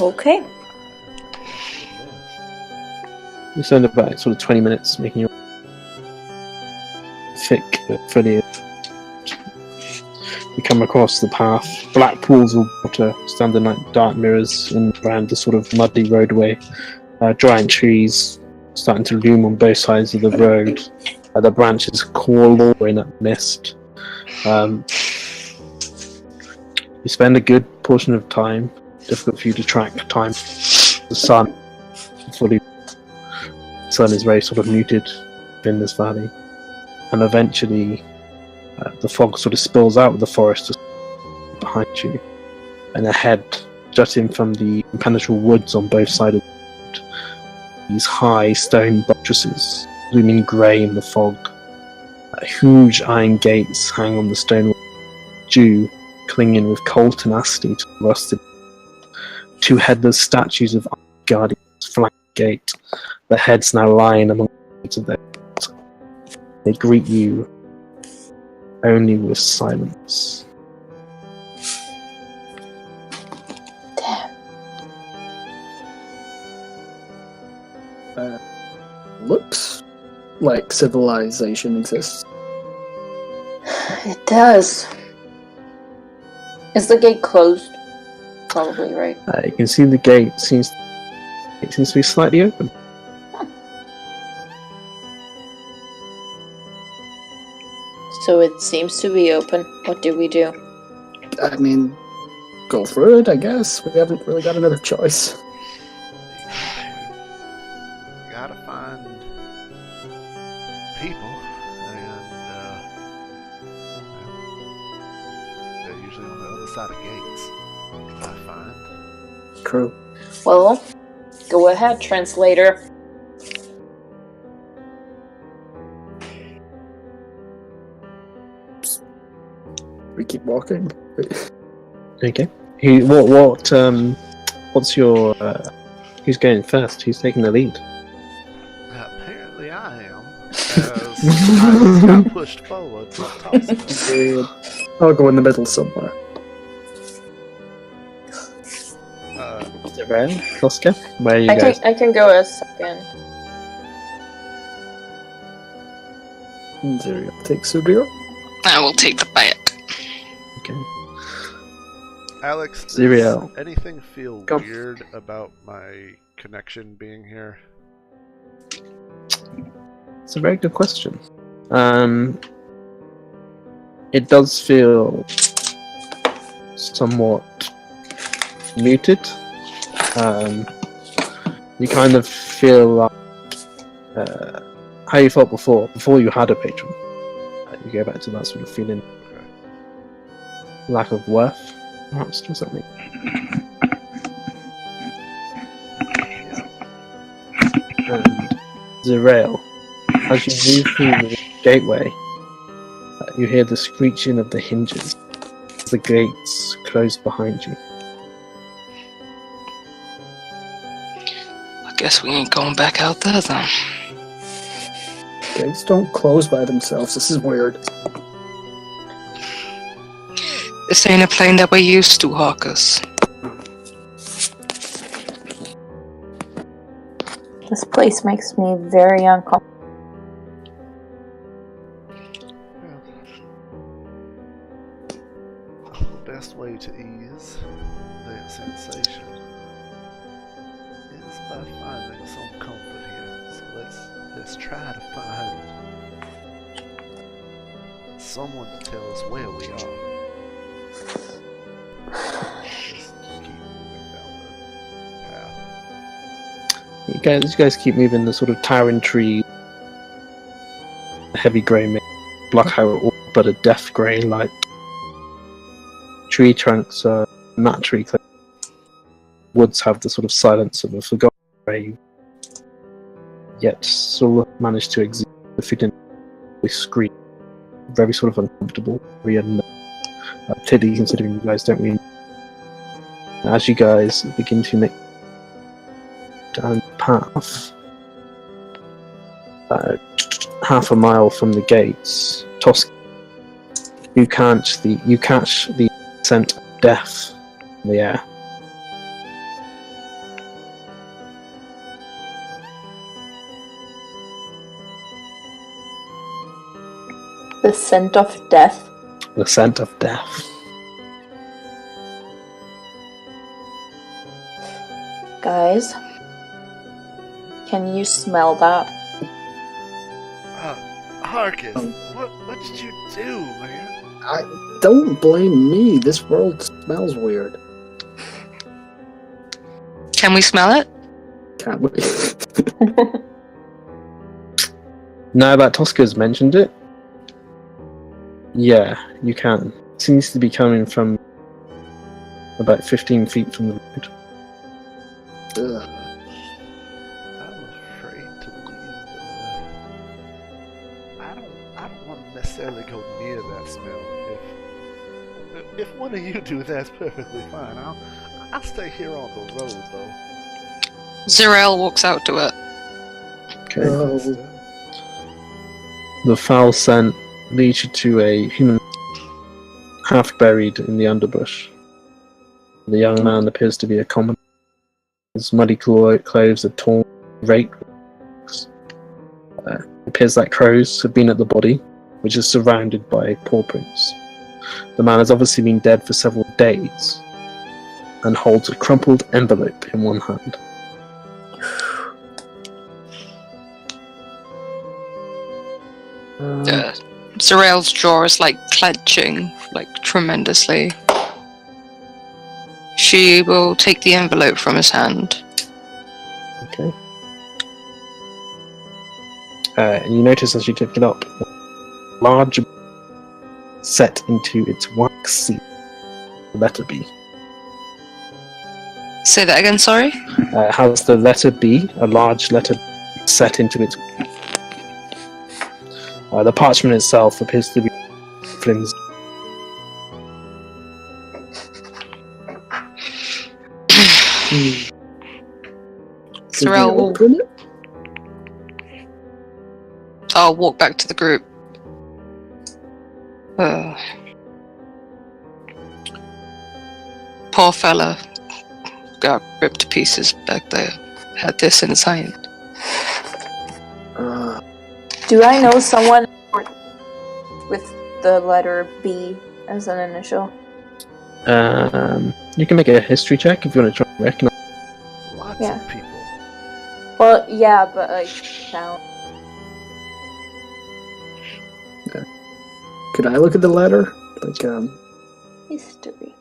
Okay. You spend about sort of 20 minutes making your thick foliage. You come across the path. Black pools of water standing like dark mirrors around the sort of muddy roadway. Giant trees starting to loom on both sides of the road. The branches clawing at mist. You spend a good portion of time. Difficult for you to track time. The sun is very sort of muted in this valley, and eventually the fog sort of spills out of the forest behind you, and ahead, jutting from the impenetrable woods on both sides of the road, these high stone buttresses looming grey in the fog. Huge iron gates hang on the stone wall, dew clinging with cold tenacity to the rusted. Two headless statues of guardians flank the gate, their heads now lying among the their. They greet you only with silence. Looks like civilization exists. It does. Is the gate closed? Probably, right? You can see the gate seems to be slightly open. So it seems to be open. What do we do? I mean, go for it, I guess. We haven't really got another choice. You gotta find people, and they're usually on the other side of gates. I find. True. Well, go ahead, translator. We keep walking. Okay. What's your who's going first? Who's taking the lead? Apparently I am, as I got pushed forward to toss. I'll go in the middle somewhere. Zelarun, Tosca, where are you guys? I can go a second. Zuriel takes Zuriel. I will take the back. Okay. Alex, does Zuriel. anything feel Go. weird about my connection being here? It's a very good question. It does feel somewhat muted. You kind of feel like how you felt before you had a patron. You go back to that sort of feeling, lack of worth, perhaps, or something. And Zelarun, as you move through the gateway, you hear the screeching of the hinges as the gates close behind you. I guess we ain't going back out there then. Gates don't close by themselves. This is weird. This ain't a plane that we're used to, Hawkers. This place makes me very uncomfortable. The best way to ease that sensation is by finding some comfort here. So let's try to find someone to tell us where we are. Just keep moving down the path. You guys keep moving the sort of towering tree, heavy grey, black how but a death grey light. Tree trunks are naturally clear. Woods have the sort of silence of a forgotten grave, yet still manage to exist the feeling we scream. Very sort of uncomfortable, very unknown. Particularly considering you guys don't really. As you guys begin to make down the path, about half a mile from the gates, Tosca, you catch the scent of death in the air. The scent of death. The scent of death. Guys, can you smell that? Harkus, what did you do, man? Don't blame me. This world smells weird. Can we smell it? Can't we? Now that Tosca's mentioned it, yeah, you can. It seems to be coming from about 15 feet from the road. Ugh. I'm afraid to leave. I don't want necessarily go near that smell. If one of you do, that's perfectly fine. I'll stay here on the road, though. Zerael walks out to it. Okay. Oh. The foul scent leads you to a human half buried in the underbrush. The young man appears to be a common. His muddy clothes are torn, raked. It appears that crows have been at the body, which is surrounded by paw prints. The man has obviously been dead for several days and holds a crumpled envelope in one hand. Zerael's jaw is clenching, tremendously. She will take the envelope from his hand. Okay. And you notice as you pick it up, large set into its wax seal, letter B. Say that again, sorry? Has the letter B, a large letter set into its. The parchment itself appears to be flimsy. Zerael will. Open it? I'll walk back to the group. Poor fella got ripped to pieces back there. Had this inside. Do I know someone with the letter B as an initial? You can make a history check if you want to try and recognize. Lots Yeah. of people. Well, yeah, but now. Could I look at the letter? History.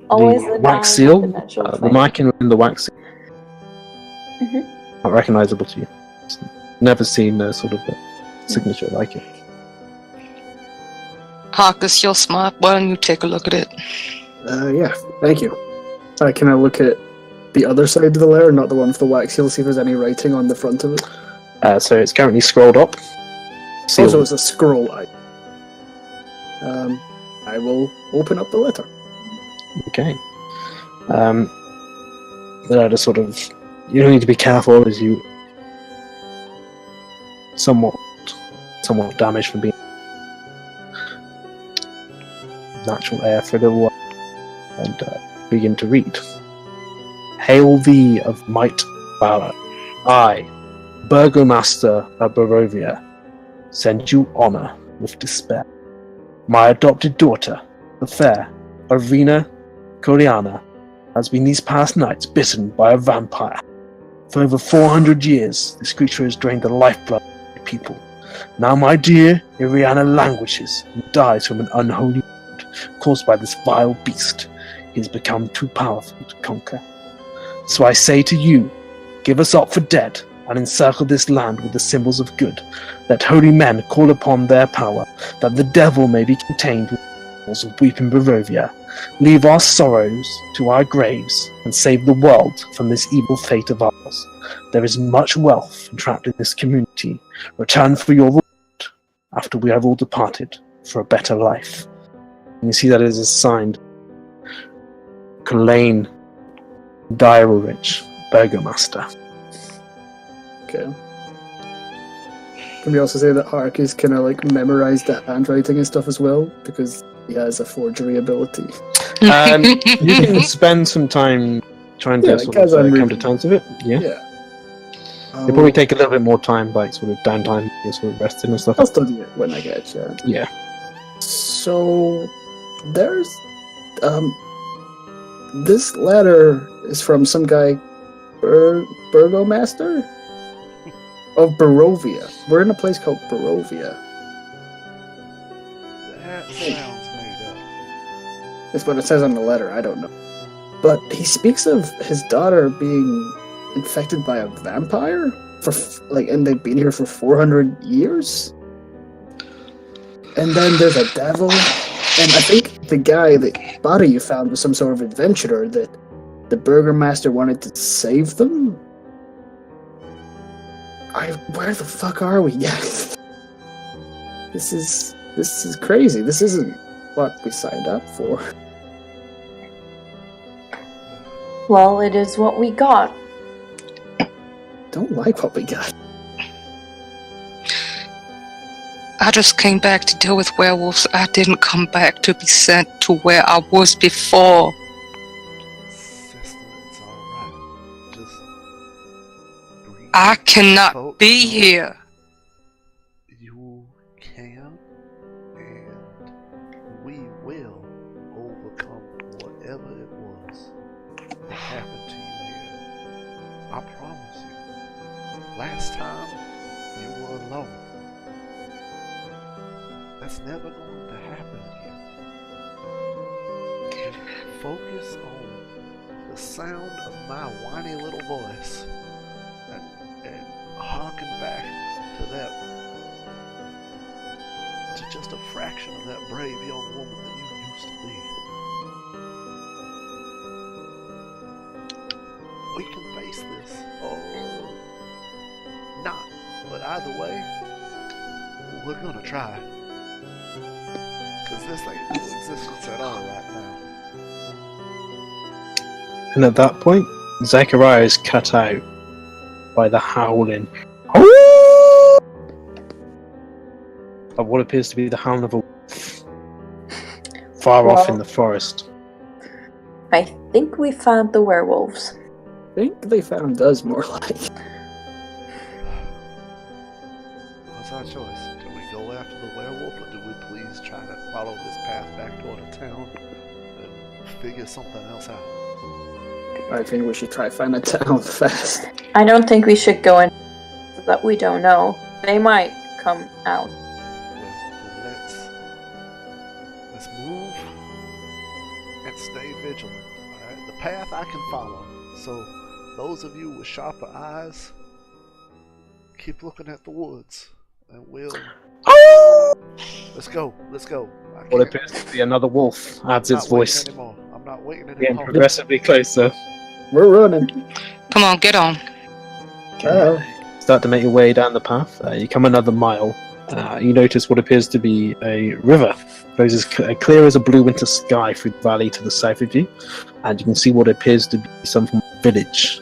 Always The wax seal, the marking in the wax seal, not recognizable to you. Never seen a sort of a signature like it. Harkus, you're smart. Why don't you take a look at it? Yeah, thank you. Can I look at the other side of the letter, not the one with the wax seal, see if there's any writing on the front of it? So it's currently scrolled up. So it's a scroll. I will open up the letter. Okay. The letter sort of. You don't need to be careful as you. Somewhat damaged from being natural air for a little while, and begin to read. Hail thee of might valor. I, Burgomaster of Barovia, send you honor with despair. My adopted daughter, the fair Arena Coriana, has been these past nights bitten by a vampire. For over 400 years, this creature has drained the lifeblood of the people. Now my dear Iriana languishes and dies from an unholy wound caused by this vile beast. He has become too powerful to conquer. So I say to you, give us up for dead, and encircle this land with the symbols of good. Let holy men call upon their power, that the devil may be contained with the walls of weeping Barovia. Leave our sorrows to our graves, and save the world from this evil fate of ours. There is much wealth entrapped in this community. Return for your reward after we have all departed for a better life. And you see that it is signed Kulain Daggerford, Burgomaster. Okay. Can we also say that Harkus kind of memorized the handwriting and stuff as well, because he has a forgery ability? You can spend some time trying to come to terms with it. Yeah. It'll probably take a little bit more time, sort of downtime, sort of resting and stuff. I'll study it when I get a chance. Yeah. So there's this letter is from some guy, Burgomaster of Barovia. We're in a place called Barovia. That sounds made up. That's what it says on the letter. I don't know. But he speaks of his daughter being infected by a vampire and they've been here for 400 years. And then there's a devil. And I think the body you found was some sort of adventurer that the Burgermaster wanted to save them? Where the fuck are we, guys? This is crazy. This isn't what we signed up for. Well, it is what we got. Don't like what we got. I just came back to deal with werewolves. I didn't come back to be sent to where I was before. Sister, it's alright. Just breathe. I cannot Folks, be here. You can, and we will overcome whatever it was that happened to you here. I promise you. Last time, you were alone. That's never going to happen again. Just focus on the sound of my whiny little voice and harken back to just a fraction of that brave young woman that you used to be. We can face this, or not, but either way, we're gonna try. Because this ain't no existence at all right now. And at that point, Zechariah is cut out by the howling of what appears to be the hound of a wolf far off in the forest. I think we found the werewolves. I think they found us more like. What's our choice? Do we go after the werewolf, or do we please try to follow this path back toward the town and figure something else out? I think we should try to find a town fast. I don't think we should go in that we don't know. They might come out. Well, let's move and stay vigilant. Alright? The path I can follow. So those of you with sharper eyes, keep looking at the woods. And we'll... Let's go. What appears to be another wolf adds its voice. I'm not waiting Getting anymore. progressively closer. We're running. Come on, get on. Start to make your way down the path. You come another mile. You notice what appears to be a river. Goes as clear as a blue winter sky through the valley to the south of you. And you can see what appears to be some form of village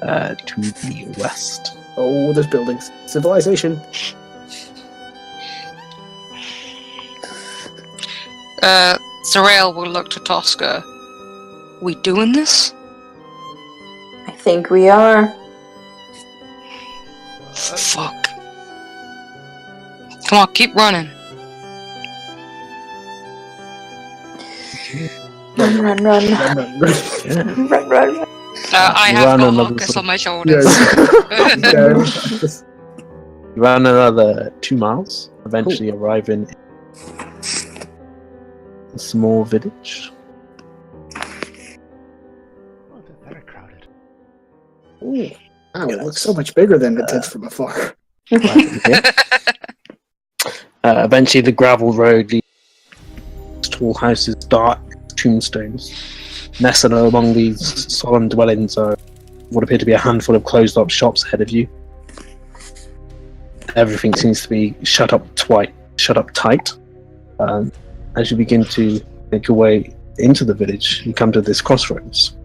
to the west. Oh, there's buildings. Civilization. Zarael will look to Tosca. We doing this? I think we are. Fuck. Come on, keep running. Run. Run. I have Run got another Marcus sort on my shoulders. Yes. You run another 2 miles, eventually arriving in a small village. Oh, they're very crowded. Ooh. Wow, it looks so much bigger than it did from afar. Eventually the gravel road leads to tall houses, dark tombstones. Nestled among these solemn dwellings are what appear to be a handful of closed up shops ahead of you. Everything seems to be shut up tight. As you begin to make your way into the village, you come to this crossroads,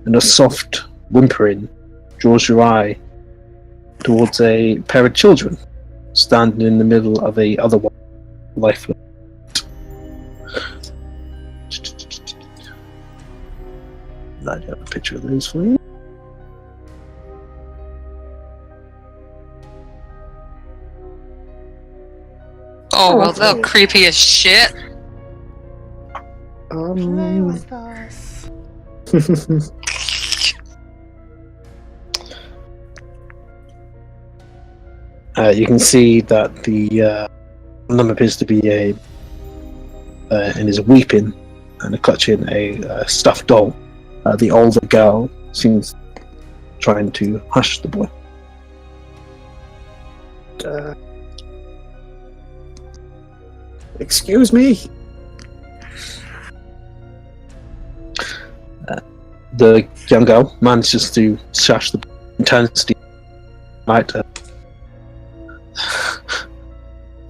and a soft whimpering draws your eye towards a pair of children standing in the middle of a otherwise lifeless. I have a picture of those for you. Oh, well, they're creepy as shit. Play with us. You can see that the one of them appears to be and is weeping and clutching a stuffed doll. The older girl seems trying to hush the boy. Excuse me? the young girl manages to shush the intensity. Right.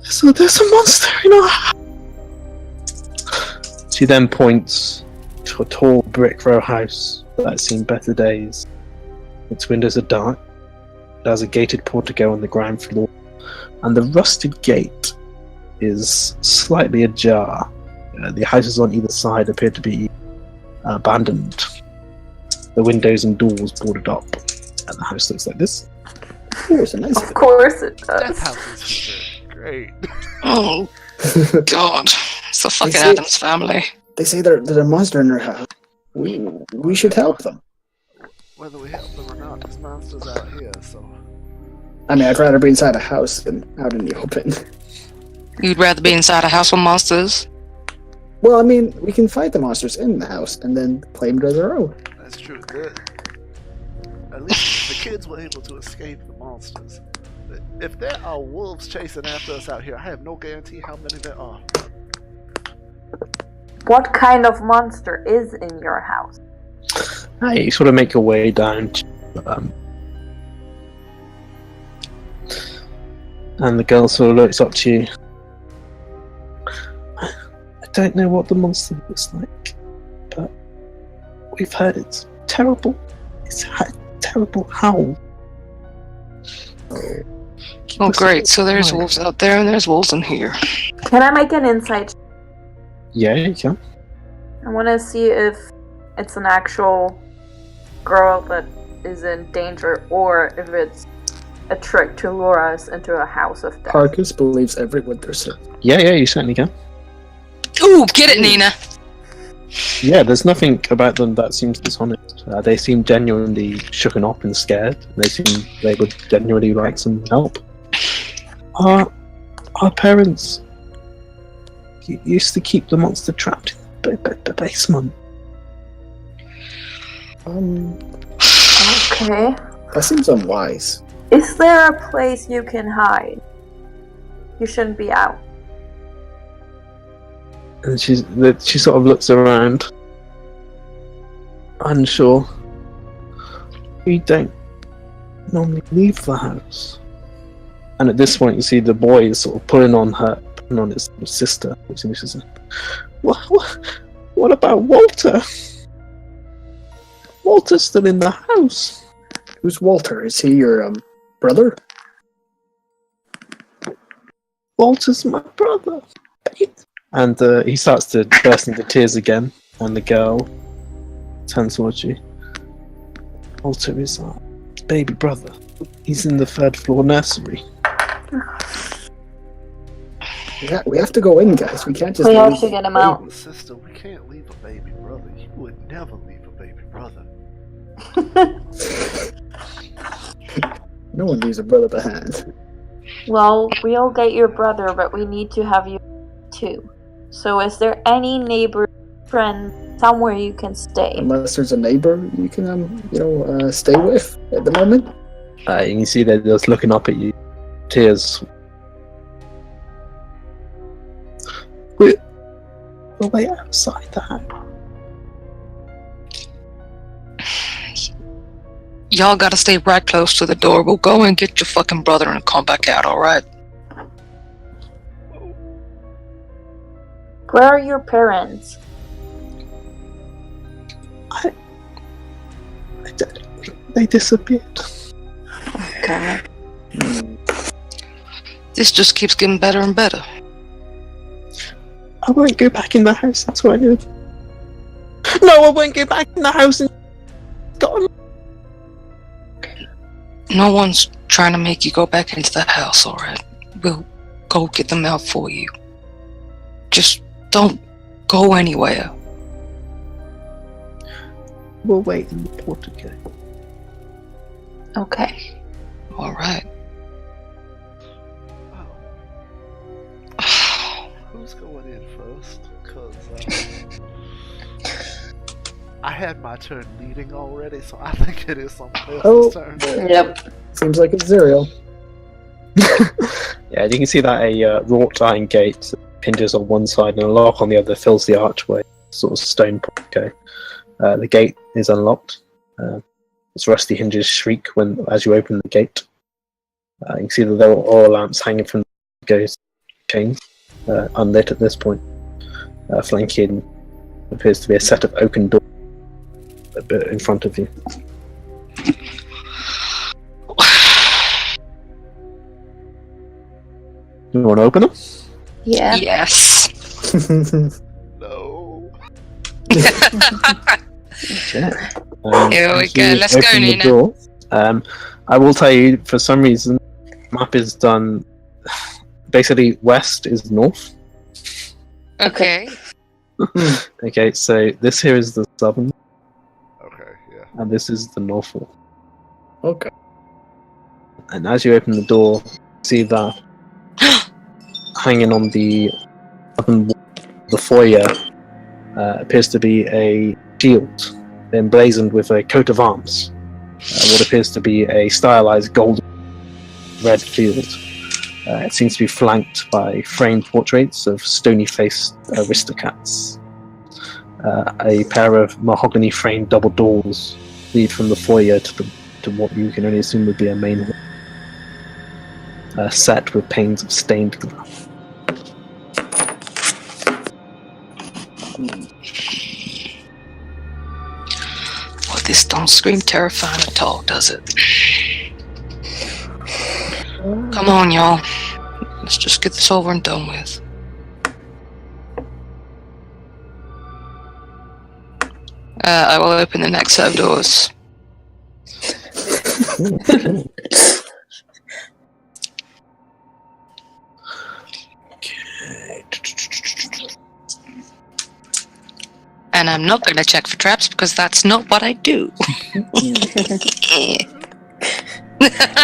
So there's a monster in our house. She then points to a tall brick row house that's seen better days. Its windows are dark. It has a gated portico on the ground floor, and the rusted gate is slightly ajar. The houses on either side appear to be abandoned. The windows and doors boarded up, and the house looks like this. Of course it That does. house is great. Oh, God. It's the fucking They say- Addams family. They say there's a monster in their house. We should help them. Whether we help them or not, this monster's out here, so... I mean, I'd rather be inside a house than out in the open. You'd rather be inside a house with monsters? Well, I mean, we can fight the monsters in the house and then claim it as our own. That's true. At least the kids were able to escape the monsters. If there are wolves chasing after us out here, I have no guarantee how many there are. What kind of monster is in your house? You sort of make your way down to, and the girl sort of looks up to you. I don't know what the monster looks like, but we've heard it's terrible. It's a terrible howl. Oh, great. So there's wolves out there and there's wolves in here. Can I make an insight? Yeah, you can. I want to see if it's an actual girl that is in danger or if it's a trick to lure us into a house of death. Parkus believes every word they're saying. Yeah, you certainly can. Ooh, get it, Nina! Yeah, there's nothing about them that seems dishonest. They seem genuinely shooken up and scared. They would genuinely like some help. Our parents used to keep the monster trapped in the basement. Okay. That seems unwise. Is there a place you can hide? You shouldn't be out. And she sort of looks around, unsure. We don't normally leave the house. And at this point, you see the boy is sort of pulling on his sister. Which she says, What about Walter? Walter's still in the house. Who's Walter? Is he your brother? Walter's my brother. And he starts to burst into tears again, and the girl turns towards you. Walter is our baby brother. He's in the 3rd floor nursery. Yeah, we have to go in, guys. We can't just. We have leave to get him the out. baby. Sister, we can't leave a baby brother. You would never leave a baby brother. No one leaves a brother behind. Well, we'll get your brother, but we need to have you too. So is there any neighbor, friend, somewhere you can stay? Unless there's a neighbor you can, stay with at the moment. You can see they're just looking up at you, tears. We're way outside the house. Y'all gotta stay right close to the door. We'll go and get your fucking brother and come back out, alright? Where are your parents? They disappeared. Okay. This just keeps getting better and better. I won't go back in the house, that's what I did. No, I won't go back in the house and got him. No one's trying to make you go back into the house, alright? We'll go get them out for you. Just don't go anywhere. We'll wait in the portico. Okay. Alright. Who's going in first? Because I had my turn leading already, so I think it is somebody else's turn. Yep. Seems like it's Zerial. Yeah, you can see that a wrought iron gate hinges on one side and a lock on the other fills the archway, sort of stone portico. The gate is unlocked. Its rusty hinges shriek as you open the gate. You can see that there are oil lamps hanging from the ghost chains, unlit at this point. Flanking appears to be a set of oaken doors a bit in front of you. You want to open them? Yeah. Yes. No. Okay. Here we as go, you let's go, open the Nina. door, I will tell you, for some reason, the map is done. Basically, west is north. Okay. Okay, so this here is the southern, Okay, yeah. and this is the north wall. Okay. And as you open the door, you see that hanging on the southern wall, the foyer, appears to be a shield emblazoned with a coat of arms. What appears to be a stylized golden red shield. It seems to be flanked by framed portraits of stony-faced aristocrats. A pair of mahogany-framed double doors lead from the foyer to what you can only assume would be a main hall, set with panes of stained glass. Well, this don't scream terrifying at all, does it? Come on, y'all. Let's just get this over and done with. I will open the next set of doors. And I'm not going to check for traps because that's not what I do. I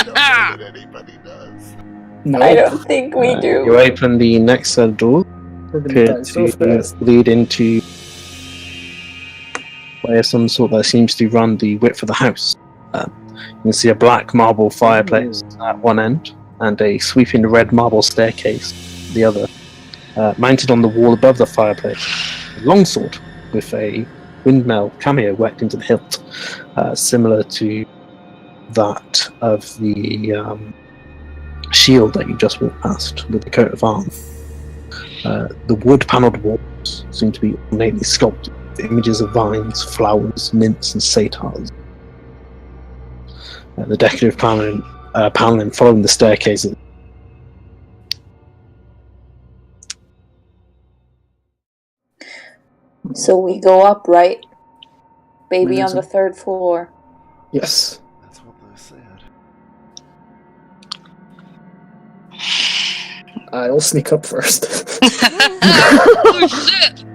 don't know that anybody does. No. I don't think we You do. open the next set of doors, We're gonna appear die so to fast. lead into where some sort that seems to run the width of the house. You can see a black marble fireplace at one end and a sweeping red marble staircase at the other. Mounted on the wall above the fireplace, a longsword with a windmill cameo worked into the hilt, similar to that of the shield that you just walked past with the coat of arms. The wood-panelled walls seem to be ornately sculpted with images of vines, flowers, nymphs, and satyrs. The decorative paneling following the staircase. So we go up, right? Baby on Amazing. the 3rd floor. Yes. That's what they said. I'll sneak up first. Oh shit!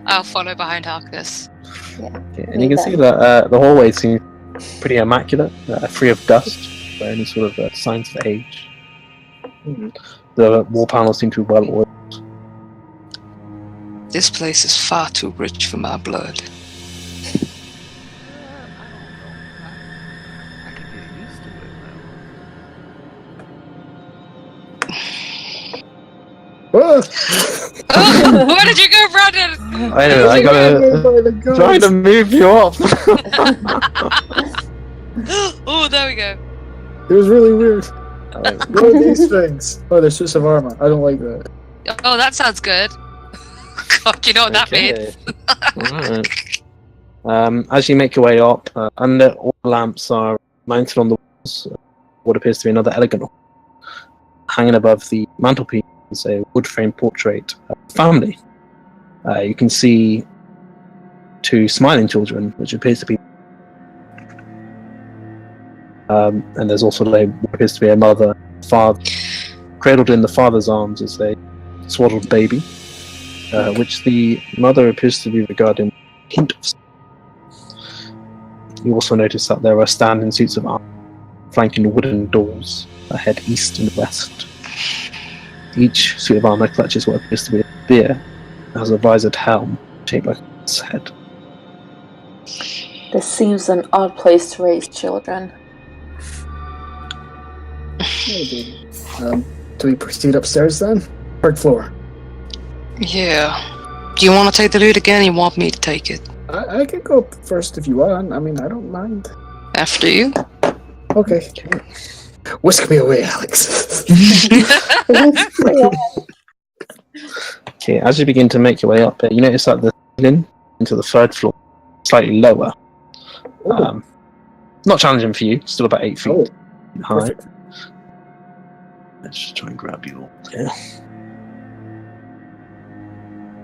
I'll follow behind Harkness. And you can see that the hallway seems pretty immaculate, free of dust or any sort of signs of age. The wall panels seem to be well oiled. This place is far too rich for my blood. I could get used to it now. Whoa! Oh, where did you go, Brandon? I know, I gotta try to move you up. Oh, there we go. It was really weird. What are these things? Oh, they're suits of armor. I don't like that. Oh, that sounds good. God, you know what that means. Alright. As you make your way up, under all the lamps are mounted on the walls. What appears to be another elegant hall. Hanging above the mantelpiece is a wood-framed portrait of a family. You can see two smiling children, which appears to be. And there's also what appears to be a mother, father, cradled in the father's arms as a swaddled baby, which the mother appears to be regarding a hint of. You also notice that there are standing suits of armor flanking wooden doors that head east and west. Each suit of armor clutches what appears to be a spear, and has a visored helm shaped like its head. This seems an odd place to raise children. Maybe. Do we proceed upstairs then? 3rd floor. Yeah. Do you want to take the loot again or you want me to take it? I can go first if you want. I mean, I don't mind. After you. Okay. Whisk me away, Alex. Okay, as you begin to make your way up, you notice that the ceiling into the third floor slightly lower. Not challenging for you, still about 8 feet high. Perfect. Let's just try and grab you all here.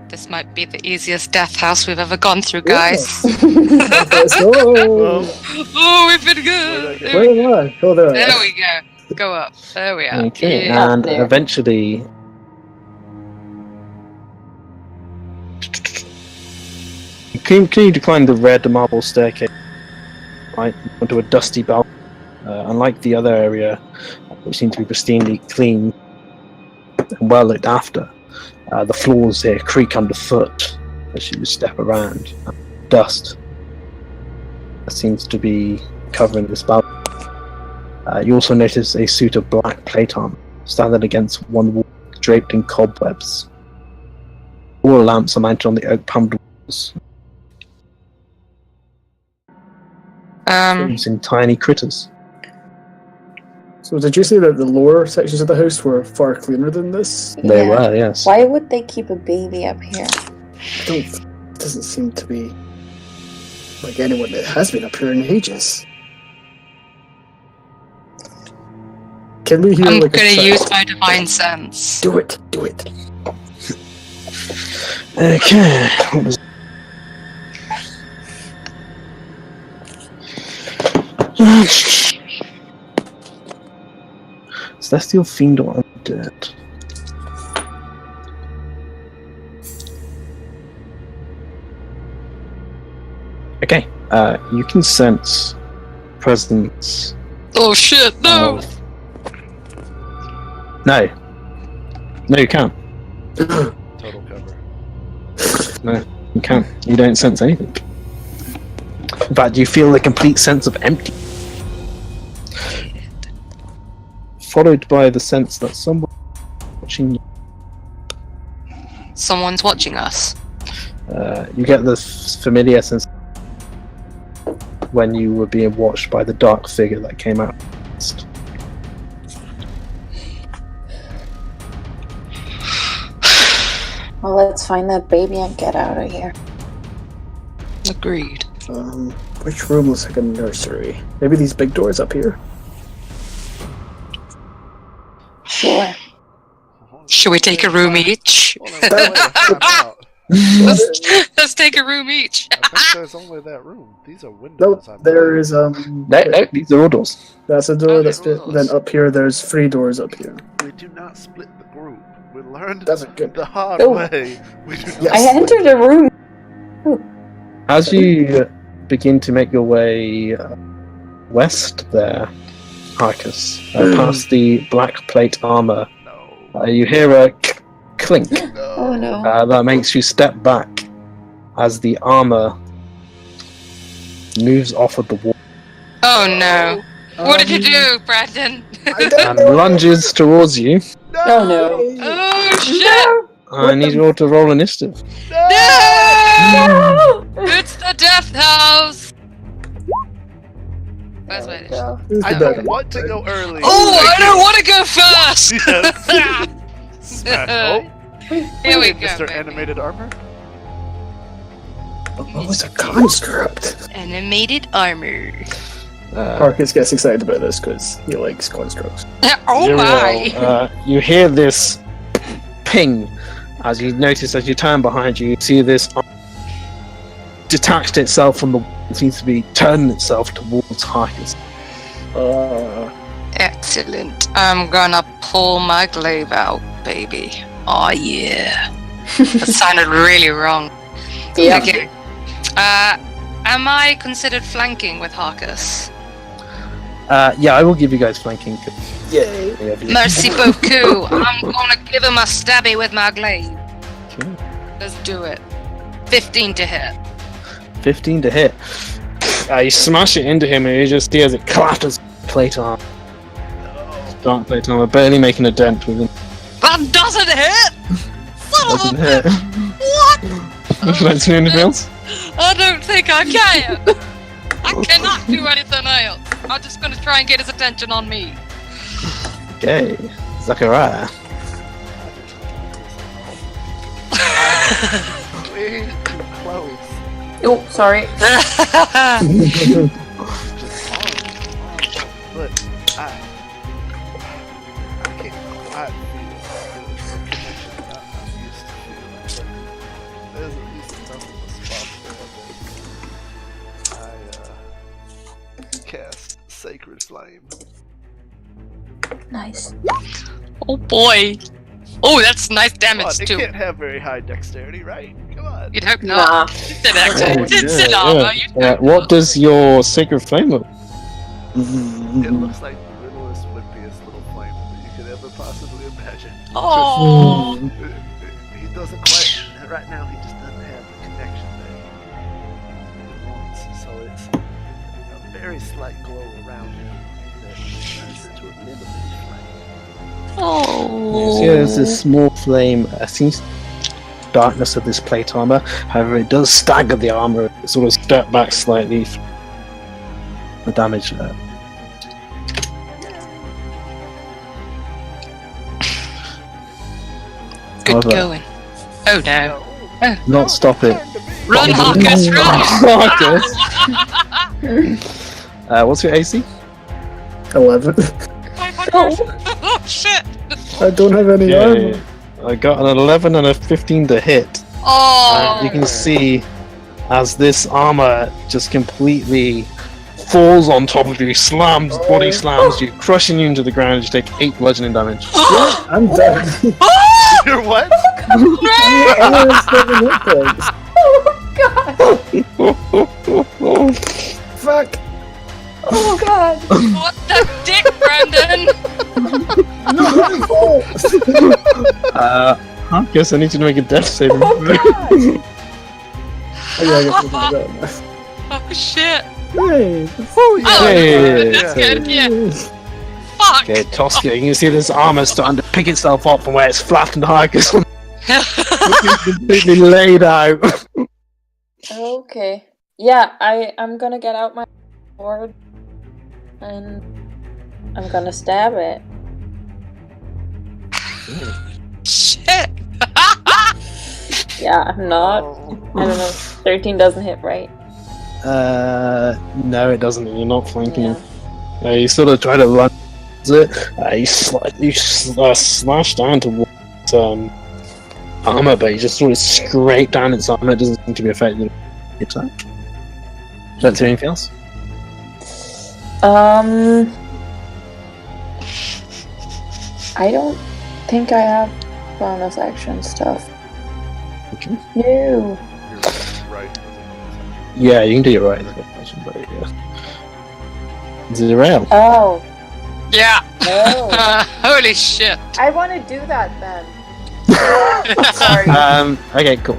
This might be the easiest death house we've ever gone through, guys. Let's go. Oh, we've been good. Where am I? Oh, there I There am. we go. Go up. There we are. Okay, Yeah. and there. eventually you continue to climb the red marble staircase, right, onto a dusty balcony. Unlike the other area, which seemed to be pristinely clean and well looked after, the floors here creak underfoot as you step around. Dust that seems to be covering this balcony. You also notice a suit of black plate armor standing against one wall, draped in cobwebs. All lamps are mounted on the oak panelled walls, using tiny critters. So did you say that the lower sections of the house were far cleaner than this? They were, yes. Why would they keep a baby up here? It doesn't seem to be like anyone that has been up here in ages. Can we hear I'm like gonna a sound? use my divine sense. Do it. Do it. Okay. What was... Celestial Fiend or Undead? Okay, you can sense presence. Oh shit, no! No, you can't. Total cover. No, you can't. You don't sense anything. In fact, you feel a complete sense of empty. Followed by the sense that someone watching you. Someone's watching us. You get the familiar sense when you were being watched by the dark figure that came out. Well, let's find that baby and get out of here. Agreed. Which room looks like a nursery? Maybe these big doors up here? Sure. Should we take a room each? Hold on, wait, time out. Let's take a room each. I think there's only that room. These are No, windows. I there is No, these are all doors. That's a door. Oh, That's they're it. all Then doors. up here, there's 3 doors up here. We do not split the group. We learned That's a good. the hard Oh. way. We do not Yes. I entered a room. As you begin to make your way west there, Harkus, past the black plate armor, No. you hear a clink No. Oh no. that makes you step back as the armor moves off of the wall Oh no. What did you do, Brandon? and lunges towards you. Oh no. Oh shit! I need you all to roll initiative. No! It's the death house! Where's my initiative? I don't want to go early. Oh, I don't want to go fast! Yes. Smash. Oh, Here we go. Mr. baby. Animated Armor. Oh, it's a construct. Animated armor. Harkus gets excited about this because he likes constructs. Oh Zero, my! you hear this ping as you notice as you turn behind you, you see this arm detached itself from the wall. It seems to be turning itself towards Harkus. Excellent. I'm gonna pull my glaive out, baby. Oh yeah. That sounded really wrong. Yeah. Okay. Am I considered flanking with Harkus? Yeah, I will give you guys flanking. Yay! Merci beaucoup. I'm gonna give him a stabby with my glaive. Okay. Let's do it. 15 to hit. 15 to hit. You smash it into him and you just see as it clatters plate armor. Dark plate armor, barely making a dent with him. That doesn't hit! Son Doesn't of a hit. bitch! What? Don't see anything else? I don't think I can. I cannot do anything else. I'm just gonna try and get his attention on me. Okay, Zachariah. Way too close. Oh, sorry. Just arm, but I can't quite feel the connection that I'm used to feeling, but there's at least enough of a spot there that I cast Sacred Flame. Nice. Oh boy. Oh, that's nice damage It too. can't have very high dexterity, right? Come on. You'd hope Nah. not. It's an armor. You'd hope What not. does your Sacred Flame look? It looks like the littlest, wimpiest little flame that you could ever possibly imagine. Oh. He doesn't quite. Right now, he just doesn't have the connection that he wants. So it's a very slight glow around him that turns into a limited flame. Oh. Yeah, there's this small flame. Seems darkness of this plate armor. However, it does stagger the armor. It sort of step back slightly. The damage there. Good However, going. Oh no. not stop it. Run, Harkus, run! Harkus! What's your AC? 11. 500. Oh shit! I don't have any armor. I got an 11 and a 15 to hit. Oh! You can see as this armor just completely falls on top of you, body slams you, crushing you into the ground. You take 8 bludgeoning damage. I'm dead. You're what? I'm only 7 hit points. Oh god! Fuck! Oh god! What the dick, Brandon? Guess I need to make a death saving. Oh god! I guess we're gonna go Oh shit! Hey! Oh, Hey. that's good, yeah. Fuck! Okay, Tosca, you can see this armor starting to pick itself up from where it's flattened Harkus. Completely laid out. Okay. Yeah, I'm gonna get out my sword and I'm gonna stab it. Shit! Yeah, I'm not. I don't know. 13 doesn't hit, right? No, it doesn't. You're not flanking Yeah. him. You sort of try to run it. You slash down towards armor, but you just sort of scrape down its armor. It doesn't seem to be affected. Attack. Don't see anything else. I don't think I have bonus action stuff. Okay. No. Right. Yeah, you can do your right. But yeah. Zerael. Oh. Yeah! Oh. Holy shit! I want to do that then. Sorry. Okay, cool.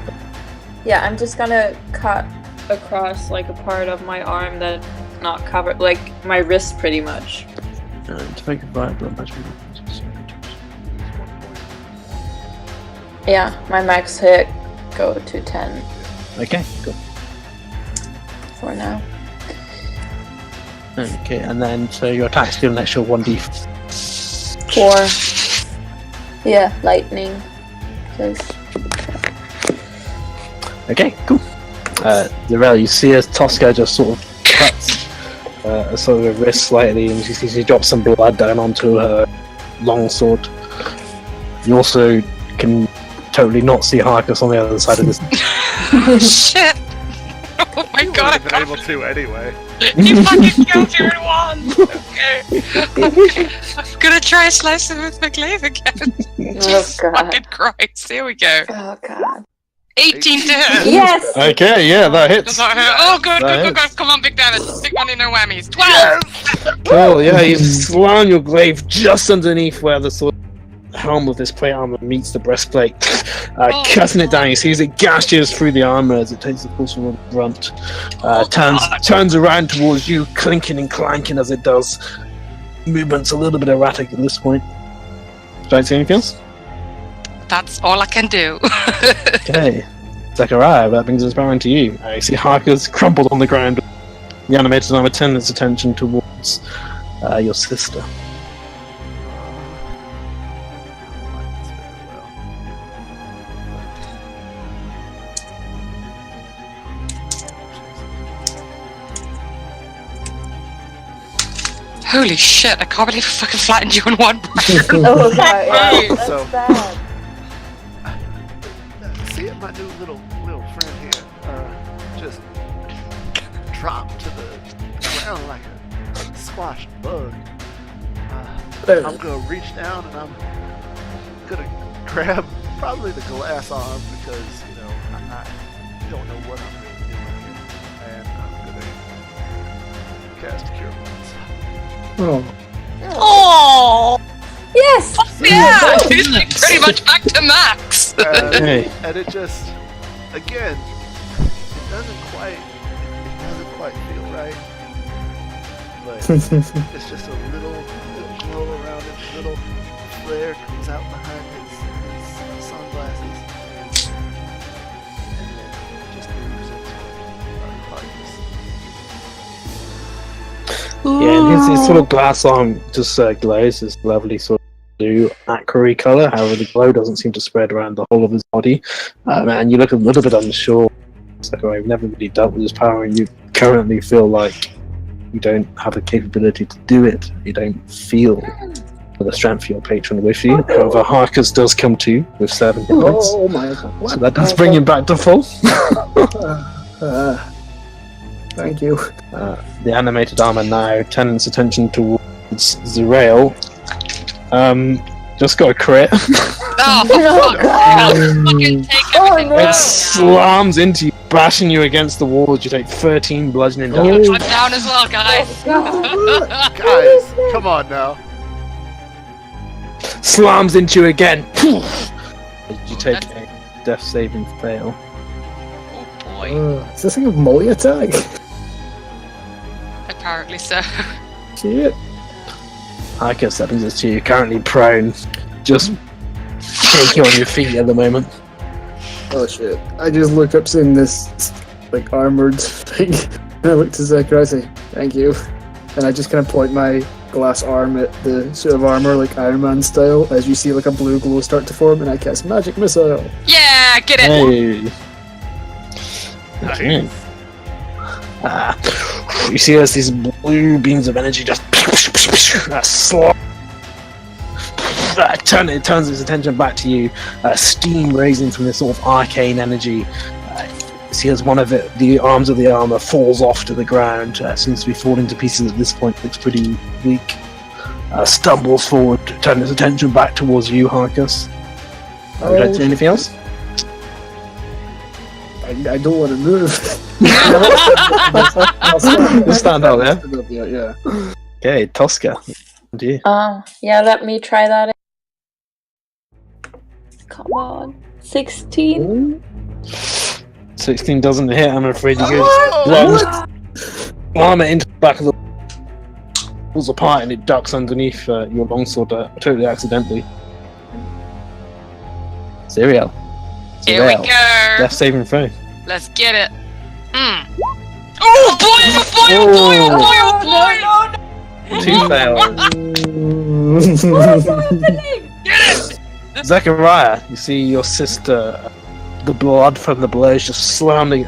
Yeah, I'm just gonna cut across like a part of my arm that's not covered, like my wrist pretty much. To make a viable magic. Yeah, my max hit go to 10 Okay, cool. for now. Okay, and then so your attack's still an extra 1d. 4. Yeah, lightning. Okay, cool. Zerael, you see as Tosca just sort of cuts sort of her wrist slightly, and she drops some blood down onto her long sword. You also can totally not see Harkus on the other side of this. Shit! Oh my You god, I would have been able to anyway. He fucking killed you in one! Okay. I'm gonna try slicing with my glaive again. Oh god. Fucking Christ, here we go. Oh god. 18 to hit! Yes! Okay, yeah, that Does hits. that hit? Oh, good, That good. hits. Come on, big damage. Big money, no whammies. 12! Cool, yeah, you slam your glaive just underneath where the sort of helm of this plate armor meets the breastplate, cutting it down. You see as it gashes through the armor as it takes the full sort of brunt. Turns around towards you, clinking and clanking as it does. Movement's a little bit erratic at this point. Do I see anything else? That's all I can do. Okay. Zechariah, that brings us back to you. You see Harker's crumpled on the ground. The animated armor turns its attention towards your sister. Holy shit, I can't believe I fucking flattened you in one breath. Oh god, yeah, that's So- bad. See my new little friend here, just dropped to the ground like a squashed bug. I'm gonna reach down and I'm gonna grab probably the glass arm because, you know, I don't know what I'm really doing here. And I'm gonna cast Cure Wounds. Oh. Oh, Yes! yeah, he's like pretty much back to max. Hey. And it just, again, it doesn't quite feel right. But it's just a little glow around it, a little flare comes out behind his sunglasses, and then it just moves into hardness. Yeah, and his sort of glass arm just glows this lovely sort of blue aquary colour. However, the glow doesn't seem to spread around the whole of his body. And you look a little bit unsure. It's like, I've never really dealt with this power, and you currently feel like you don't have the capability to do it. You don't feel the strength of your patron with you. However, Harkus does come to with 7 hit points. Oh my god. So that does bring him back to full. Thank you. The animated armor now turns its attention towards Zerael. Just got a crit. Oh, fuck. I'll fucking take everything no. It down. slams into you, bashing you against the walls. You take 13 bludgeoning damage. I'm down as well, guys. Guys, come on now. Slams into you again. You take a death saving fail. Oh boy. Is this thing a multi-attack? Apparently so. Shit. I guess that brings us to you. Currently prone, just shaking on your feet at the moment. Oh shit. I just look up seeing this, like, armoured thing, and I look to Zechariah and say, thank you. And I just kind of point my glass arm at the suit of armour, like Iron Man style, as you see like a blue glow start to form, and I cast Magic Missile. Yeah, get it. Hey. Okay. You see as these blue beams of energy just it turns its attention back to you. Steam raising from this sort of arcane energy. You see as one of the arms of the armor falls off to the ground. Seems to be falling to pieces at this point. Looks pretty weak. Stumbles forward, turning its attention back towards you, Harkus. Would you like to do anything else? I don't want to move. You stand out there. Yeah. Okay, Tosca. Do you? Yeah, let me try that. Come on. 16? 16 doesn't hit, I'm afraid. You go Oh, slam it into the back of the pulls apart and it ducks underneath your longsword totally accidentally. Zeriel. Here we go. Death saving throw. Let's get it. Oh boy! Oh boy! Oh boy! Oh boy! Oh boy! 2 fails. What's happening? Get it! Zechariah, you see your sister, the blood from the blows just slamming,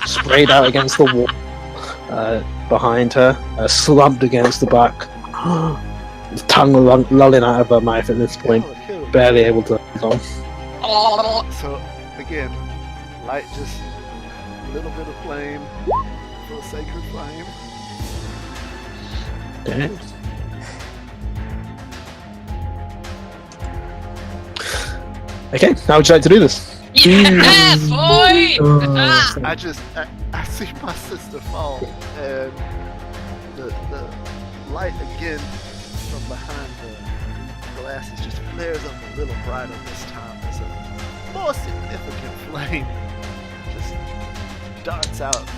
sprayed out against the wall behind her, slumped against the back, with tongue lolling out of her mouth at this point, barely able to hold on. So, again, light just a little bit of flame for a sacred flame. Okay. Okay, how would you like to do this? Yeah, boy! I see my sister fall, and the light again from behind the glasses just flares up a little brighter this time as a more significant flame just darts out and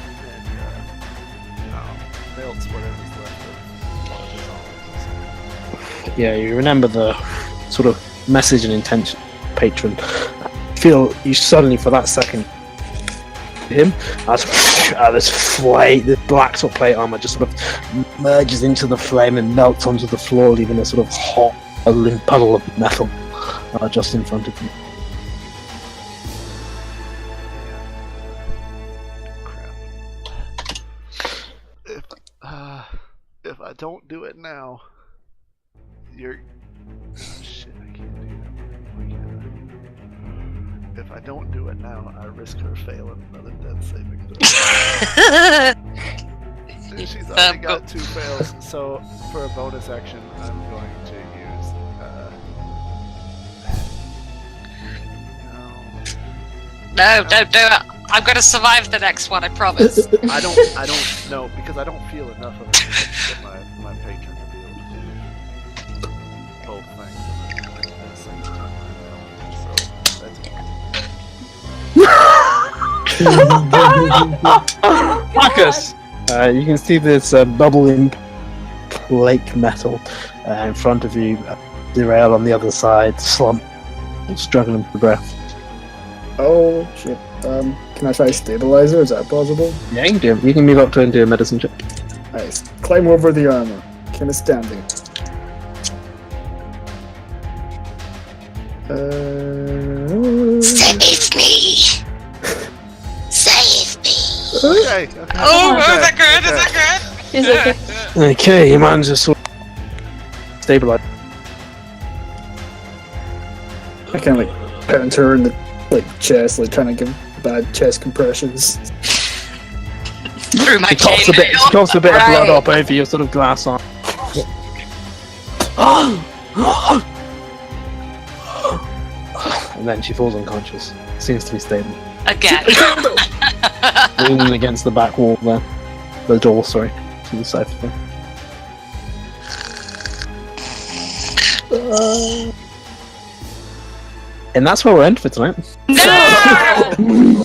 melts whatever's left of Yeah, you remember the sort of message and intention, patron. feel you suddenly for that second him as this flame, this black sort of plate armor just sort of merges into the flame and melts onto the floor, leaving a sort of hot puddle of metal just in front of you. If I don't do it now, you're... shit, I can't do that. Why can't I? If I don't do it now, I risk her failing another death saving throw. She's already got 2 fails, so for a bonus action, I'm going to use... No, don't do it. I'm going to survive the next one, I promise. I don't know, because I don't feel enough of it to get my patron revealed. Both things at the same time. So that's Marcus! You can see this bubbling plate metal in front of you. Derail on the other side, slump, struggling for breath. Oh shit. Can I try stabilizer? Is that possible? Yeah, you can do it. You can move up to and do a medicine check. Nice. Climb over the armor. Kind of standing. Save me! Save me! okay. Oh, is that good? Is that good? He's okay. Okay, you manage to sort of stabilize. I kind of like pound her in the chest, like trying to give bad chest compressions. Through my She coughs a bit, of blood up over your sort of glass arm. And then she falls unconscious. Seems to be stable. Again. Leaning against the back wall there. The door, sorry. To the side of the And that's where we're end for tonight. No!